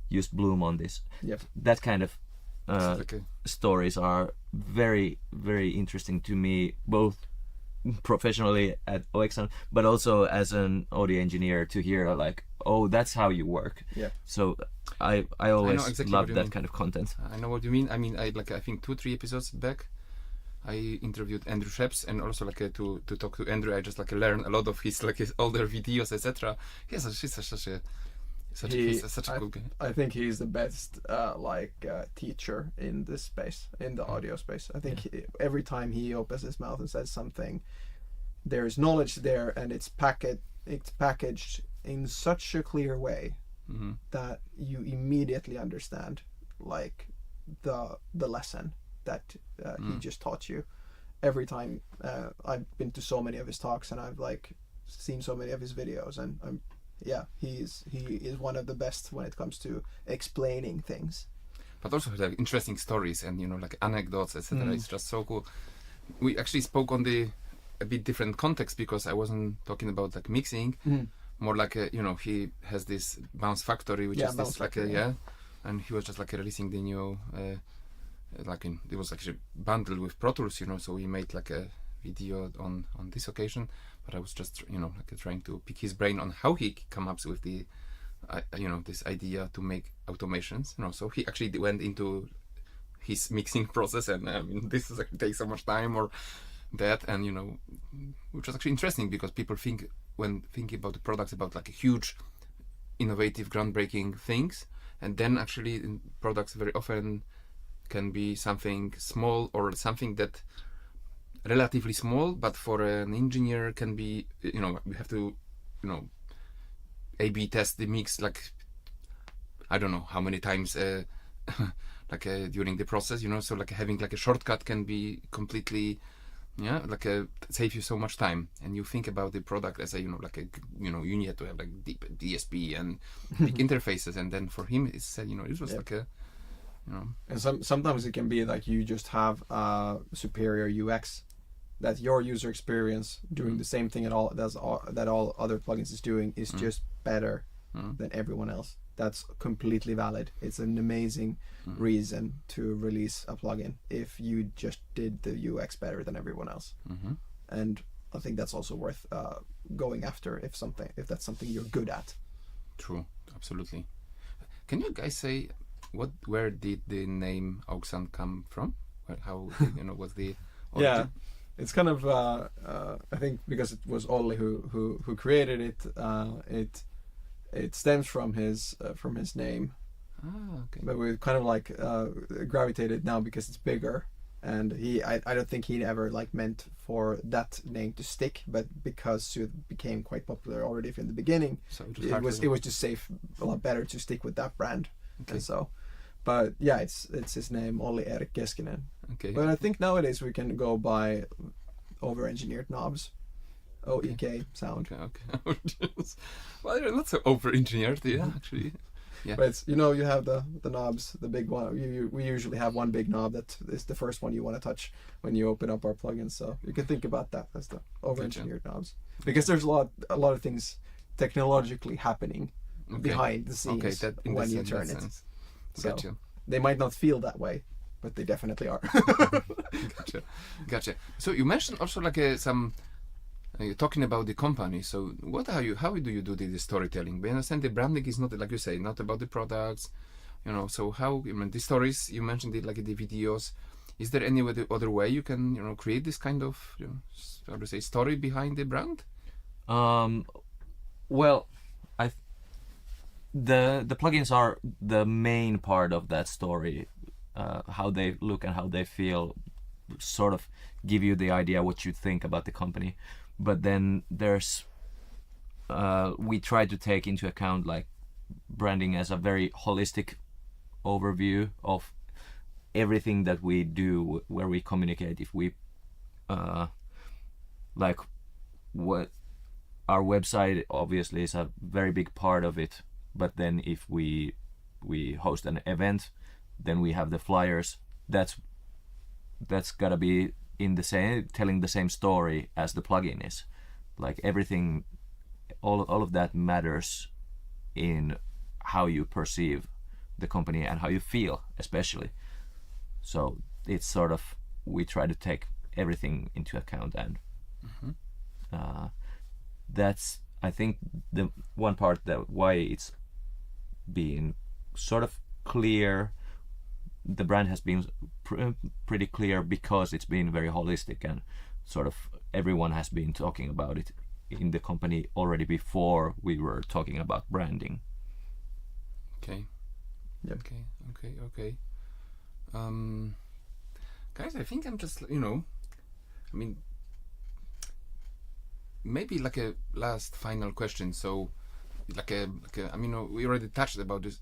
used Bloom on this. Yep. That kind of stories are very, very interesting to me, both professionally at oeksound, but also as an audio engineer, to hear like, oh, that's how you work. Yeah. So I always exactly love that kind of content. I know what you mean. I mean, I think 2-3 episodes back, I interviewed Andrew Sheps, and also to talk to Andrew, I just learn a lot of his older videos, etc. He's such a cool guy. I think he's the best teacher in this space, in the audio space. I think every time he opens his mouth and says something, there's knowledge there, and it's packaged in such a clear way that you immediately understand like the lesson that he just taught you. Every time I've been to so many of his talks, and I've seen so many of his videos, and he is one of the best when it comes to explaining things. But also interesting stories and anecdotes, etc. It's just so cool. We actually spoke on a bit different context, because I wasn't talking about mixing, more he has this Bounce Factory, which is this and he was just releasing the new it was actually bundled with Pro Tools, so we made a video on this occasion. But I was just trying to pick his brain on how he come up with the this idea to make automations. So he actually went into his mixing process, and this takes so much time or that, and which was actually interesting, because people think, when thinking about the products, about huge, innovative, groundbreaking things, and then actually in products very often can be something small or something that relatively small, but for an engineer can be, you know, we have to, you know, A/B test the mix like I don't know how many times during the process, you know. So like having like a shortcut can be completely, yeah, like save you so much time. And you think about the product as a, you know, like a, you know, you need to have like deep DSP and big interfaces. And then for him, it's you know, it was like a, you know. And sometimes it can be like you just have a superior UX, that your user experience doing the same thing that all other plugins is doing is just better than everyone else. That's completely valid. It's an amazing reason to release a plugin if you just did the UX better than everyone else. And I think that's also worth going after if that's something you're good at. True, absolutely. Can you guys say where did the name oeksound come from? How, you know, was the origin? Yeah, it's kind of I think because it was Olli who created it. It stems from his name. Ah, okay. But we kind of like gravitated now because it's bigger, and I don't think he ever like meant for that name to stick, but because Soothe became quite popular already from the beginning, So it was just safe, a lot better to stick with that brand. Okay. And so, but yeah, it's his name, Olli Erik Keskinen. Okay. But I think nowadays we can go by over-engineered knobs. OEK sound. Okay. Well, you're not so over-engineered, yeah, actually. Yeah. But it's, you know, you have the knobs, the big one. We usually have one big knob that is the first one you want to touch when you open up our plugins. So you can think about that as the over-engineered knobs, because there's a lot of things technologically happening behind the scenes when you turn it. So Gotcha. they might not feel that way, but they definitely are. Gotcha. So you mentioned also like some. You're talking about the company, so how do you do the storytelling? But I understand the branding is not, like you say, not about the products, you know, so how, I mean, the stories, you mentioned it, like the videos, is there any other way you can, you know, create this kind of, you know, how to say, story behind the brand? Well, the plugins are the main part of that story. How they look and how they feel sort of give you the idea what you think about the company. But then there's we try to take into account like branding as a very holistic overview of everything that we do, where we communicate. If we like what our website obviously is a very big part of it, but then if we host an event, then we have the flyers. That's gotta be in the same, telling the same story as the plugin is. Like everything, all of that matters in how you perceive the company and how you feel, especially. So it's sort of, we try to take everything into account, and that's, I think, the one part that why it's been sort of clear. The brand has been pretty clear because it's been very holistic, and sort of everyone has been talking about it in the company already before we were talking about branding. Okay. Yep. Okay. Guys, I think I'm just, you know, I mean, maybe like a last final question. So, I mean, we already touched about this,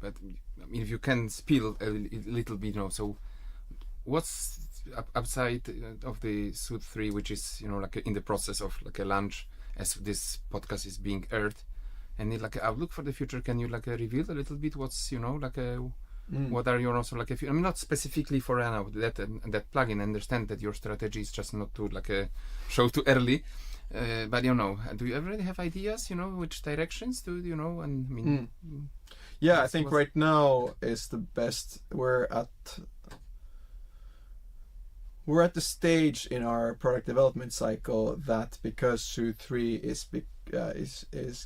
but I mean, if you can spill a little bit, you know, so what's upside of the Soothe 3, which is, you know, like in the process of like a launch as this podcast is being aired, and like an outlook for the future? Can you like reveal a little bit what's, you know, like what are your also like, I mean, not specifically for that plugin. I understand that your strategy is just not to like show too early. But you know, do you already have ideas? You know, which directions do you know? And I mean, yeah, I think right now is the best. We're at the stage in our product development cycle that because Soothe 3 is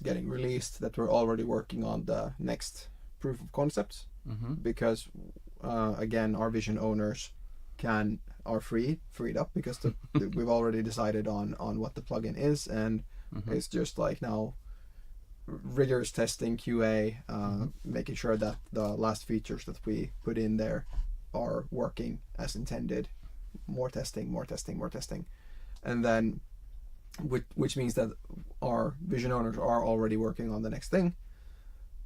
getting released, that we're already working on the next proof of concepts. Because again, our vision owners are freed up because we've already decided on what the plugin is, and it's just like now rigorous testing, QA, making sure that the last features that we put in there are working as intended, more testing, and then which means that our vision owners are already working on the next thing.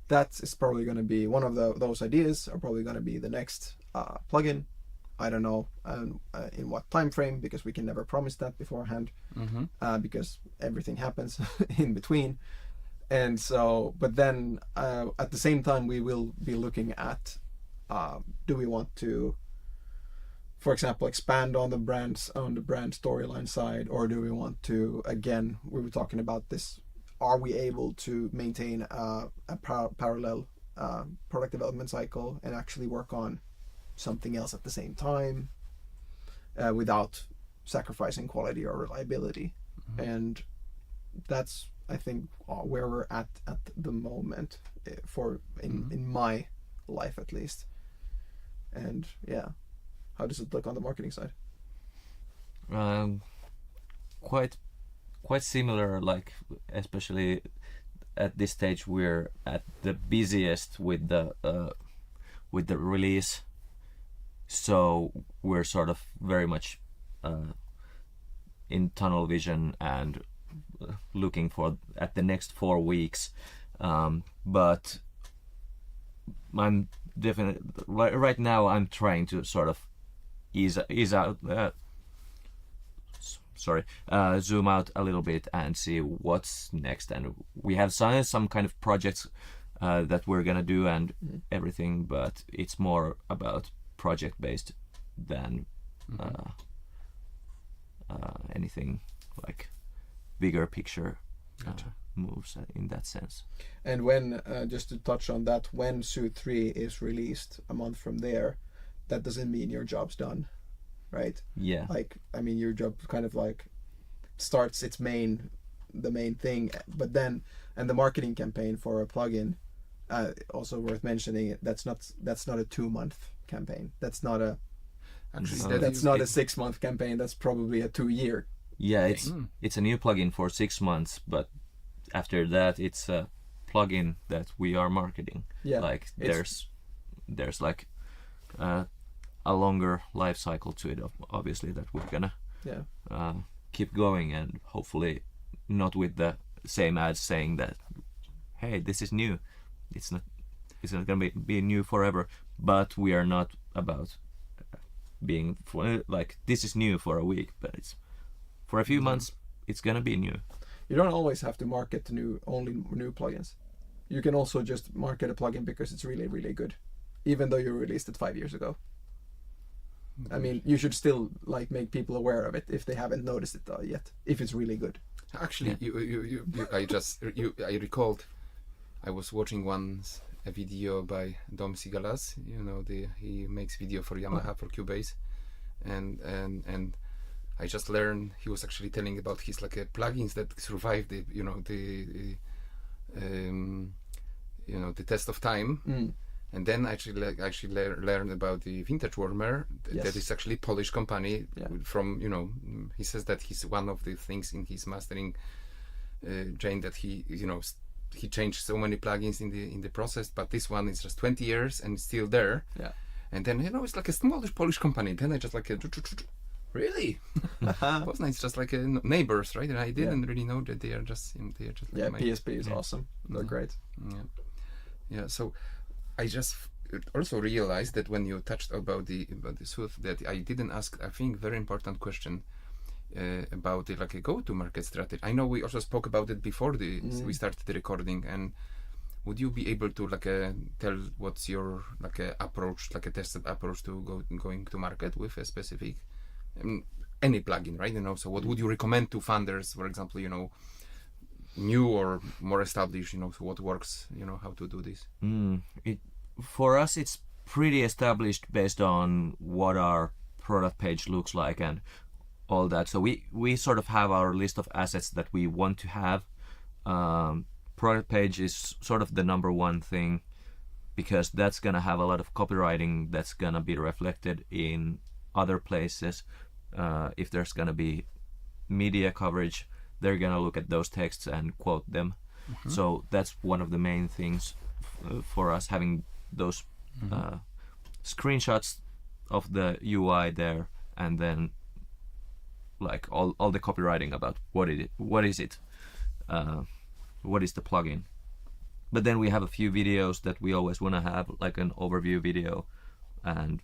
That is probably going to be one of those ideas are probably going to be the next plugin. I don't know in what time frame, because we can never promise that beforehand, because everything happens in between. And so, but then at the same time, we will be looking at do we want to, for example, expand on the brand storyline side, or do we want to, again, we were talking about this, are we able to maintain a parallel product development cycle and actually work on something else at the same time without sacrificing quality or reliability? And that's, I think, where we're at the moment in my life, at least. And yeah, how does it look on the marketing side? Quite similar, like especially at this stage we're at the busiest with the release, so we're sort of very much in tunnel vision and looking at the next 4 weeks, but I'm definitely right now I'm trying to sort of ease out zoom out a little bit and see what's next. And we have some kind of projects that we're gonna do and everything, but it's more about project based than anything like bigger picture moves in that sense. And when just to touch on that, when Soothe 3 is released a month from there, that doesn't mean your job's done, right? Yeah. Like, I mean, your job kind of like starts the main thing, but then, and the marketing campaign for a plugin, also worth mentioning, that's not a 2-month campaign. That's not a 6-month campaign. That's probably a 2-year. Yeah, it's a new plugin for 6 months, but after that it's a plugin that we are marketing. Yeah, like there's like a longer life cycle to it, obviously, that we're gonna keep going, and hopefully not with the same ads saying that, hey, this is new. It's not gonna be new forever, but we are not about being like this is new for a week, but it's for a few months it's gonna be new. You don't always have to market only new plugins. You can also just market a plugin because it's really, really good, even though you released it 5 years ago. I mean, you should still like make people aware of it if they haven't noticed it yet, if it's really good. Actually, I recalled, I was watching once a video by Dom Sigalas. You know, he makes video for Yamaha for Cubase, and I just learned he was actually telling about his like plugins that survived the test of time. And then actually learned about the Vintage Warmer. That is actually Polish company from, he says that he's one of the things in his mastering chain that he changed so many plugins in the process, but this one is just 20 years and it's still there. Yeah. And then it's like a smallish Polish company. Then I just like really? Wasn't it? It's just like neighbors, right? And I didn't really know that they are just like PSP is awesome. They're great. Yeah. So I just also realized that when you touched about the Soothe, that I didn't ask, I think, very important question about the like a go-to-market strategy. I know we also spoke about it before we started the recording. And would you be able to tell what's your approach, like a tested approach to going to market with a specific any plugin, right? So what would you recommend to funders, for example, new or more established, so what works, how to do this? For us, it's pretty established based on what our product page looks like and all that. So we sort of have our list of assets that we want to have. Product page is sort of the number one thing, because that's gonna have a lot of copywriting that's gonna be reflected in other places. If there's gonna be media coverage, they're gonna look at those texts and quote them. So that's one of the main things for us, having those screenshots of the UI there and then like all the copywriting about what is it, what is the plugin. But then we have a few videos that we always want to have, like an overview video and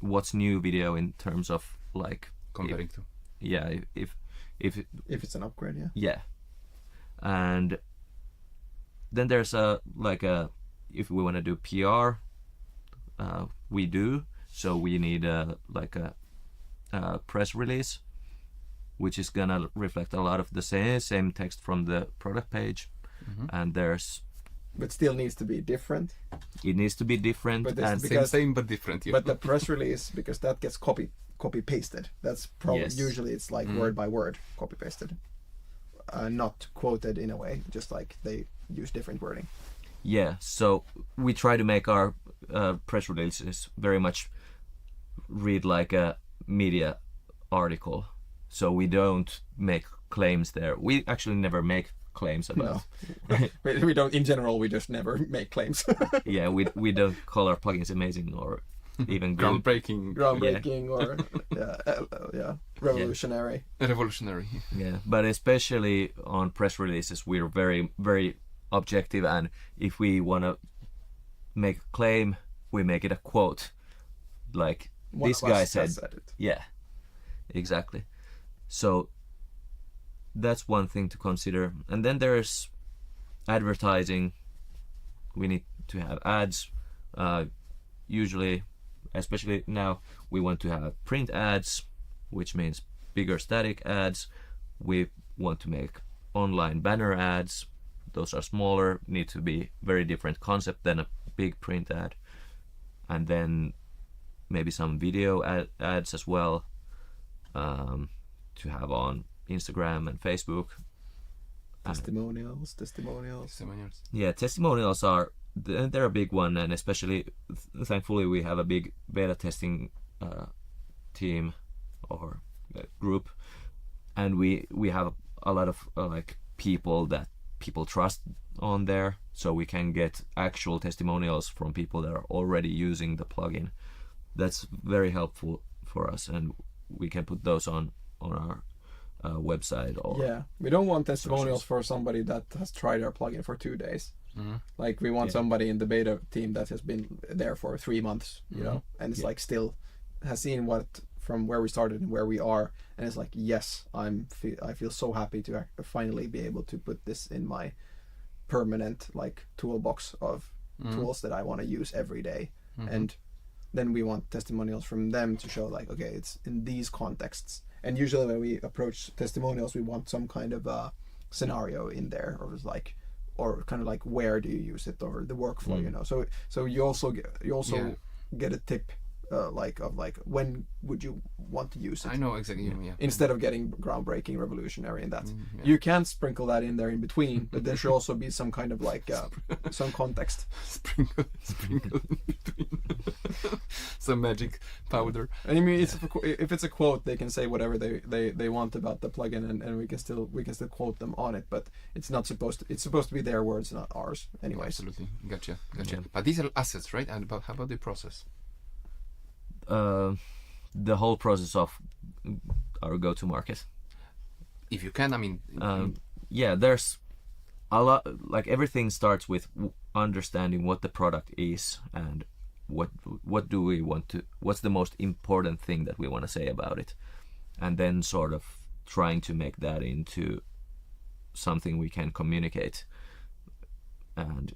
what's new video in terms of like Comparing to. Yeah, if it's an upgrade, yeah. Yeah. And then there's if we want to do PR, we do. So we need a press release, which is gonna reflect a lot of the same text from the product page. And but still needs to be different. It needs to be different. But and same but different. Yeah. But the press release, because that gets copy pasted. That's probably Yes. usually it's like word by word copy pasted, not quoted in a way. Just like they use different wording. Yeah, so we try to make our press releases very much read like a media article. So we don't make claims there. We actually never make claims about. No, we don't. In general, we just never make claims. Yeah, we don't call our plugins amazing or even good. Groundbreaking or revolutionary. Revolutionary. Yeah, but especially on press releases, we're very, very objective, and if we want to make a claim, we make it a quote. Like One this of us guy has said. said it. Yeah, exactly. So that's one thing to consider. And then there's advertising. We need to have ads. Usually, especially now, we want to have print ads, which means bigger static ads. We want to make online banner ads. Those are smaller, need to be very different concept than a big print ad. And then maybe some video ads as well, to have on Instagram and Facebook. Testimonials. Yeah, testimonials they're a big one, and especially thankfully we have a big beta testing team or group, and we have a lot of like people that people trust on there, so we can get actual testimonials from people that are already using the plugin. That's very helpful for us, and we can put those on our website. Or we don't want testimonials for somebody that has tried our plugin for 2 days. Like we want somebody in the beta team that has been there for 3 months, you know, and it's like still has seen what from where we started and where we are, and it's like, yes, I feel so happy to finally be able to put this in my permanent like toolbox of tools that I want to use every day. And then we want testimonials from them to show like, okay, it's in these contexts. And usually when we approach testimonials, we want some kind of a scenario in there, or kind of like where do you use it, or the workflow, you know. So you also get a tip like when would you want to use it. I know exactly. Yeah. Instead of getting groundbreaking, revolutionary, and that you can sprinkle that in there in between, but there should also be some kind of like some context. Sprinkle in between. Some magic powder. And I mean, if it's a quote, they can say whatever they want about the plugin, and we can still quote them on it. But it's not supposed to. It's supposed to be their words, not ours. Anyways. Absolutely, gotcha. But these are assets, right? And how about the process? The whole process of our go-to-market. If you can, I mean. There's a lot. Like everything starts with understanding what the product is and what do we want to. What's the most important thing that we want to say about it, and then sort of trying to make that into something we can communicate. And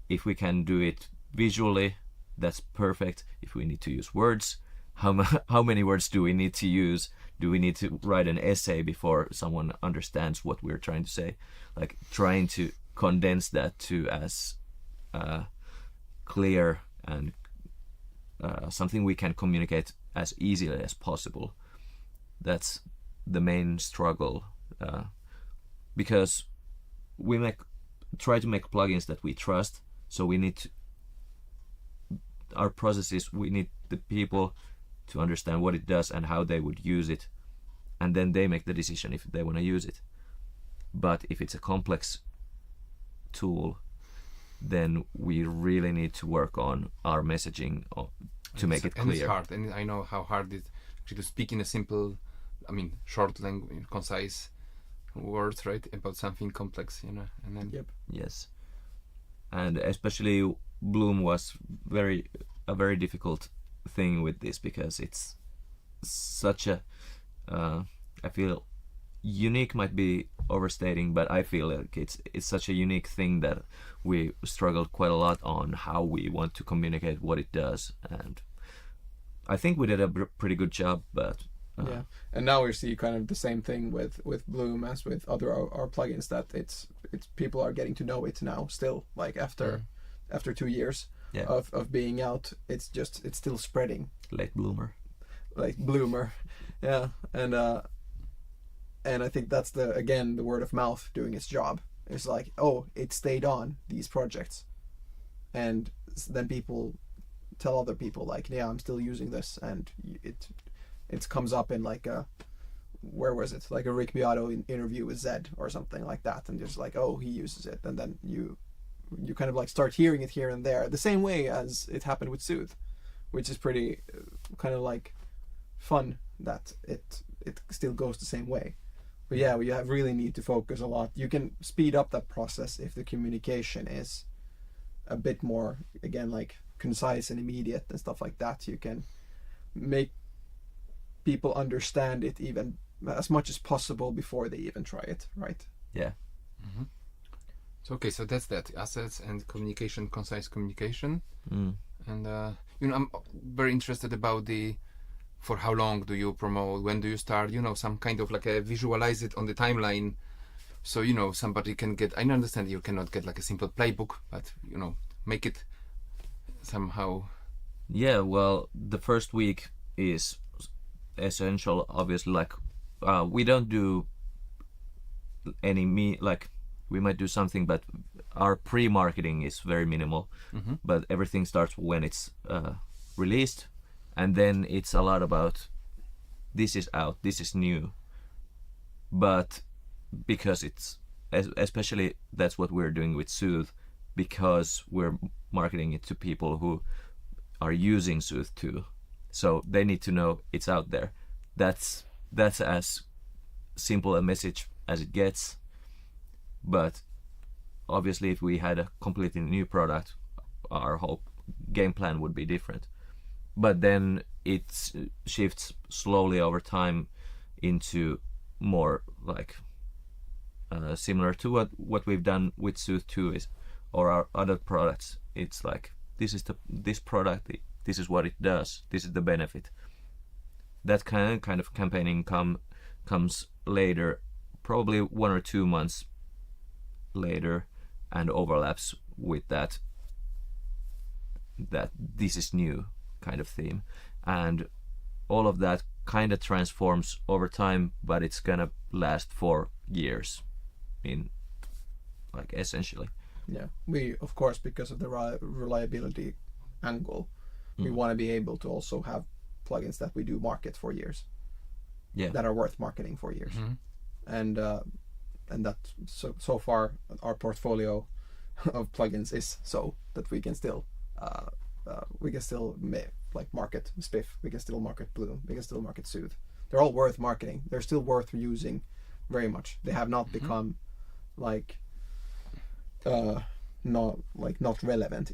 if we can do it visually, that's perfect. If we need to use words, how many words do we need to use? Do we need to write an essay before someone understands what we're trying to say? Like trying to condense that to as clear and something we can communicate as easily as possible. That's the main struggle, because we try to make plugins that we trust. So we need our processes, we need the people to understand what it does and how they would use it, and then they make the decision if they want to use it. But if it's a complex tool, then we really need to work on our messaging to make it clear. And it's hard, and I know how hard to speak in a simple, I mean, short language, concise words, right, about something complex, you know, and then. Yep. Yes, and especially Bloom was a very difficult thing with this because it's such a I feel unique might be overstating, but I feel like it's such a unique thing that we struggled quite a lot on how we want to communicate what it does, and I think we did a pretty good job, but yeah, and now we see kind of the same thing with Bloom as with other our plugins, that it's people are getting to know it now still, like after 2 years of being out. It's still spreading. Late bloomer. Like bloomer. Yeah, and I think that's the word of mouth doing its job. It's like, oh, it stayed on these projects, and then people tell other people like, yeah, I'm still using this, and it comes up in like a, where was it, like a Rick Beato interview with Zed or something like that, and just like, oh, he uses it, and then you kind of like start hearing it here and there, the same way as it happened with Soothe, which is pretty kind of like fun that it still goes the same way. But yeah, we really need to focus a lot. You can speed up that process if the communication is a bit more, again, like concise and immediate and stuff like that. You can make people understand it even as much as possible before they even try it, right? Yeah. Mm-hmm. So okay, so that's that, assets and communication, concise communication. And you know, I'm very interested about for how long do you promote, when do you start, you know, some kind of like a visualize it on the timeline, so you know somebody can get. I understand you cannot get like a simple playbook, but you know, make it somehow. Yeah, well, the first week is essential, obviously. Like we don't do any like we might do something, but our pre-marketing is very minimal. But everything starts when it's released, and then it's a lot about this is out, this is new. But because it's especially that's what we're doing with Soothe, because we're marketing it to people who are using Soothe too, so they need to know it's out there. That's as simple a message as it gets. But obviously if we had a completely new product, our whole game plan would be different. But then it shifts slowly over time into more like similar to what we've done with Soothe 2 or our other products. It's like this product, this is what it does, this is the benefit. That kind of campaigning comes later, probably 1 or 2 months later, and overlaps with that this is new kind of theme, and all of that kind of transforms over time, but it's gonna last for years in like essentially. Yeah, we of course, because of the reliability angle, we want to be able to also have plugins that we do market for years, that are worth marketing for years. And that so far our portfolio of plugins is so that we can still like market Spiff, we can still market Bloom, we can still market Soothe. They're all worth marketing. They're still worth using very much. They have not become like not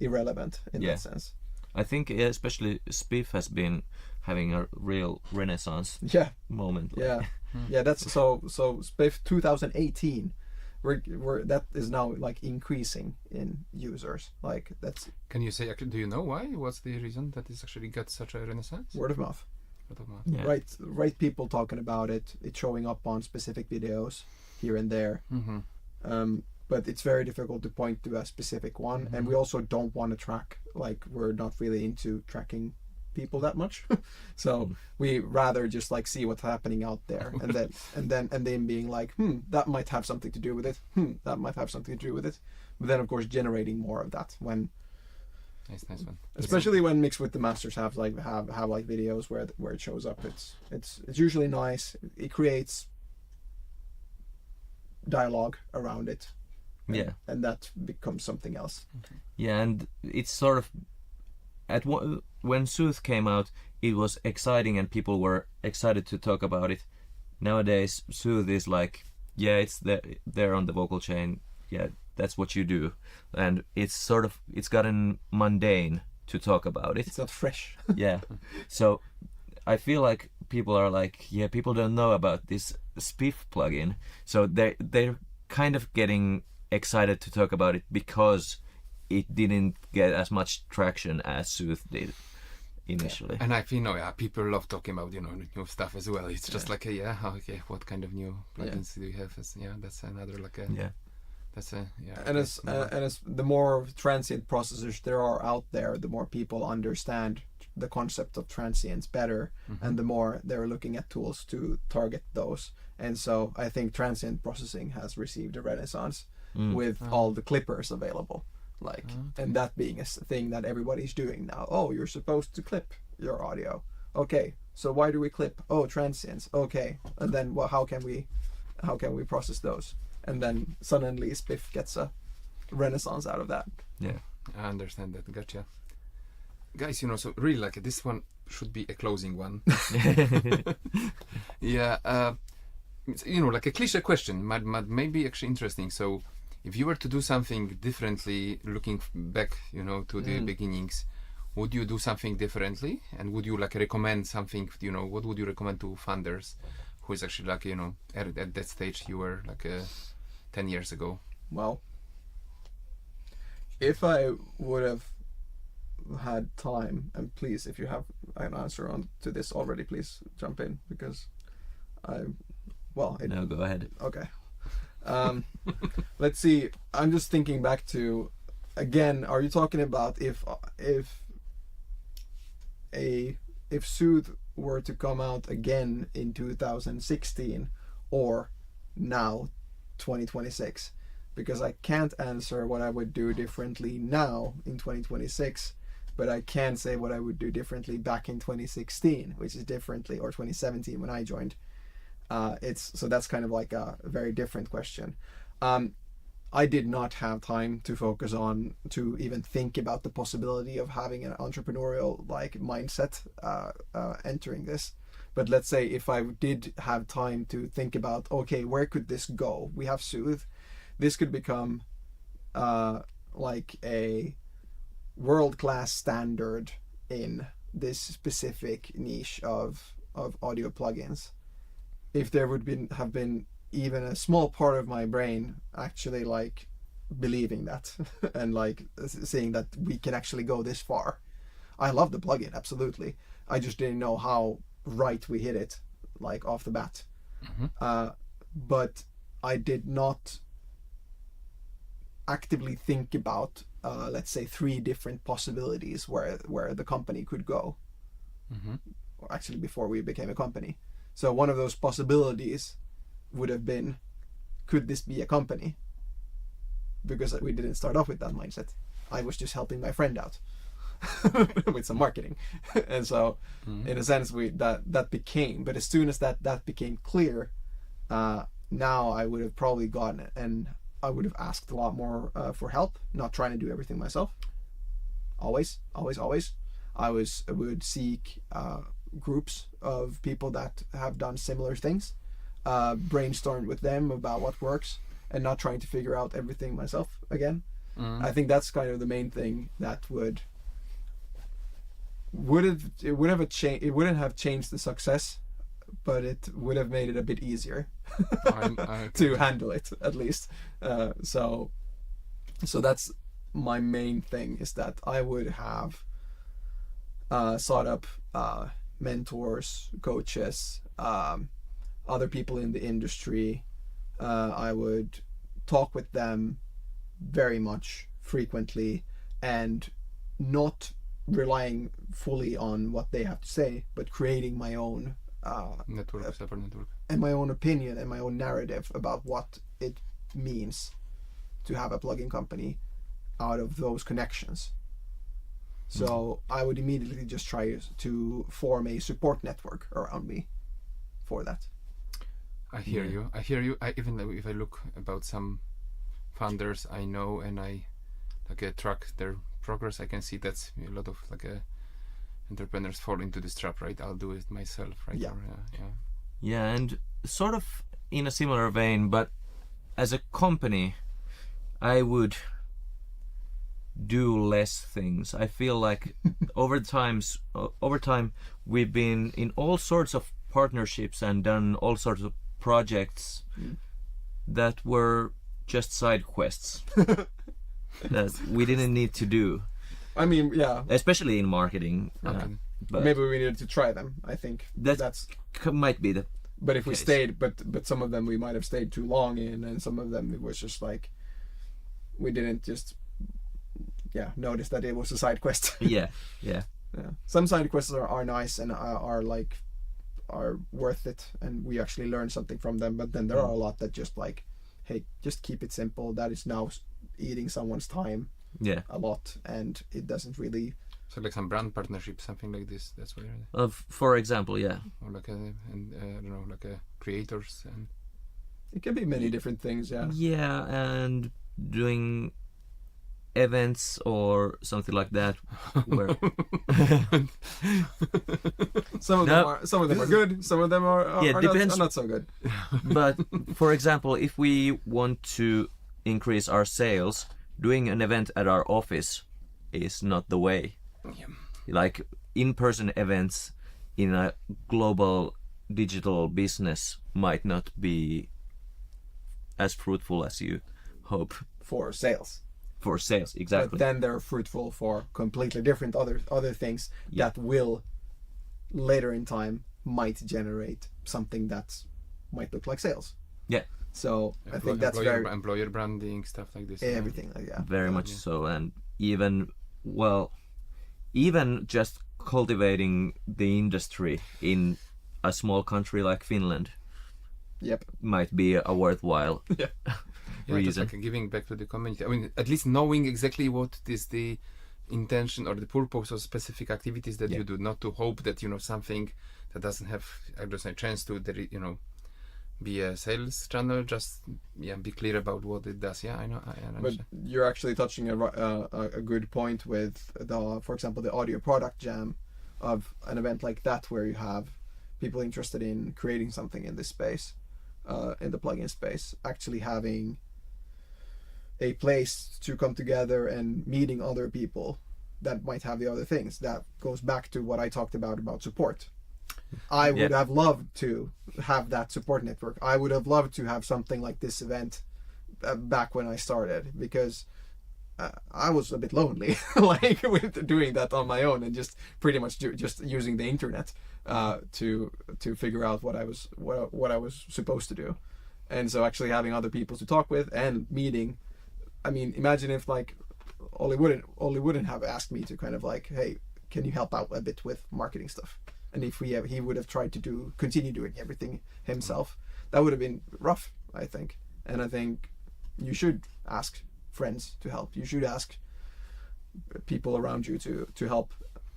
irrelevant in that sense. I think especially Spiff has been having a real renaissance moment. Yeah, that's so Spiff 2018, we're that is now like increasing in users. Like that's. Can you say? Do you know why? What's the reason that it's actually got such a renaissance? Word of mouth. Word of mouth. Yeah. Right. People talking about it. It's showing up on specific videos here and there. But it's very difficult to point to a specific one, and we also don't want to track. Like we're not really into tracking people that much, so we rather just like see what's happening out there, and then being like, that might have something to do with it. That might have something to do with it. But then of course generating more of that when. Nice one. Especially when mixed with the masters have like videos where it shows up. It's usually nice. It creates dialogue around it. And that becomes something else. Yeah, and it's sort of when Soothe came out, it was exciting and people were excited to talk about it. Nowadays, Soothe is like, yeah, it's there on the vocal chain. Yeah, that's what you do, and it's gotten mundane to talk about it. It's not fresh. Yeah, so I feel like people are like, yeah, people don't know about this Spiff plugin, so they're kind of getting excited to talk about it because it didn't get as much traction as Soothe did initially. And I feel, people love talking about, new stuff as well. It's just like, okay, what kind of new plugins do you have? That's another that's a, And as the more transient processors there are out there, the more people understand the concept of transients better, and the more they're looking at tools to target those. And so I think transient processing has received a renaissance with all the clippers available. And that being a thing that everybody's doing now. Oh, you're supposed to clip your audio. Okay, so why do we clip? Oh, transients. Okay, and then how can we process those? And then suddenly Spiff gets a renaissance out of that. Yeah, I understand that. Gotcha, guys. So really, this one should be a closing one. Yeah, like a cliche question, but maybe actually interesting. So, if you were to do something differently, looking back, to the beginnings, would you do something differently? And would you recommend something? What would you recommend to funders, who is actually at that stage you were 10 years ago? Well, if I would have had time, and please, if you have an answer to this already, please jump in, because no, go ahead. Okay. Let's see. I'm just thinking back to, again, are you talking about if Soothe were to come out again in 2016 or now 2026? Because I can't answer what I would do differently now in 2026, but I can say what I would do differently back in 2016, which is differently, or 2017 when I joined. So that's kind of like a very different question. I did not have time to focus on, to even think about the possibility of having an entrepreneurial mindset entering this. But let's say if I did have time to think about, okay, where could this go? We have Soothe. This could become a world-class standard in this specific niche of audio plugins. If there would have been even a small part of my brain actually believing that and seeing that we can actually go this far. I love the plugin, absolutely. I just didn't know how right we hit it off the bat. But I did not actively think about let's say 3 different possibilities where the company could go. Actually, before we became a company. So one of those possibilities would have been, could this be a company? Because we didn't start off with that mindset. I was just helping my friend out with some marketing. And so in a sense that became, but as soon as that became clear, now I would have probably gotten it, and I would have asked a lot more for help, not trying to do everything myself. Always. I would seek groups of people that have done similar things, brainstormed with them about what works, and not trying to figure out everything myself again. I think that's kind of the main thing that it wouldn't have changed the success, but it would have made it a bit easier to handle it, at least. So that's my main thing, is that I would have sought up mentors, coaches, other people in the industry. I would talk with them very much, frequently, and not relying fully on what they have to say, but creating my own separate network, and my own opinion and my own narrative about what it means to have a plugin company out of those connections. So I would immediately just try to form a support network around me for that. I hear you. Even if I look about some funders I know, and I track their progress, I can see that's a lot of like entrepreneurs fall into this trap, right? I'll do it myself, right? Yeah. Or, yeah. Yeah, and sort of in a similar vein, but as a company, I would do less things. I feel like over time we've been in all sorts of partnerships and done all sorts of projects that were just side quests that we didn't need to do, I mean, yeah. especially in marketing. Okay. But Maybe we needed to try them. I think that's. might be the But if we case. stayed, but some of them we might have stayed too long in, and some of them it was just like we didn't just notice that it was a side quest. yeah. Yeah. Some side quests are nice and are worth it, and we actually learn something from them. But then there are a lot that just like, hey, just keep it simple. That is now eating someone's time Yeah. a lot, and it doesn't really. So like some brand partnership, something like this. That's what. For example, yeah. Or like I don't know, like creators and. It can be many different things. Yeah. Yeah, and doing events or something like that where Some of them are good. Some of them are depends. not so good. But for example, if we want to increase our sales, doing an event at our office is not the way. Yeah. Like in-person events in a global digital business might not be as fruitful as you hope For sales. for sales. Exactly. But then they're fruitful for completely different other things that will later in time might generate something that might look like sales. Yeah. So I think that's employer branding, stuff like this. everything like that. Very much so, and even just cultivating the industry in a small country like Finland Yep. might be a worthwhile Yeah, just reason. like giving back to the community. I mean, at least knowing exactly what is the intention or the purpose of specific activities that you do, not to hope that something that doesn't have a chance to be a sales channel. Just be clear about what it does. Yeah, I know. I But understand. you're actually touching a good point with for example, the audio product jam of an event like that, where you have people interested in creating something in this space, in the plugin space, actually having a place to come together and meeting other people that might have the other things. That goes back to what I talked about support. I would have loved to have that support network. I would have loved to have something like this event back when I started, because I was a bit lonely, like with doing that on my own and just pretty much just using the internet to figure out what I was supposed to do. And so actually having other people to talk with and meeting. I mean, imagine if like Ollie wouldn't have asked me to kind of like, hey, can you help out a bit with marketing stuff? And if he would have tried to continue doing everything himself, that would have been rough, I think. And I think you should ask friends to help. You should ask people around you to help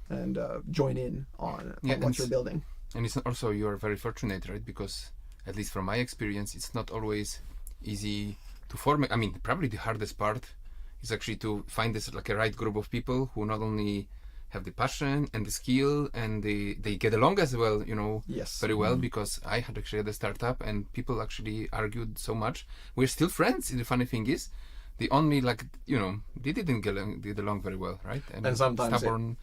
and join in on what you're building. And it's also, you're very fortunate, right? Because at least from my experience, it's not always easy to form. I mean, probably the hardest part is actually to find this like a right group of people who not only have the passion and the skill and they get along as well, Yes. very well, because I had actually had a startup and people actually argued so much. We're still friends. The funny thing is, the only they didn't get along very well, right? And sometimes stubborn,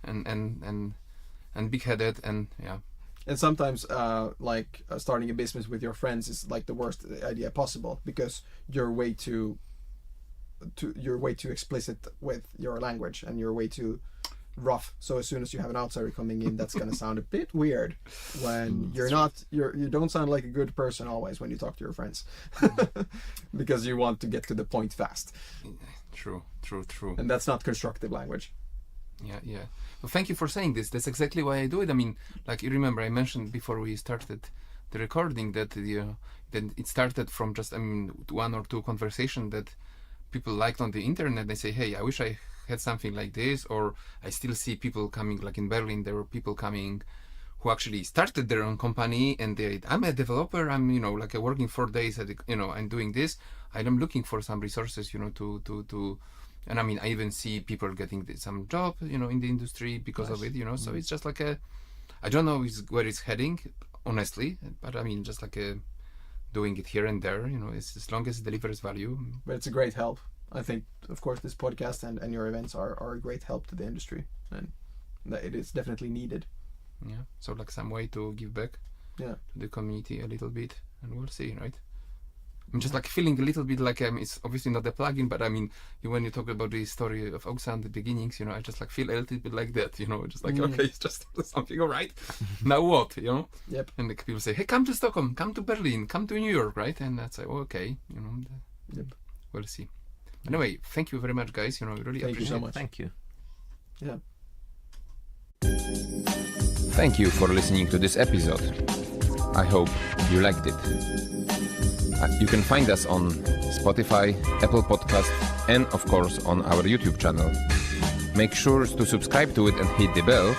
and big-headed, and And sometimes starting a business with your friends is like the worst idea possible, because you're way too explicit with your language and you're way too rough. So as soon as you have an outsider coming in, that's going to sound a bit weird when you don't sound like a good person always when you talk to your friends, because you want to get to the point fast. True. And that's not constructive language. Yeah. Well, thank you for saying this. That's exactly why I do it. I mean, like you remember, I mentioned before we started the recording that that it started from just one or two conversations that people liked on the internet. They say, hey, I wish I had something like this. Or I still see people coming, like in Berlin, there were people coming who actually started their own company, and I'm a developer, I'm working 4 days at I'm doing this, I'm looking for some resources to And I mean, I even see people getting some job, you know, in the industry because of it, you know. So it's just like I don't know where it's heading, honestly, but I mean, just like doing it here and there, you know, it's, as long as it delivers value. But it's a great help. I think, of course, this podcast and your events are a great help to the industry, and that it is definitely needed. Yeah. So like some way to give back Yeah. to the community a little bit, and we'll see, right? I'm just like feeling a little bit like it's obviously not a plugin, but I mean, when you talk about the story of oeksound, the beginnings, you know, I just like feel a little bit like that, you know, just like okay, it's just something, all right. Now what, you know? Yep. And like people say, hey, come to Stockholm, come to Berlin, come to New York, right? And that's like, oh, okay, you know. Yep. We'll see. Anyway, thank you very much, guys. You know, I really Thank you appreciate so much. Thank you. Yeah. Thank you for listening to this episode. I hope you liked it. You can find us on Spotify, Apple Podcast, and of course on our YouTube channel. Make sure to subscribe to it and hit the bell,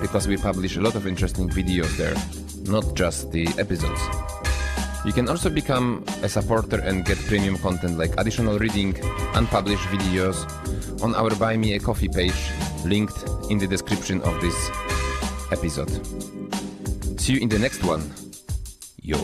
because we publish a lot of interesting videos there, not just the episodes. You can also become a supporter and get premium content like additional reading, unpublished videos on our Buy Me a Coffee page, linked in the description of this episode. See you in the next one. Yo.